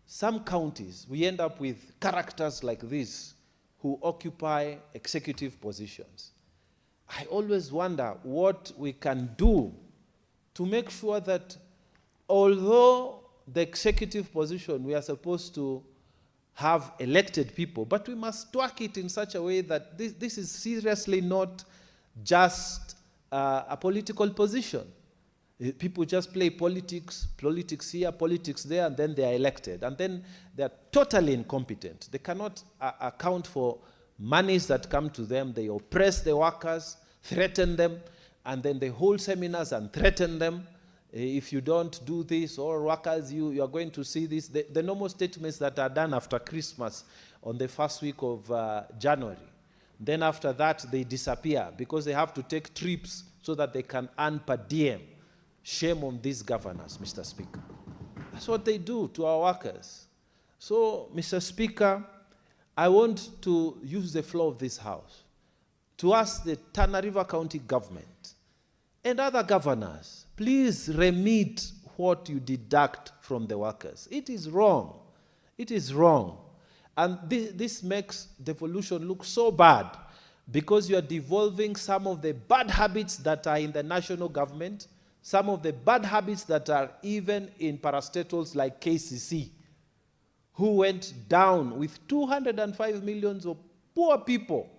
some counties, we end up with characters like this who occupy executive positions. I always wonder what we can do to make sure that although the executive position, we are supposed to have elected people, but we must twerk it in such a way that this is seriously not just a political position. People just play politics here, politics there, and then they are elected. And then they are totally incompetent. They cannot account for monies that come to them. They oppress the workers, threaten them, and then they hold seminars and threaten them. If you don't do this, or workers, you are going to see this. The normal statements that are done after Christmas on the first week of January. Then after that, they disappear because they have to take trips so that they can earn per diem. Shame on these governors, Mr. Speaker. That's what they do to our workers. So, Mr. Speaker, I want to use the floor of this House to ask the Tana River County government and other governors, please remit what you deduct from the workers. It is wrong. It is wrong. And this makes devolution look so bad because you are devolving some of the bad habits that are in the national government, some of the bad habits that are even in parastatals like KCC, who went down with 205 millions of poor people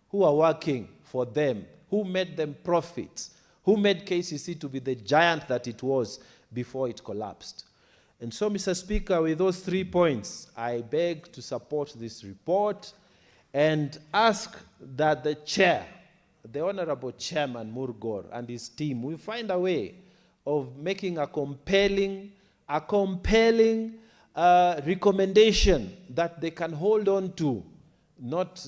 who are working for them, who made them profits, who made KCC to be the giant that it was before it collapsed. And so, Mr. Speaker, with those 3 points, I beg to support this report and ask that the chair, the Honorable Chairman Murgor and his team, will find a way of making a compelling recommendation that they can hold on to, not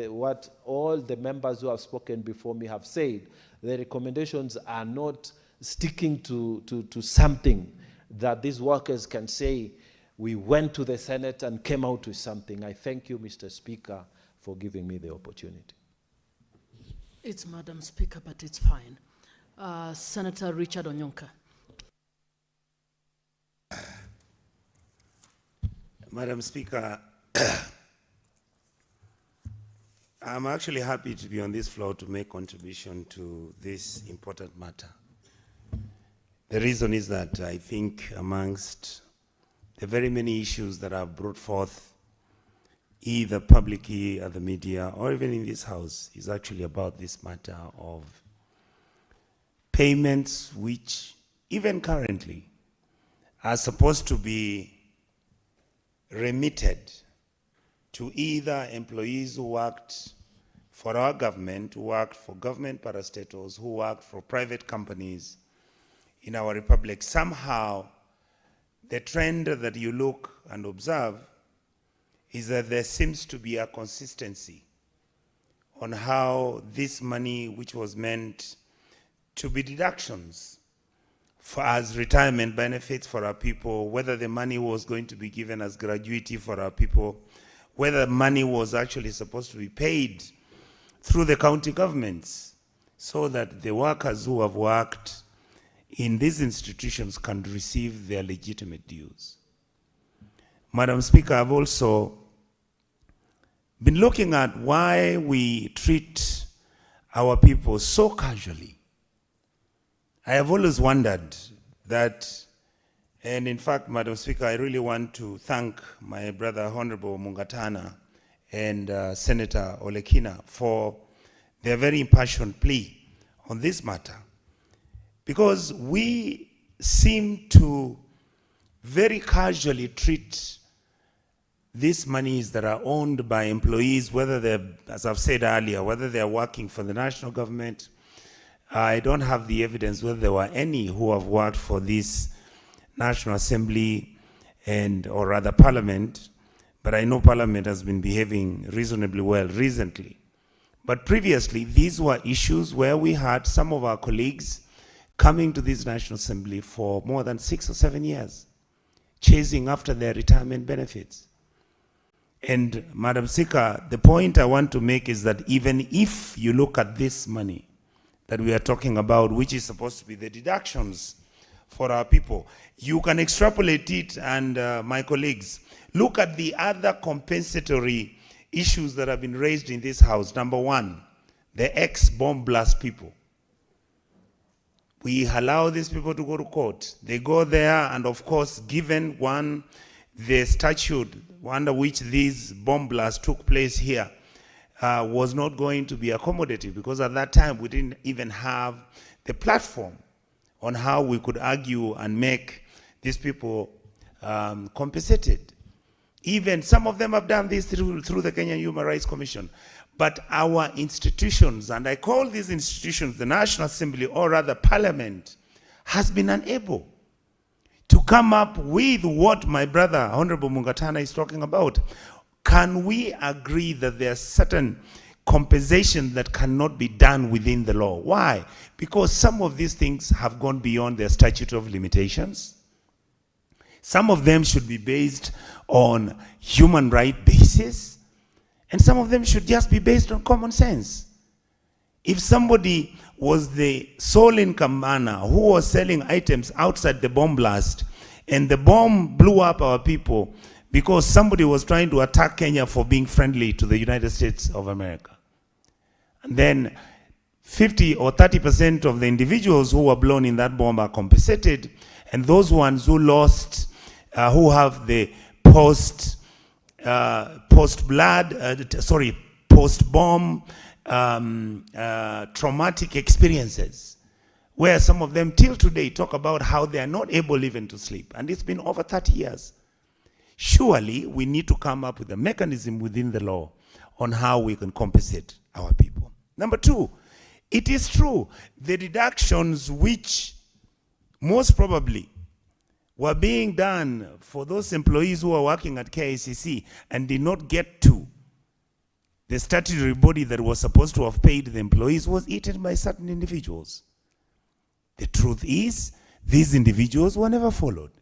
what all the members who have spoken before me have said. The recommendations are not sticking to something that these workers can say, we went to the Senate and came out with something. I thank you, Mr. Speaker, for giving me the opportunity. It's Madam Speaker, but it's fine. Senator Richard Onyonka. Madam Speaker, I'm actually happy to be on this floor to make contribution to this important matter. The reason is that I think amongst the very many issues that I've brought forth, either publicly at the media or even in this house, is actually about this matter of payments which, even currently, are supposed to be remitted to either employees who worked for our government, who worked for government parastatals, who worked for private companies in our republic. Somehow, the trend that you look and observe is that there seems to be a consistency on how this money, which was meant to be deductions for as retirement benefits for our people, whether the money was going to be given as gratuity for our people, whether money was actually supposed to be paid through the county governments so that the workers who have worked in these institutions can receive their legitimate dues. Madam Speaker, I've also been looking at why we treat our people so casually. I have always wondered that, and in fact, Madam Speaker, I really want to thank my brother Honorable Mungatana and Senator Olekina for their very impassioned plea on this matter. Because we seem to very casually treat these monies that are owned by employees, whether they're, as I've said earlier, whether they're working for the national government. I don't have the evidence whether there were any who have worked for this National Assembly or rather Parliament, but I know Parliament has been behaving reasonably well recently. But previously, these were issues where we had some of our colleagues coming to this National Assembly for more than 6 or 7 years, chasing after their retirement benefits. And Madam Speaker, the point I want to make is that even if you look at this money that we are talking about, which is supposed to be the deductions for our people, you can extrapolate it, and my colleagues, look at the other compensatory issues that have been raised in this house. Number one, the ex-bomb blast people. We allow these people to go to court. They go there, and of course, given the statute under which these bomb blasts took place here was not going to be accommodative, because at that time we didn't even have the platform on how we could argue and make these people compensated. Even some of them have done this through the Kenyan Human Rights Commission. But our institutions, and I call these institutions the National Assembly, or rather Parliament, has been unable to come up with what my brother, Honorable Mungatana, is talking about. Can we agree that there are certain compensations that cannot be done within the law? Why? Because some of these things have gone beyond their statute of limitations. Some of them should be based on human right basis, and some of them should just be based on common sense. If somebody was the sole income earner who was selling items outside the bomb blast, and the bomb blew up our people because somebody was trying to attack Kenya for being friendly to the United States of America, and then 50 or 30% of the individuals who were blown in that bomb are compensated, and those ones who lost, who have the post-bomb traumatic experiences, where some of them till today talk about how they are not able even to sleep. And it's been over 30 years. Surely we need to come up with a mechanism within the law on how we can compensate our people. Number two, it is true, the deductions which most probably were being done for those employees who are working at KICC and did not get to the statutory body that was supposed to have paid the employees was eaten by certain individuals. The truth is, these individuals were never followed.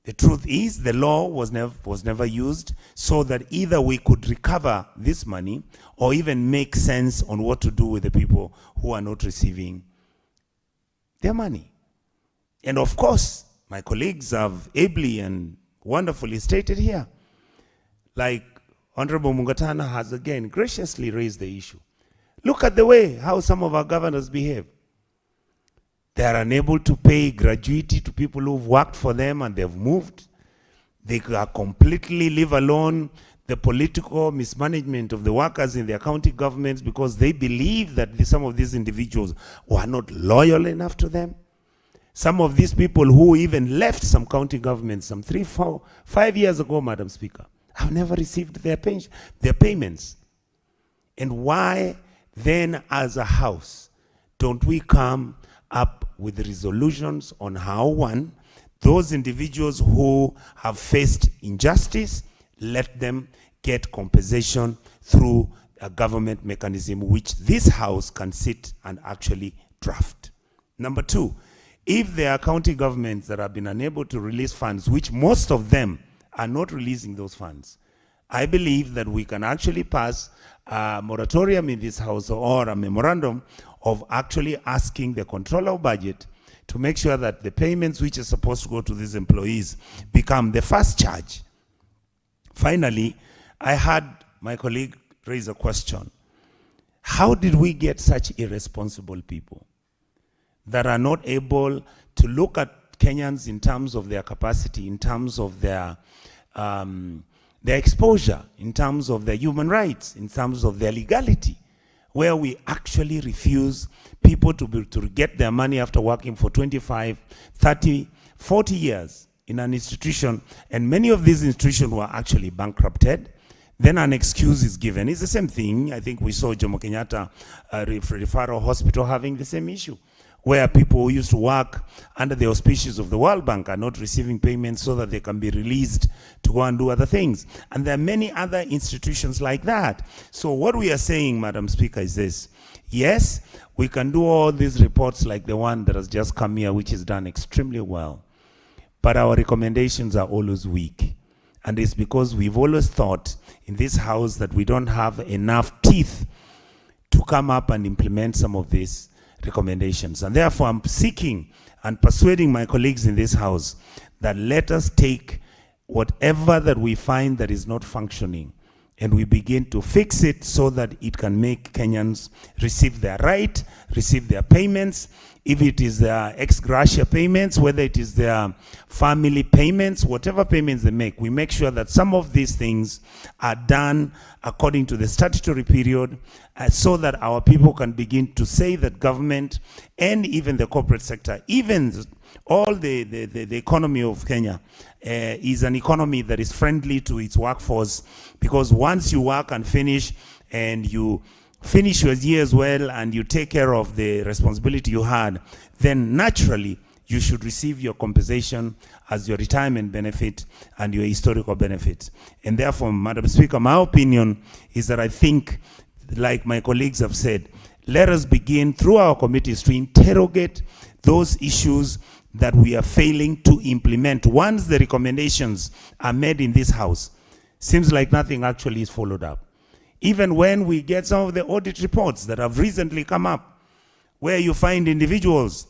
The truth is, the law was never used so that either we could recover this money or even make sense on what to do with the people who are not receiving their money. And of course, my colleagues have ably and wonderfully stated here, like Honorable Mungatana has again graciously raised the issue. Look at the way how some of our governors behave. They are unable to pay gratuity to people who've worked for them and they've moved. They are completely leave alone the political mismanagement of the workers in their county governments because they believe that some of these individuals were not loyal enough to them. Some of these people who even left some county governments some 3, 4, 5 years ago, Madam Speaker, have never received their payments. And why then as a house don't we come up with resolutions on how, one, those individuals who have faced injustice, let them get compensation through a government mechanism which this house can sit and actually draft. Number two, if there are county governments that have been unable to release funds, which most of them are not releasing those funds, I believe that we can actually pass a moratorium in this house or a memorandum of actually asking the controller of budget to make sure that the payments which are supposed to go to these employees become the first charge. Finally, I had my colleague raise a question. How did we get such irresponsible people that are not able to look at Kenyans in terms of their capacity, in terms of their exposure, in terms of their human rights, in terms of their legality, where we actually refuse people to get their money after working for 25, 30, 40 years in an institution, and many of these institutions were actually bankrupted. Then an excuse is given. It's the same thing. I think we saw Jomo Kenyatta Referral Hospital having the same issue, where people who used to work under the auspices of the World Bank are not receiving payments so that they can be released to go and do other things. And there are many other institutions like that. So what we are saying, Madam Speaker, is this. Yes, we can do all these reports like the one that has just come here, which is done extremely well. But our recommendations are always weak. And it's because we've always thought in this house that we don't have enough teeth to come up and implement some of these recommendations. And therefore, I'm seeking and persuading my colleagues in this house that let us take whatever that we find that is not functioning and we begin to fix it so that it can make Kenyans receive their right, receive their payments. If it is their ex gratia payments, whether it is their family payments, whatever payments they make, we make sure that some of these things are done according to the statutory period so that our people can begin to say that government and even the corporate sector, even all the economy of Kenya is an economy that is friendly to its workforce, because once you work and finish and you finish your years well and you take care of the responsibility you had, then naturally you should receive your compensation as your retirement benefit and your historical benefit. And therefore, Madam Speaker, my opinion is that I think, like my colleagues have said, let us begin through our committees to interrogate those issues that we are failing to implement. Once the recommendations are made in this house, seems like nothing actually is followed up. Even when we get some of the audit reports that have recently come up, where you find individuals,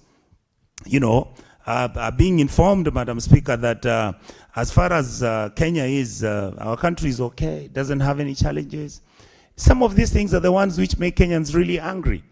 are being informed, Madam Speaker, that as far as Kenya is, our country is okay, doesn't have any challenges. Some of these things are the ones which make Kenyans really angry.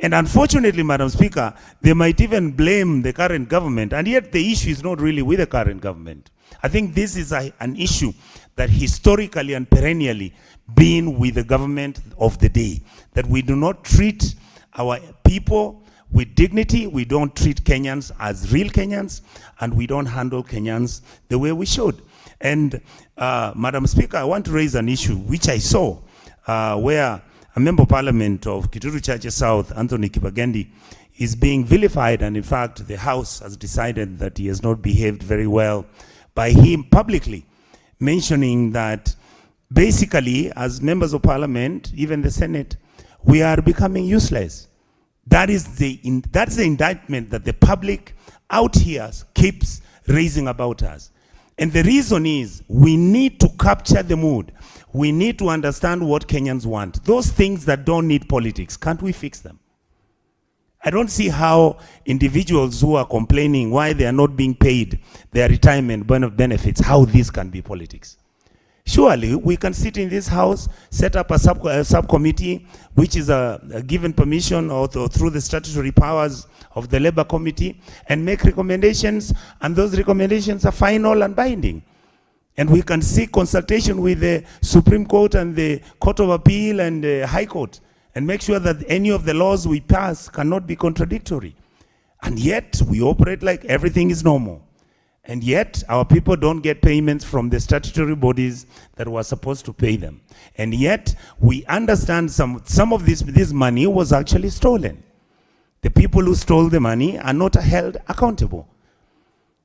And unfortunately, Madam Speaker, they might even blame the current government, and yet the issue is not really with the current government. I think this is an issue that historically and perennially been with the government of the day, that we do not treat our people with dignity, we don't treat Kenyans as real Kenyans, and we don't handle Kenyans the way we should. And Madam Speaker, I want to raise an issue which I saw where a member of parliament of Kituru Church South, Anthony Kibagendi, is being vilified, and in fact the House has decided that he has not behaved very well by him publicly mentioning that basically as members of parliament, even the Senate, we are becoming useless. That's the indictment that the public out here keeps raising about us. And the reason is we need to capture the mood. We need to understand what Kenyans want. Those things that don't need politics, can't we fix them? I don't see how individuals who are complaining why they are not being paid their retirement benefits, how this can be politics. Surely we can sit in this house, set up a subcommittee, which is given permission or through the statutory powers of the Labour Committee, and make recommendations, and those recommendations are final and binding. And we can seek consultation with the Supreme Court and the Court of Appeal and the High Court, and make sure that any of the laws we pass cannot be contradictory. And yet we operate like everything is normal. And yet our people don't get payments from the statutory bodies that were supposed to pay them. And yet we understand some of this money was actually stolen. The people who stole the money are not held accountable.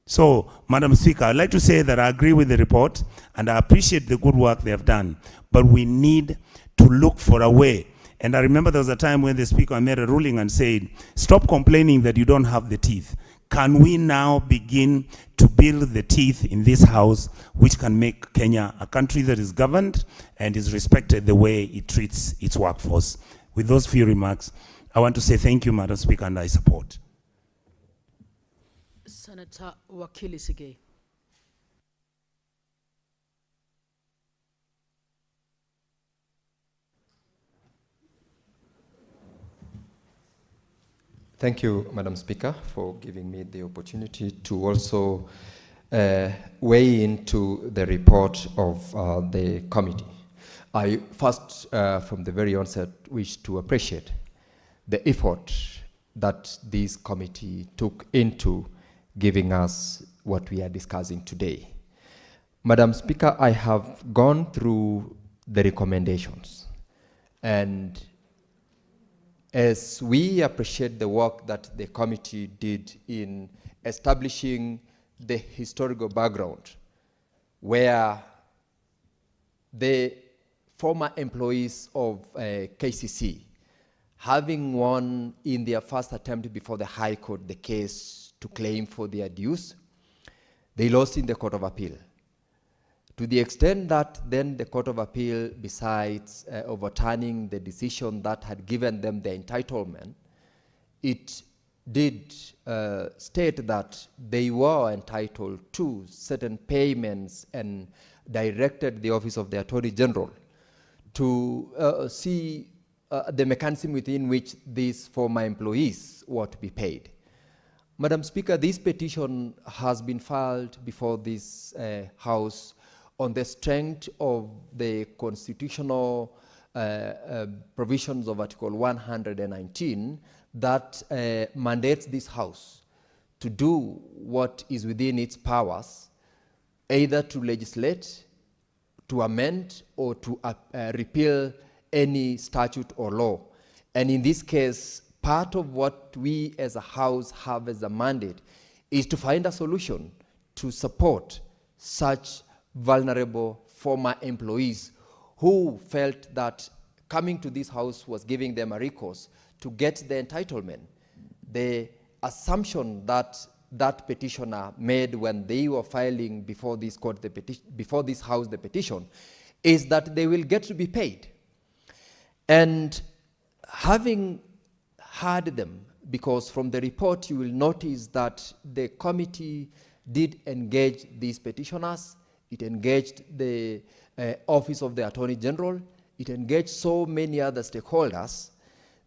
So, Madam Speaker, I'd like to say that I agree with the report and I appreciate the good work they have done, but we need to look for a way. And I remember there was a time when the Speaker made a ruling and said, stop complaining that you don't have the teeth. Can we now begin to build the teeth in this house which can make Kenya a country that is governed and is respected the way it treats its workforce? With those few remarks, I want to say thank you, Madam Speaker, and I support. Senator Wakili Sigei. Thank you, Madam Speaker, for giving me the opportunity to also weigh into the report of the committee. I first, from the very onset, wish to appreciate the effort that this committee took into giving us what we are discussing today. Madam Speaker, I have gone through the recommendations, and as we appreciate the work that the committee did in establishing the historical background where the former employees of KCC, having won in their first attempt before the High Court the case to claim for their dues, they lost in the Court of Appeal. To the extent that then the Court of Appeal, besides overturning the decision that had given them the entitlement, it did state that they were entitled to certain payments and directed the Office of the Attorney General to see the mechanism within which these former employees were to be paid. Madam Speaker, this petition has been filed before this House on the strength of the constitutional provisions of Article 119 that mandates this House to do what is within its powers, either to legislate, to amend, or to repeal any statute or law. And in this case, part of what we as a House have as a mandate is to find a solution to support such vulnerable former employees who felt that coming to this House was giving them a recourse to get the entitlement. The assumption that that petitioner made when they were filing before this court, before this House, the petition, is that they will get to be paid. And having heard them, because from the report you will notice that the committee did engage these petitioners, it engaged the Office of the Attorney General, it engaged so many other stakeholders.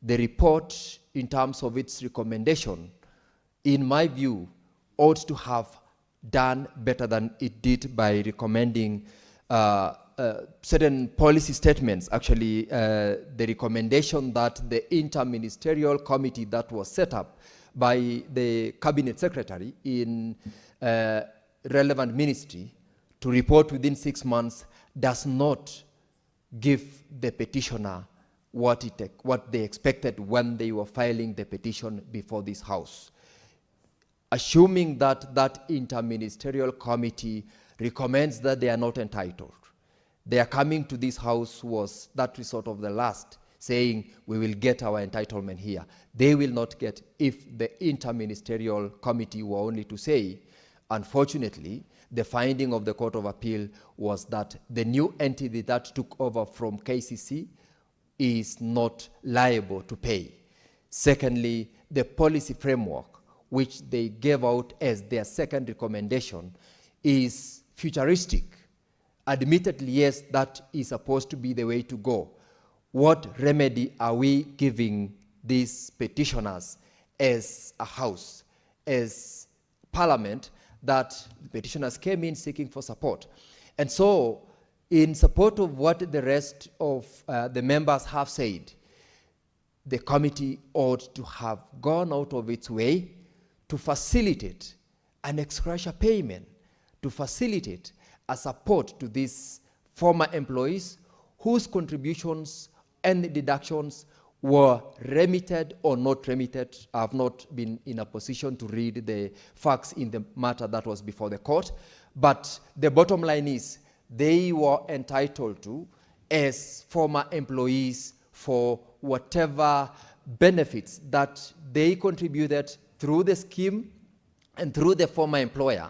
The report, in terms of its recommendation, in my view, ought to have done better than it did by recommending certain policy statements. Actually, the recommendation that the interministerial committee that was set up by the cabinet secretary in relevant ministry to report within 6 months does not give the petitioner what they expected when they were filing the petition before this House. Assuming that that interministerial committee recommends that they are not entitled, their coming to this House was that resort of the last, saying we will get our entitlement here. They will not get if the interministerial committee were only to say, unfortunately, the finding of the Court of Appeal was that the new entity that took over from KCC is not liable to pay. Secondly, the policy framework, which they gave out as their second recommendation, is futuristic. Admittedly, yes, that is supposed to be the way to go. What remedy are we giving these petitioners as a House, as Parliament, that the petitioners came in seeking for support? And so, in support of what the rest of the members have said, the committee ought to have gone out of its way to facilitate an ex gratia payment, to facilitate a support to these former employees whose contributions and deductions were remitted or not remitted. I have not been in a position to read the facts in the matter that was before the court, but the bottom line is they were entitled to, as former employees, for whatever benefits that they contributed through the scheme and through the former employer,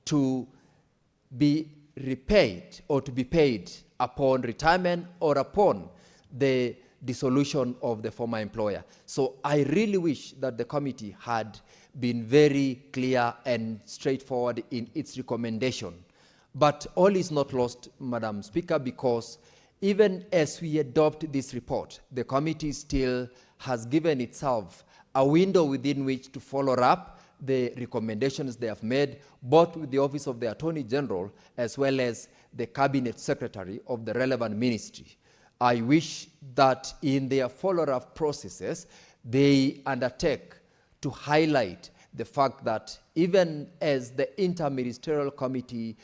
to be repaid or to be paid upon retirement or upon the dissolution of the former employer. So I really wish that the committee had been very clear and straightforward in its recommendation. But all is not lost, Madam Speaker, because even as we adopt this report, the committee still has given itself a window within which to follow up the recommendations they have made, both with the Office of the Attorney General as well as the Cabinet Secretary of the relevant ministry. I wish that in their follow-up processes, they undertake to highlight the fact that even as the interministerial committee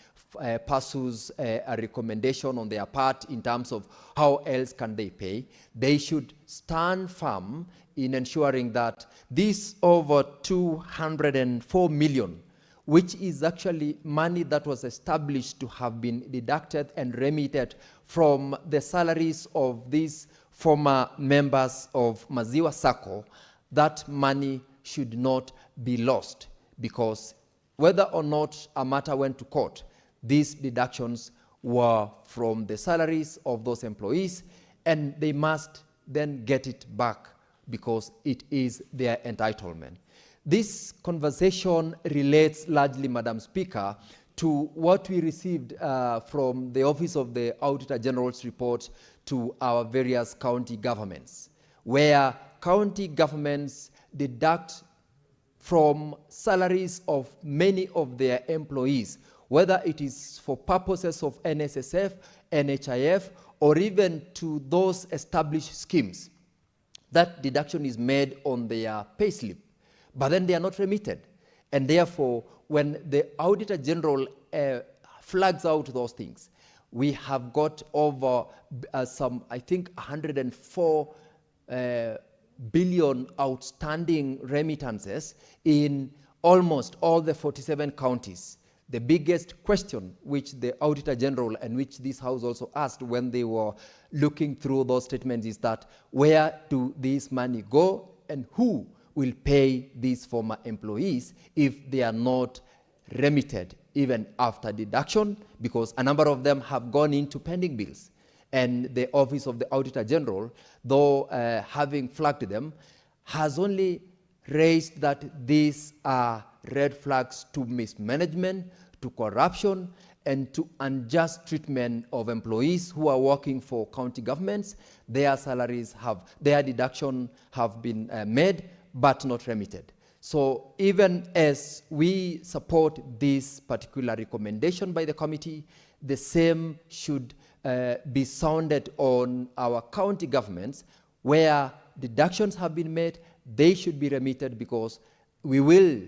pursues a recommendation on their part in terms of how else can they pay, they should stand firm in ensuring that this over 204 million, which is actually money that was established to have been deducted and remitted from the salaries of these former members of Maziwa Sacco, that money should not be lost, because whether or not a matter went to court, these deductions were from the salaries of those employees, and they must then get it back because it is their entitlement. This conversation relates largely, Madam Speaker, to what we received from the Office of the Auditor General's report to our various county governments, where county governments deduct from salaries of many of their employees, whether it is for purposes of NSSF, NHIF, or even to those established schemes. That deduction is made on their payslip, but then they are not remitted. And therefore, when the Auditor General flags out those things, we have got over some, I think, 104 billion outstanding remittances in almost all the 47 counties. The biggest question which the Auditor General and which this House also asked when they were looking through those statements is that where do this money go and who will pay these former employees if they are not remitted even after deduction, because a number of them have gone into pending bills. And the Office of the Auditor General, though having flagged them, has only raised that these are red flags to mismanagement, to corruption, and to unjust treatment of employees who are working for county governments. Their salaries have, their deduction have been made, but not remitted. So even as we support this particular recommendation by the committee, the same should be sounded on our county governments where deductions have been made. They should be remitted, because we will,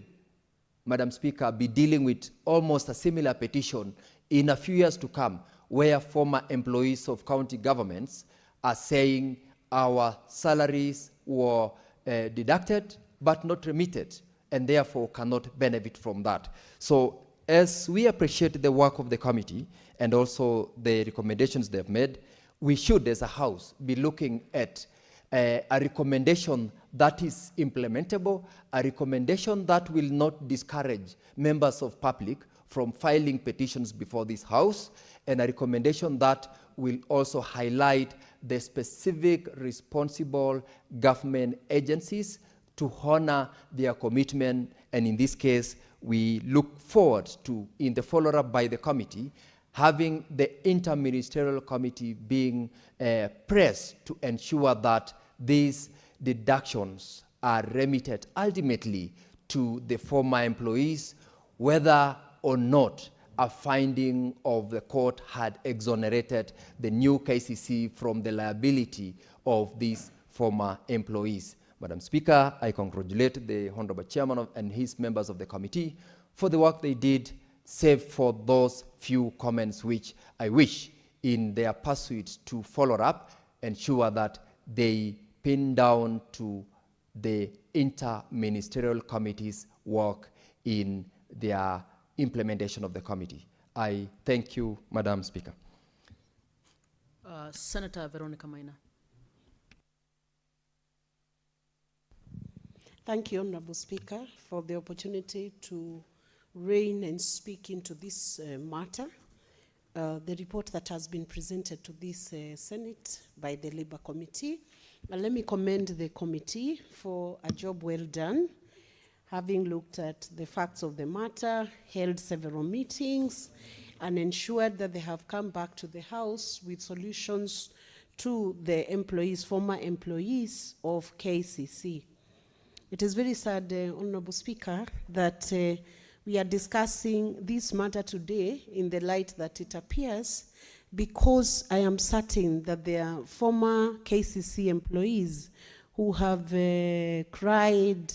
Madam Speaker, be dealing with almost a similar petition in a few years to come, where former employees of county governments are saying our salaries were deducted but not remitted, and therefore cannot benefit from that. So as we appreciate the work of the committee and also the recommendations they've made, we should, as a House, be looking at a recommendation that is implementable, a recommendation that will not discourage members of public from filing petitions before this House, and a recommendation that will also highlight the specific responsible government agencies to honor their commitment. And in this case, we look forward to, in the follow-up by the committee, having the interministerial committee being pressed to ensure that these deductions are remitted ultimately to the former employees, whether or not a finding of the court had exonerated the new KCC from the liability of these former employees. Madam Speaker, I congratulate the Honorable Chairman and his members of the committee for the work they did, save for those few comments which I wish, in their pursuit to follow up, ensure that they pin down to the inter-ministerial committee's work in their implementation of the committee. I thank you, Madam Speaker. Senator Veronica Maina. Thank you, Honorable Speaker, for the opportunity to reign and speak into this matter. The report that has been presented to this Senate by the Labour Committee. Let me commend the committee for a job well done, having looked at the facts of the matter, held several meetings, and ensured that they have come back to the House with solutions to the employees, former employees of KCC. It is very sad, Honorable Speaker, that we are discussing this matter today in the light that it appears, because I am certain that there are former KCC employees who have cried,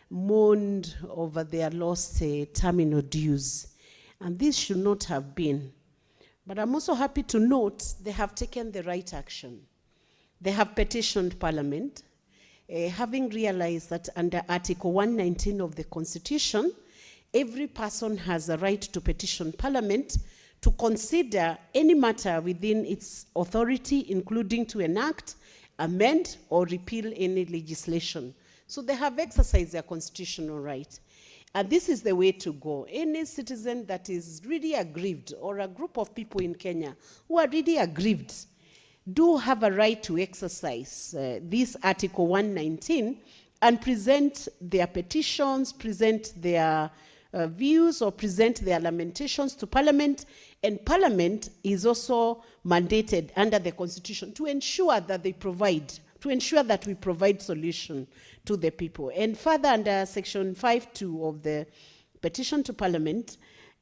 mourned over their lost terminal dues. And this should not have been. But I'm also happy to note they have taken the right action. They have petitioned Parliament, having realized that under Article 119 of the Constitution, every person has a right to petition Parliament to consider any matter within its authority, including to enact, amend, or repeal any legislation. So they have exercised their constitutional right. And this is the way to go. Any citizen that is really aggrieved, or a group of people in Kenya who are really aggrieved, do have a right to exercise this Article 119 and present their petitions, present their views, or present their lamentations to Parliament. And Parliament is also mandated under the Constitution to ensure that they provide, to ensure that we provide solution to the people. And further, under Section 5.2 of the petition to Parliament,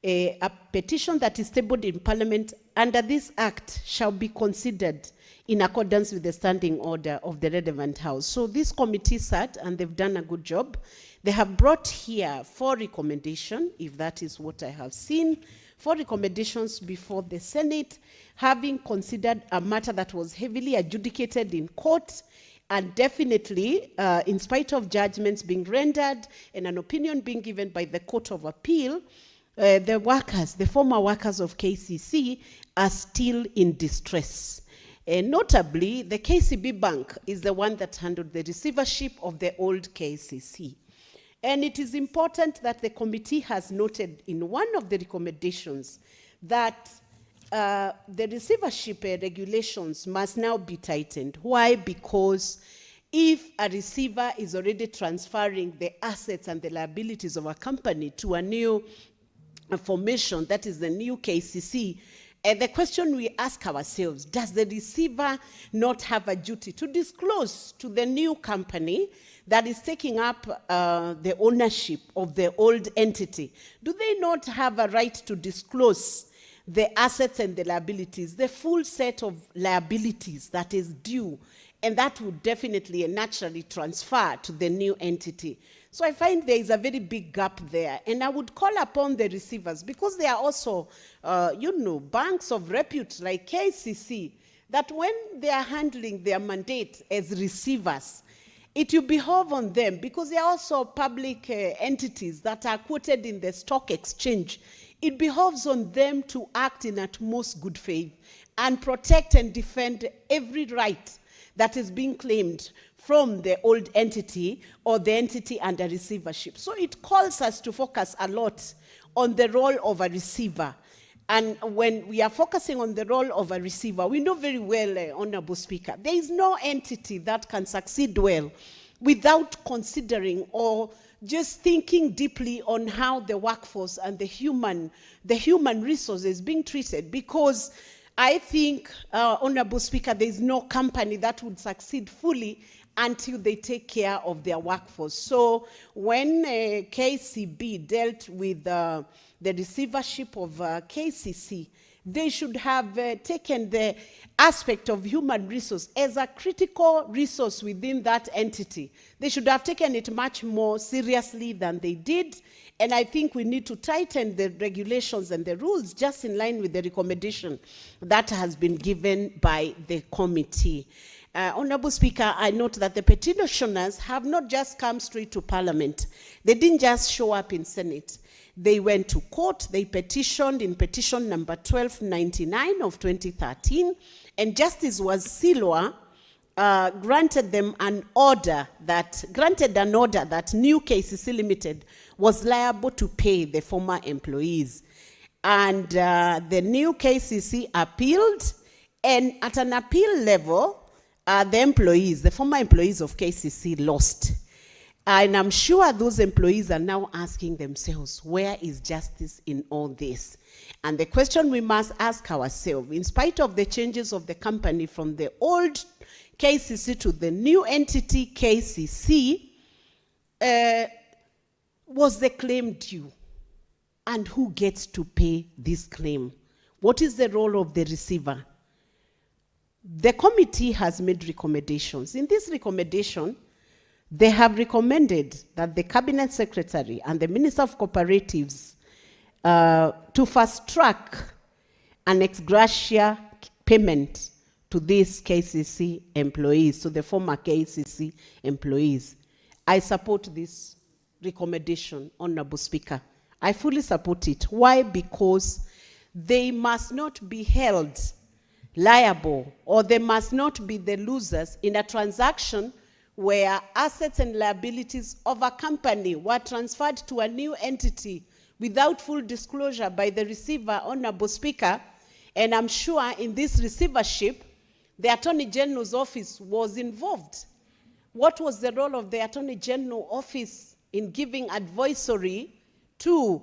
a petition that is tabled in Parliament under this Act shall be considered in accordance with the standing order of the relevant House. So this committee sat, and they've done a good job. They have brought here 4 recommendations, if that is what I have seen, 4 recommendations before the Senate, having considered a matter that was heavily adjudicated in court, and definitely, in spite of judgments being rendered and an opinion being given by the Court of Appeal, the workers, the former workers of KCC, are still in distress. Notably, the KCB Bank is the one that handled the receivership of the old KCC. And it is important that the committee has noted in one of the recommendations that the receivership regulations must now be tightened. Why? Because if a receiver is already transferring the assets and the liabilities of a company to a new formation, that is the new KCC, the question we ask ourselves, does the receiver not have a duty to disclose to the new company that is taking up the ownership of the old entity, do they not have a right to disclose the assets and the liabilities, the full set of liabilities that is due, and that would definitely and naturally transfer to the new entity? So I find there is a very big gap there, and I would call upon the receivers, because they are also, banks of repute like KCC, that when they are handling their mandate as receivers, it will behove on them, because they are also public entities that are quoted in the stock exchange. It behoves on them to act in utmost good faith and protect and defend every right that is being claimed from the old entity or the entity under receivership. So it calls us to focus a lot on the role of a receiver. And when we are focusing on the role of a receiver, we know very well, Honorable Speaker, there is no entity that can succeed well without considering or just thinking deeply on how the workforce and the human resource is being treated. Because I think, Honorable Speaker, there is no company that would succeed fully until they take care of their workforce. So when KCB dealt with the receivership of KCC, they should have taken the aspect of human resource as a critical resource within that entity. They should have taken it much more seriously than they did. And I think we need to tighten the regulations and the rules just in line with the recommendation that has been given by the committee. Honorable Speaker, I note that the petitioners have not just come straight to Parliament. They didn't just show up in Senate. They went to court. They petitioned in petition number 1299 of 2013, and Justice Wasilwa granted an order that New KCC Limited was liable to pay the former employees. And the New KCC appealed, and at an appeal level, the former employees of KCC lost. And I'm sure those employees are now asking themselves, where is justice in all this? And the question we must ask ourselves, in spite of the changes of the company from the old KCC to the new entity KCC, was the claim due? And who gets to pay this claim? What is the role of the receiver? The committee has made recommendations. In this recommendation, they have recommended that the Cabinet Secretary and the Minister of Cooperatives to fast-track an ex gratia payment to these KCC employees, to the former KCC employees. I support this recommendation, Honorable Speaker. I fully support it. Why? Because they must not be held liable, or they must not be the losers in a transaction where assets and liabilities of a company were transferred to a new entity without full disclosure by the receiver, Honorable Speaker. And I'm sure in this receivership, the Attorney General's office was involved. What was the role of the Attorney General office in giving advisory to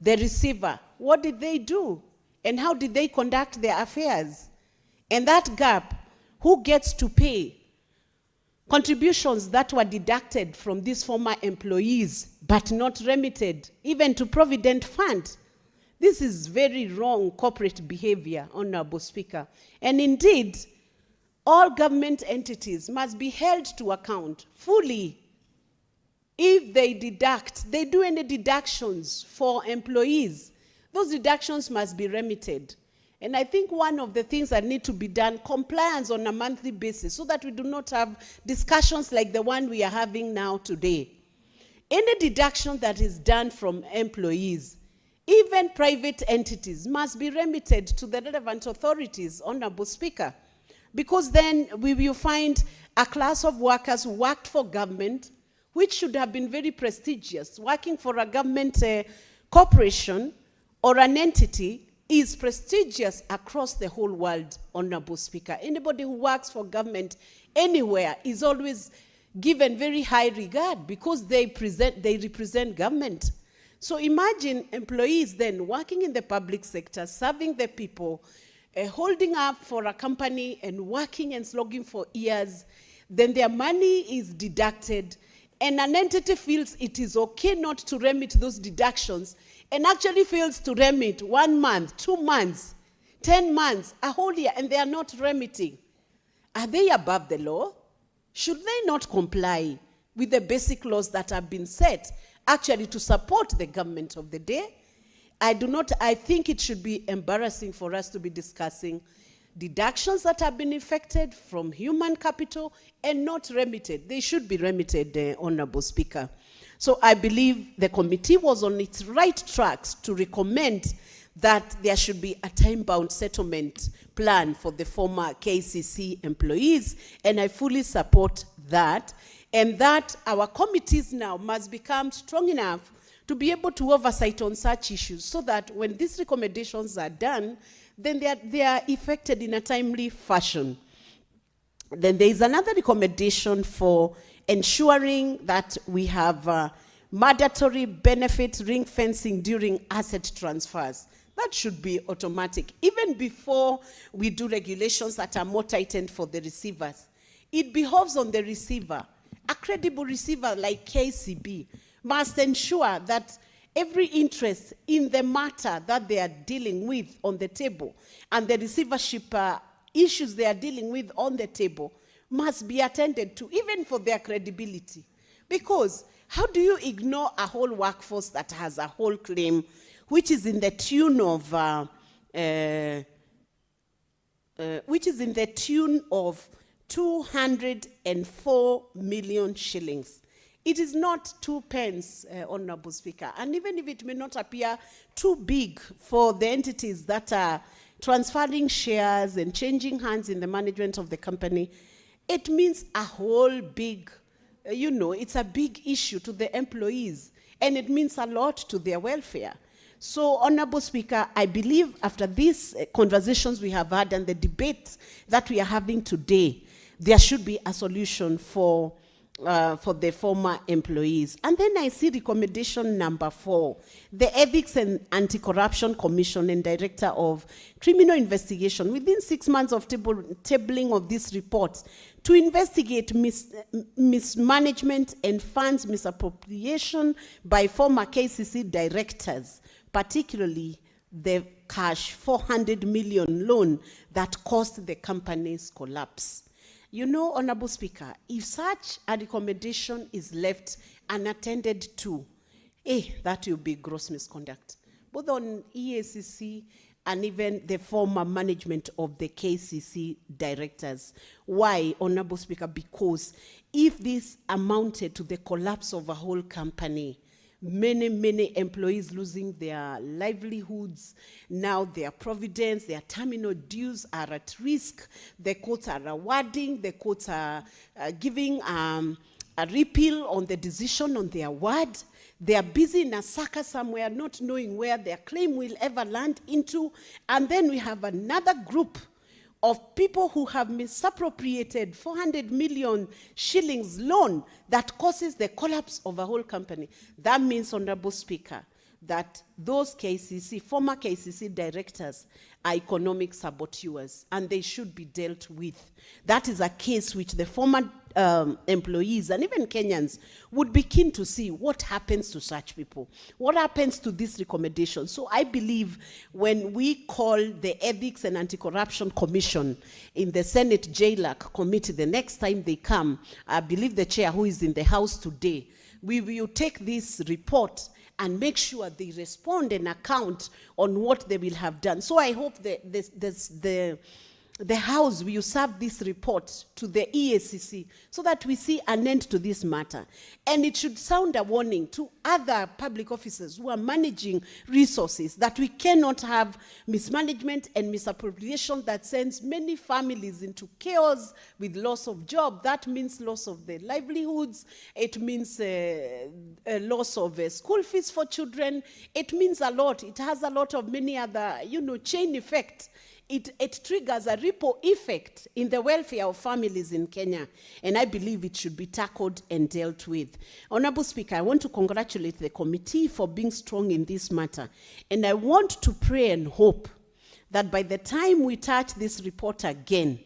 the receiver? What did they do? And how did they conduct their affairs? And that gap, who gets to pay contributions that were deducted from these former employees but not remitted even to Provident Fund? This is very wrong corporate behavior, Honorable Speaker. And indeed, all government entities must be held to account fully. If they do any deductions for employees, those deductions must be remitted. And I think one of the things that need to be done, compliance on a monthly basis, so that we do not have discussions like the one we are having now today. Any deduction that is done from employees, even private entities, must be remitted to the relevant authorities, Honorable Speaker. Because then we will find a class of workers who worked for government, which should have been very prestigious. Working for a government corporation or an entity is prestigious across the whole world, Honorable Speaker. Anybody who works for government anywhere is always given very high regard because they represent government. So imagine employees then working in the public sector, serving the people, holding up for a company and working and slogging for years, then their money is deducted. and an entity feels it is okay not to remit those deductions, and actually fails to remit 1 month, 2 months, 10 months, a whole year, and they are not remitting, are they above the law? Should they not comply with the basic laws that have been set actually to support the government of the day? I think it should be embarrassing for us to be discussing deductions that have been effected from human capital and not remitted. They should be remitted, Honorable Speaker. So I believe the committee was on its right tracks to recommend that there should be a time-bound settlement plan for the former KCC employees, and I fully support that, and that our committees now must become strong enough to be able to oversight on such issues so that when these recommendations are done, then they are effected in a timely fashion. Then there is another recommendation for ensuring that we have mandatory benefit ring fencing during asset transfers. That should be automatic. Even before we do regulations that are more tightened for the receivers, it behoves on the receiver. A credible receiver like KCB must ensure that every interest in the matter that they are dealing with on the table and the receivership issues they are dealing with on the table must be attended to, even for their credibility. Because how do you ignore a whole workforce that has a whole claim which is in the tune of 204 million shillings? It is not 2 pence, Honorable Speaker. And even if it may not appear too big for the entities that are transferring shares and changing hands in the management of the company, it means a whole big, it's a big issue to the employees, and it means a lot to their welfare. So, Honorable Speaker, I believe after these conversations we have had and the debate that we are having today, there should be a solution for the former employees. And then I see recommendation number 4, the Ethics and Anti-Corruption Commission and Director of Criminal Investigation, within 6 months of tabling of this report, to investigate mismanagement and funds misappropriation by former KCC directors, particularly the cash 400 million loan that caused the company's collapse. Honorable Speaker, if such a recommendation is left unattended to, that will be gross misconduct, both on EACC and even the former management of the KCC directors. Why, Honorable Speaker? Because if this amounted to the collapse of a whole company, many employees losing their livelihoods, now their providence, their terminal dues are at risk, the courts are awarding, the courts are giving a repeal on the decision on their award. They are busy in a sucker somewhere, not knowing where their claim will ever land into. And then we have another group of people who have misappropriated 400 million shillings loan that causes the collapse of a whole company. That means, Honorable Speaker, that those KCC, former KCC directors are economic saboteurs, and they should be dealt with. That is a case which the former employees and even Kenyans would be keen to see what happens to such people. What happens to this recommendation? So I believe when we call the Ethics and Anti-Corruption Commission in the Senate JLAC committee, the next time they come, I believe the chair who is in the House today, we will take this report and make sure they respond and account on what they will have done. So I hope the House will serve this report to the EACC so that we see an end to this matter. And it should sound a warning to other public officers who are managing resources that we cannot have mismanagement and misappropriation that sends many families into chaos with loss of job. That means loss of their livelihoods. It means a loss of school fees for children. It means a lot. It has a lot of many other, chain effect. It triggers a ripple effect in the welfare of families in Kenya, and I believe it should be tackled and dealt with. Honorable Speaker, I want to congratulate the committee for being strong in this matter, and I want to pray and hope that by the time we touch this report again,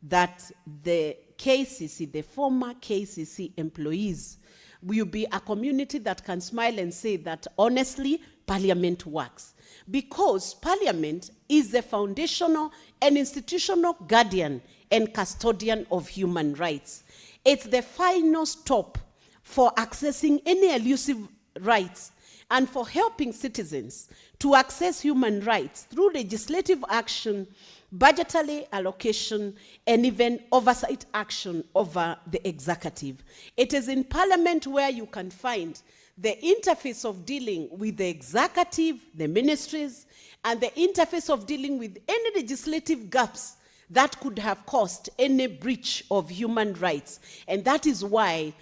that the KCC, the former KCC employees, will be a community that can smile and say that honestly, Parliament works. Because Parliament is the foundational and institutional guardian and custodian of human rights. It's the final stop for accessing any elusive rights and for helping citizens to access human rights through legislative action, budgetary allocation, and even oversight action over the executive. It is in Parliament where you can find the interface of dealing with the executive, the ministries, and the interface of dealing with any legislative gaps that could have caused any breach of human rights. And that is why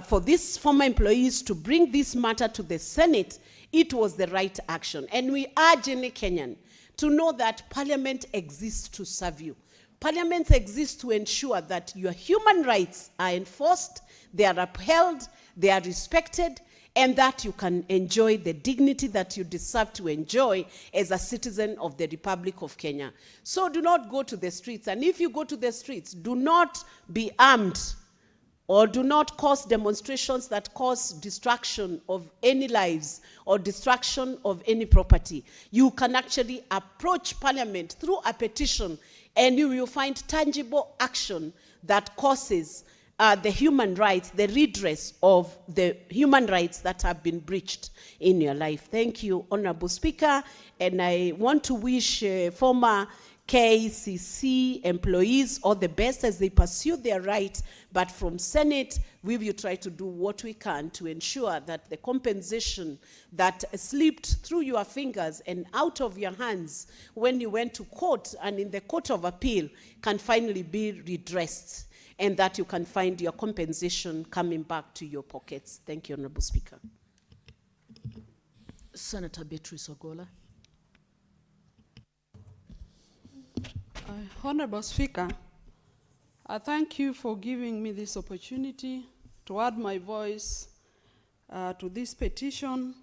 for these former employees to bring this matter to the Senate, it was the right action. And we urge any Kenyan to know that Parliament exists to serve you. Parliament exists to ensure that your human rights are enforced, they are upheld, they are respected, and that you can enjoy the dignity that you deserve to enjoy as a citizen of the Republic of Kenya. So do not go to the streets. And if you go to the streets, do not be armed or do not cause demonstrations that cause destruction of any lives or destruction of any property. You can actually approach Parliament through a petition and you will find tangible action that causes the human rights, the redress of the human rights that have been breached in your life. Thank you, Honorable Speaker. And I want to wish former KCC employees all the best as they pursue their rights. But from Senate, we will try to do what we can to ensure that the compensation that slipped through your fingers and out of your hands when you went to court and in the Court of Appeal can finally be redressed, and that you can find your compensation coming back to your pockets. Thank you, Honorable Speaker. Senator Beatrice Ogola. Honorable Speaker, I thank you for giving me this opportunity to add my voice to this petition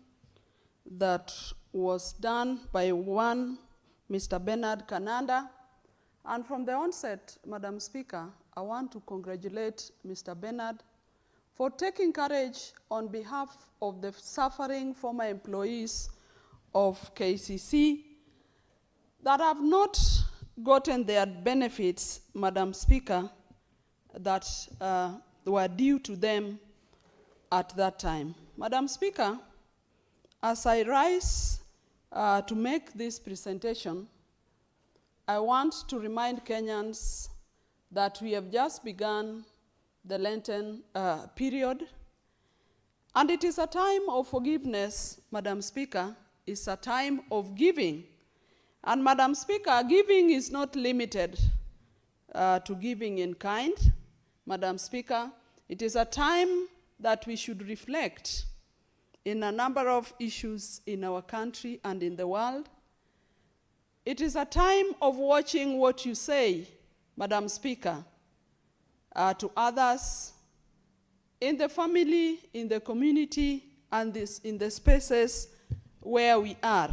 that was done by one Mr. Bernard Kananda. And from the onset, Madam Speaker, I want to congratulate Mr. Bernard for taking courage on behalf of the suffering former employees of KCC that have not gotten their benefits, Madam Speaker, that were due to them at that time. Madam Speaker, as I rise to make this presentation, I want to remind Kenyans that we have just begun the Lenten period, and it is a time of forgiveness, Madam Speaker. It's a time of giving. And Madam Speaker, giving is not limited to giving in kind. Madam Speaker, it is a time that we should reflect in a number of issues in our country and in the world. It is a time of watching what you say, Madam Speaker, to others in the family, in the community, and in the spaces where we are.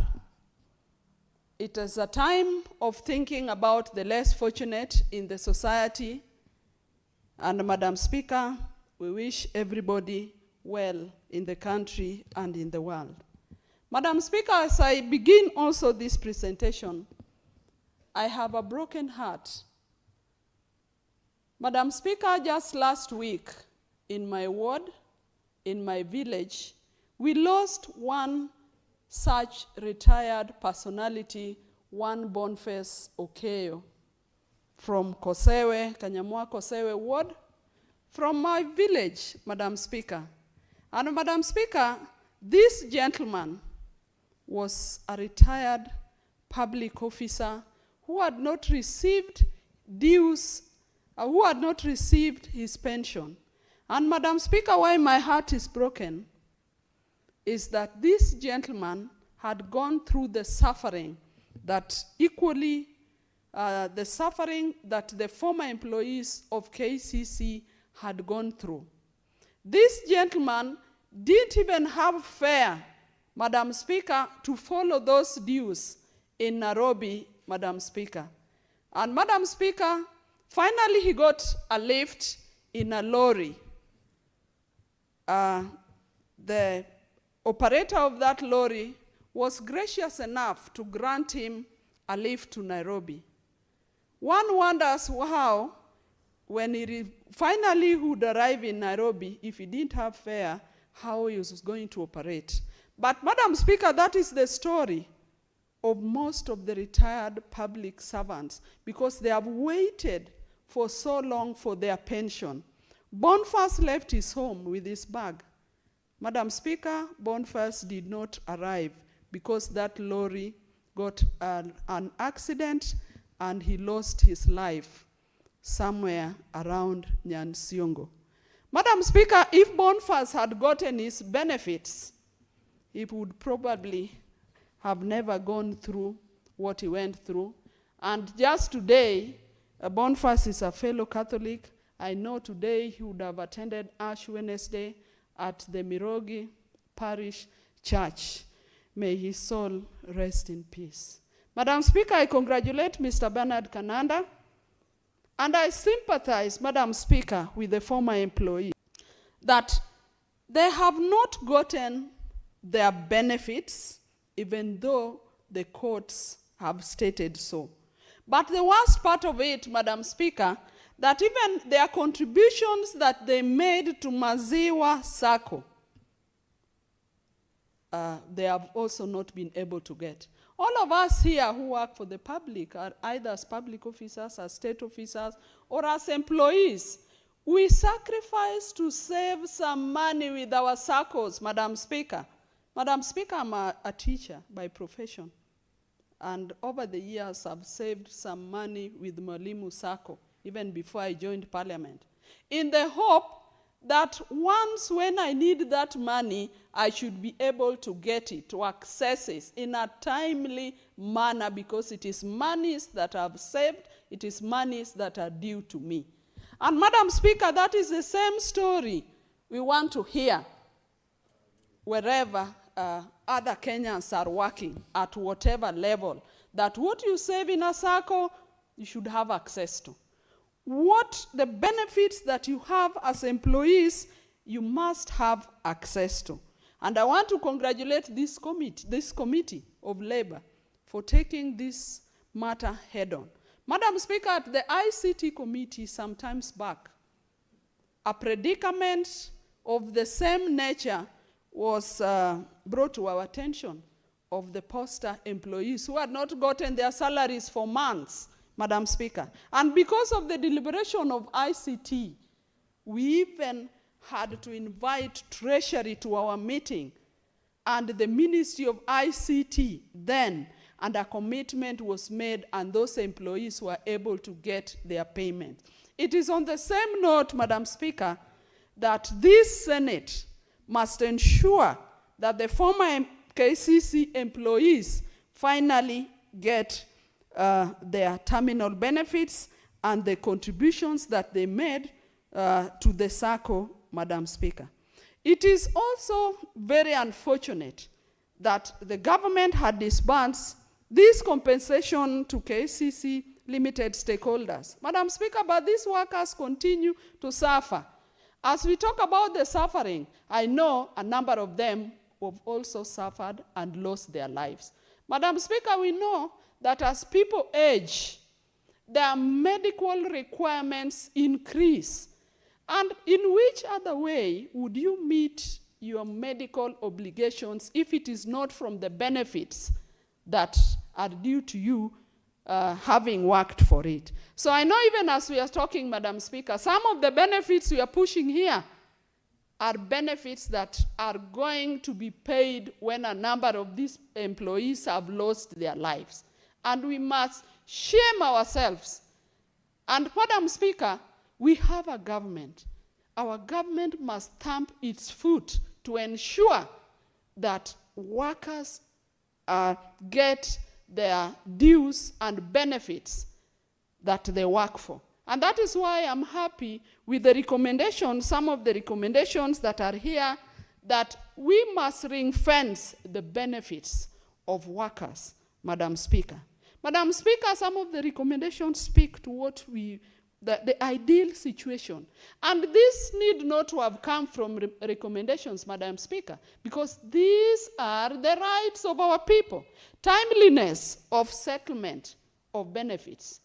It is a time of thinking about the less fortunate in the society. And Madam Speaker, we wish everybody well in the country and in the world. Madam Speaker, as I begin also this presentation, I have a broken heart. Madam Speaker, just last week in my ward, in my village, we lost one such retired personality, one Boniface Okeyo, from Kosewe, Kanyamwa Kosewe ward, from my village, Madam Speaker. And Madam Speaker, this gentleman was a retired public officer who had not received dues, who had not received his pension. And Madam Speaker, why my heart is broken is that this gentleman had gone through the suffering that equally, the suffering that the former employees of KCC had gone through. This gentleman didn't even have fare, Madam Speaker, to follow those dues in Nairobi, Madam Speaker. And Madam Speaker, finally he got a lift in a lorry. the operator of that lorry was gracious enough to grant him a lift to Nairobi. One wonders how, when he finally would arrive in Nairobi, if he didn't have fare, how he was going to operate. But Madam Speaker, that is the story of most of the retired public servants, because they have waited for so long for their pension. Boniface left his home with his bag. Madam Speaker, Boniface did not arrive because that lorry got an accident and he lost his life somewhere around Nyansiongo. Madam Speaker, if Boniface had gotten his benefits, he would probably have never gone through what he went through. And just today, Boniface is a fellow Catholic. I know today he would have attended Ash Wednesday at the Mirogi Parish Church. May his soul rest in peace. Madam Speaker, I congratulate Mr. Bernard Kananda, and I sympathize, Madam Speaker, with the former employee that they have not gotten their benefits, even though the courts have stated so. But the worst part of it, Madam Speaker, that even their contributions that they made to Maziwa Sacco, they have also not been able to get. All of us here who work for the public are either as public officers, as state officers, or as employees. We sacrifice to save some money with our SACCOs, Madam Speaker. Madam Speaker, I'm a teacher by profession. And over the years, I've saved some money with Mwalimu Sacco, even before I joined Parliament, in the hope that once when I need that money, I should be able to get it, to access it in a timely manner, because it is monies that I've saved, it is monies that are due to me. And Madam Speaker, that is the same story we want to hear wherever other Kenyans are working, at whatever level, that what you save in a circle, you should have access to. What the benefits that you have as employees, you must have access to. And I want to congratulate this committee of labor for taking this matter head on. Madam Speaker, at the ICT committee sometimes back, a predicament of the same nature was brought to our attention, of the poster employees who had not gotten their salaries for months, Madam Speaker. And because of the deliberation of ICT, we even had to invite Treasury to our meeting and the Ministry of ICT then, and a commitment was made, and those employees were able to get their payment. It is on the same note, Madam Speaker, that this Senate must ensure that the former KCC employees finally get their terminal benefits and the contributions that they made to the SACCO, Madam Speaker. It is also very unfortunate that the government had disbursed this compensation to KCC limited stakeholders. Madam Speaker, but these workers continue to suffer. As we talk about the suffering, I know a number of them have also suffered and lost their lives. Madam Speaker, we know that as people age, their medical requirements increase. And in which other way would you meet your medical obligations if it is not from the benefits that are due to you having worked for it? So I know even as we are talking, Madam Speaker, some of the benefits we are pushing here are benefits that are going to be paid when a number of these employees have lost their lives. And we must shame ourselves. And Madam Speaker, we have a government. Our government must stamp its foot to ensure that workers get their dues and benefits that they work for. And that is why I'm happy with the recommendations, some of the recommendations that are here, that we must ring-fence the benefits of workers, Madam Speaker. Madam Speaker, some of the recommendations speak to what we the ideal situation. And this need not to have come from recommendations, Madam Speaker, because these are the rights of our people. Timeliness of settlement of benefits.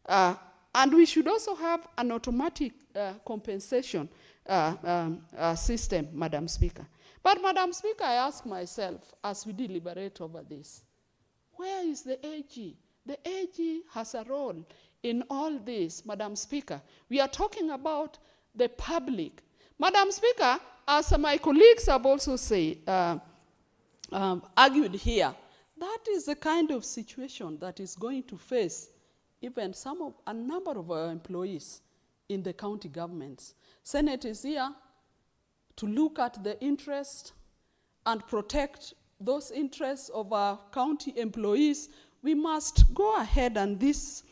And we should also have an automatic compensation system, Madam Speaker. But Madam Speaker, I ask myself, as we deliberate over this, where is the AG? The AG has a role in all this, Madam Speaker. We are talking about the public. Madam Speaker, as my colleagues have also said, argued here, that is the kind of situation that is going to face even a number of our employees in the county governments. Senate is here to look at the interest and protect those interests of our county employees. We must go ahead, and this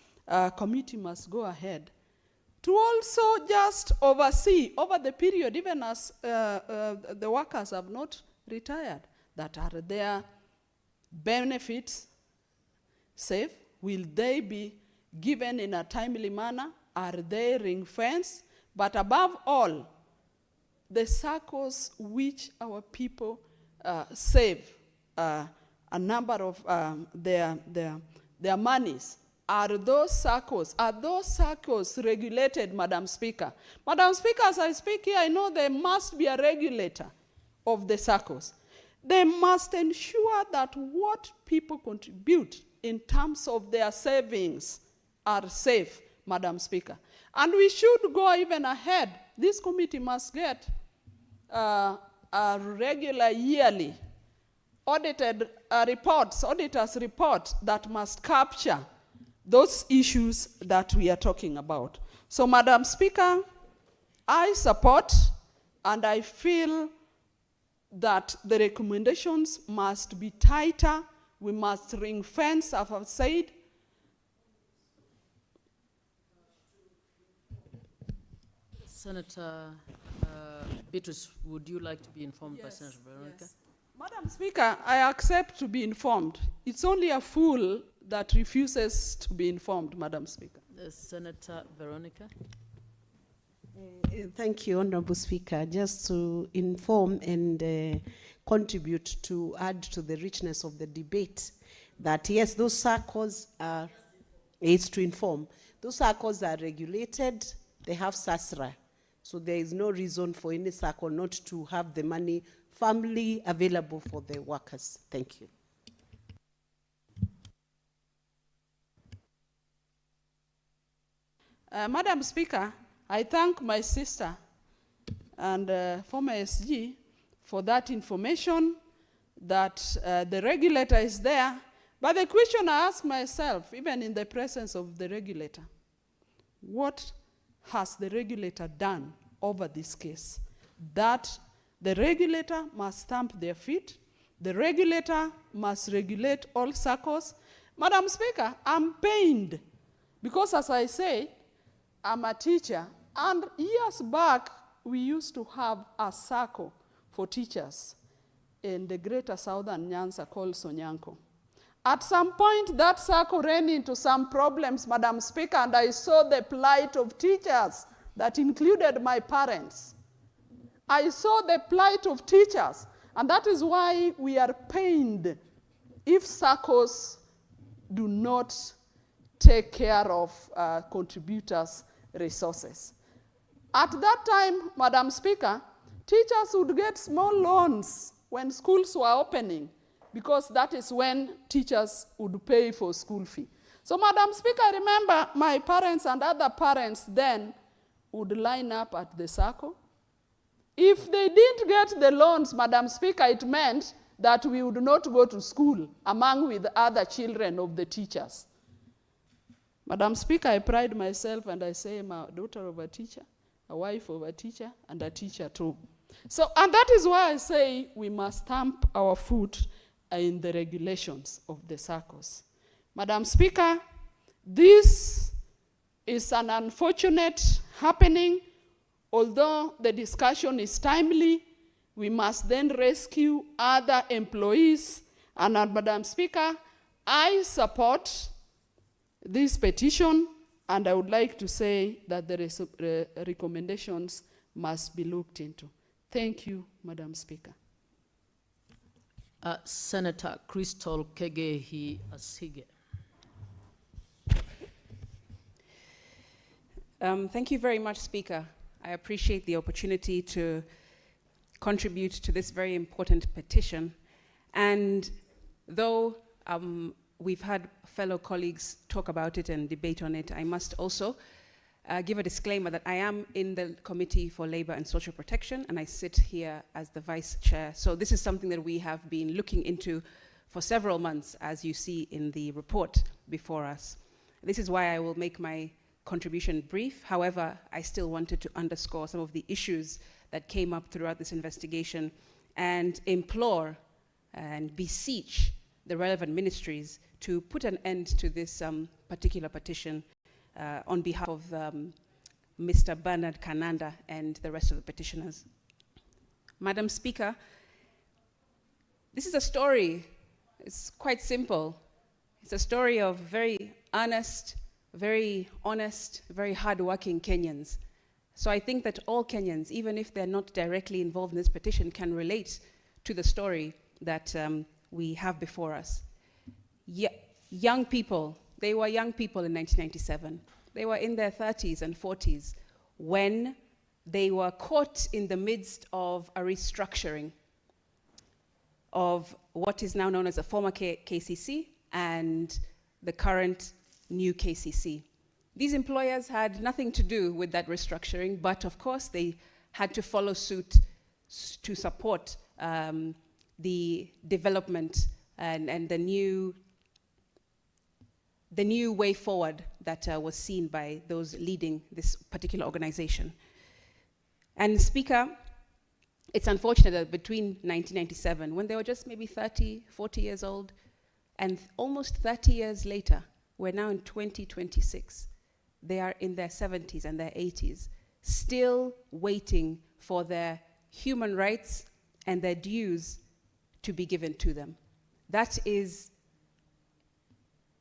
committee must go ahead to also just oversee over the period, even as the workers have not retired, that are their benefits safe? Will they be given in a timely manner? Are they ring-fenced? But above all, the circles which our people save a number of their monies, are those circles regulated, Madam Speaker? Madam Speaker, as I speak here, I know there must be a regulator of the circles. They must ensure that what people contribute in terms of their savings are safe, Madam Speaker. And we should go even ahead. This committee must get a regular yearly audited auditors report that must capture those issues that we are talking about. So, Madam Speaker, I support, and I feel that the recommendations must be tighter. We must ring fence, as I've said. Senator Beatrice, would you like to be informed by Senator Veronica? Yes. Madam Speaker, I accept to be informed. It's only a fool that refuses to be informed, Madam Speaker. Senator Veronica. Thank you, Honorable Speaker. Just to inform and contribute to add to the richness of the debate, that yes, those circles are, it's to inform. Those circles are regulated, they have SASRA. So there is no reason for any circle not to have the money firmly available for the workers. Thank you. Madam Speaker, I thank my sister and former SG for that information, that the regulator is there. But the question I ask myself, even in the presence of the regulator, what has the regulator done over this case? That the regulator must stamp their feet. The regulator must regulate all circles. Madam Speaker, I'm pained because, as I say, I'm a teacher, and years back we used to have a circle for teachers in the greater southern Nyanza called Sonyanko. At some point that circle ran into some problems, Madam Speaker, and I saw the plight of teachers that included my parents. I saw the plight of teachers, and that is why we are pained if circles do not take care of contributors' resources. At that time, Madam Speaker, teachers would get small loans when schools were opening, because that is when teachers would pay for school fee. So, Madam Speaker, I remember my parents and other parents then would line up at the circle. If they didn't get the loans, Madam Speaker, it meant that we would not go to school among with other children of the teachers. Madam Speaker, I pride myself and I say I'm a daughter of a teacher, a wife of a teacher, and a teacher too. So, and that is why I say we must stamp our foot in the regulations of the circles. Madam Speaker, this is an unfortunate happening. Although the discussion is timely, we must then rescue other employees. And Madam Speaker, I support this petition And I would like to say that the recommendations must be looked into. Thank you, Madam Speaker. Senator Crystal Kegehi Asige. Thank you very much, Speaker. I appreciate the opportunity to contribute to this very important petition. And though we've had fellow colleagues talk about it and debate on it, I must also give a disclaimer that I am in the Committee for Labor and Social Protection, and I sit here as the Vice Chair. So this is something that we have been looking into for several months, as you see in the report before us. This is why I will make my contribution brief. However, I still wanted to underscore some of the issues that came up throughout this investigation and implore and beseech the relevant ministries to put an end to this particular petition on behalf of Mr. Bernard Kananda and the rest of the petitioners. Madam Speaker, this is a story. It's quite simple. It's a story of very earnest, very honest, very hardworking Kenyans. So I think that all Kenyans, even if they're not directly involved in this petition, can relate to the story that we have before us. Young people, they were young people in 1997. They were in their 30s and 40s when they were caught in the midst of a restructuring of what is now known as the former KCC and the current new KCC. These employers had nothing to do with that restructuring, but of course they had to follow suit to support the development and the new way forward that was seen by those leading this particular organization. And Speaker, it's unfortunate that between 1997, when they were just maybe 30, 40 years old, and almost 30 years later, we're now in 2026, they are in their 70s and their 80s, still waiting for their human rights and their dues to be given to them. That is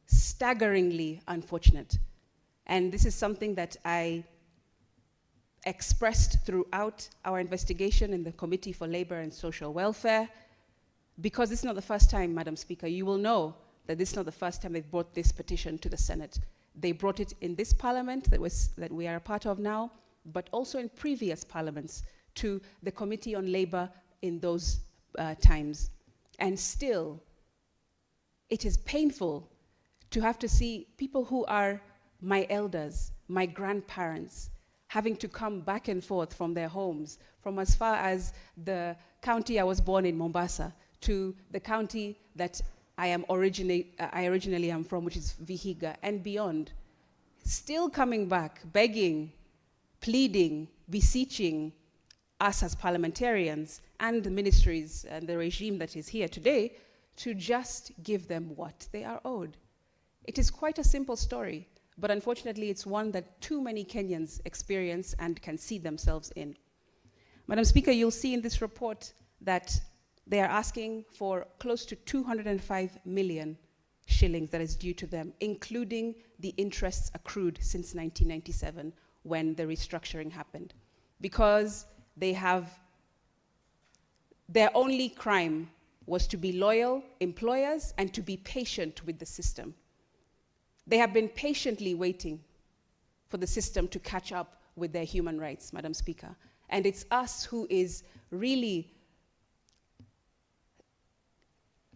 staggeringly unfortunate. And this is something that I expressed throughout our investigation in the Committee for Labor and Social Welfare, because this is not the first time, Madam Speaker. You will know that this is not the first time they've brought this petition to the Senate. They brought it in this parliament that we are a part of now, but also in previous parliaments to the Committee on Labor in those times. And still, it is painful to have to see people who are my elders, my grandparents, having to come back and forth from their homes, from as far as the county I was born in, Mombasa, to the county that I originally am from, which is Vihiga, and beyond, still coming back, begging, pleading, beseeching us as parliamentarians and the ministries and the regime that is here today to just give them what they are owed. It is quite a simple story, but unfortunately it's one that too many Kenyans experience and can see themselves in. Madam Speaker, you'll see in this report that they are asking for close to 205 million shillings that is due to them, including the interests accrued since 1997 when the restructuring happened. Because their only crime was to be loyal employers and to be patient with the system. They have been patiently waiting for the system to catch up with their human rights, Madam Speaker. And it's us who is really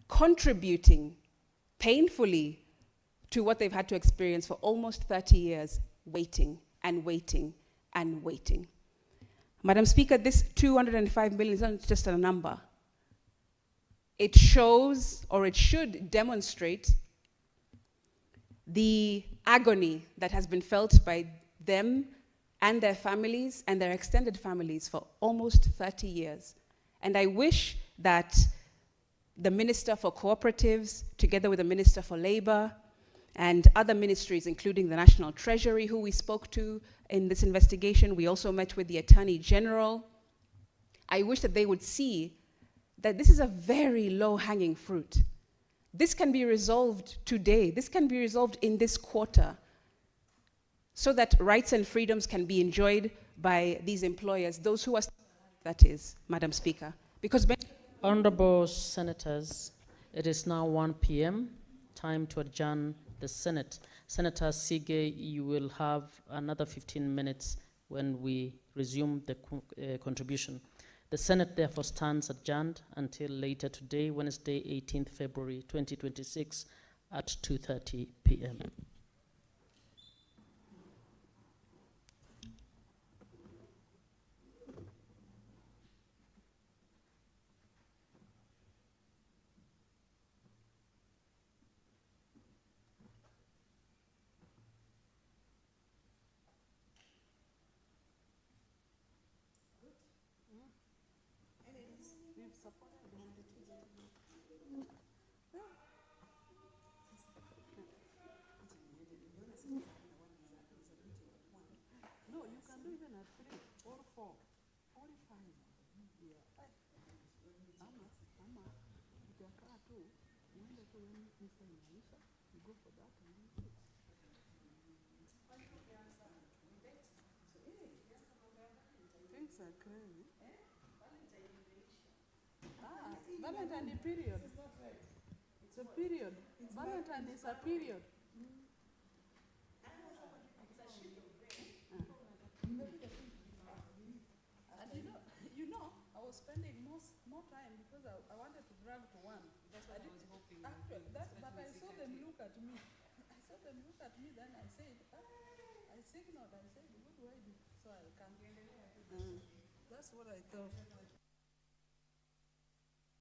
contributing painfully to what they've had to experience for almost 30 years, waiting and waiting and waiting. Madam Speaker, this 205 million is not just a number. It shows, or it should demonstrate, the agony that has been felt by them and their families and their extended families for almost 30 years. And I wish that the Minister for Cooperatives, together with the Minister for Labor, and other ministries, including the National Treasury, who we spoke to in this investigation. We also met with the Attorney General. I wish that they would see that this is a very low-hanging fruit. This can be resolved today. This can be resolved in this quarter. so that rights and freedoms can be enjoyed by these employers, those who are, that is, Madam Speaker. Because Honorable Senators, it is now 1 p.m., time to adjourn the Senate. Senator Sige, you will have another 15 minutes when we resume the contribution. The Senate therefore stands adjourned until later today, Wednesday, 18th February 2026 at 2:30 p.m. No, you can do even at 3 or 4 or 5. Yeah. Ama ukikaa tu uende tu when misa inaisha, you go for that and then you things are crazy. Valentine period. It's a period. Valentine is a period. And you know, I was spending more time because I wanted to drag to one. That's what I was hoping. Actually, but I saw them look at me. I saw them look at me, then I said, I signaled, I said, what do I do? So I can't. That's what I thought.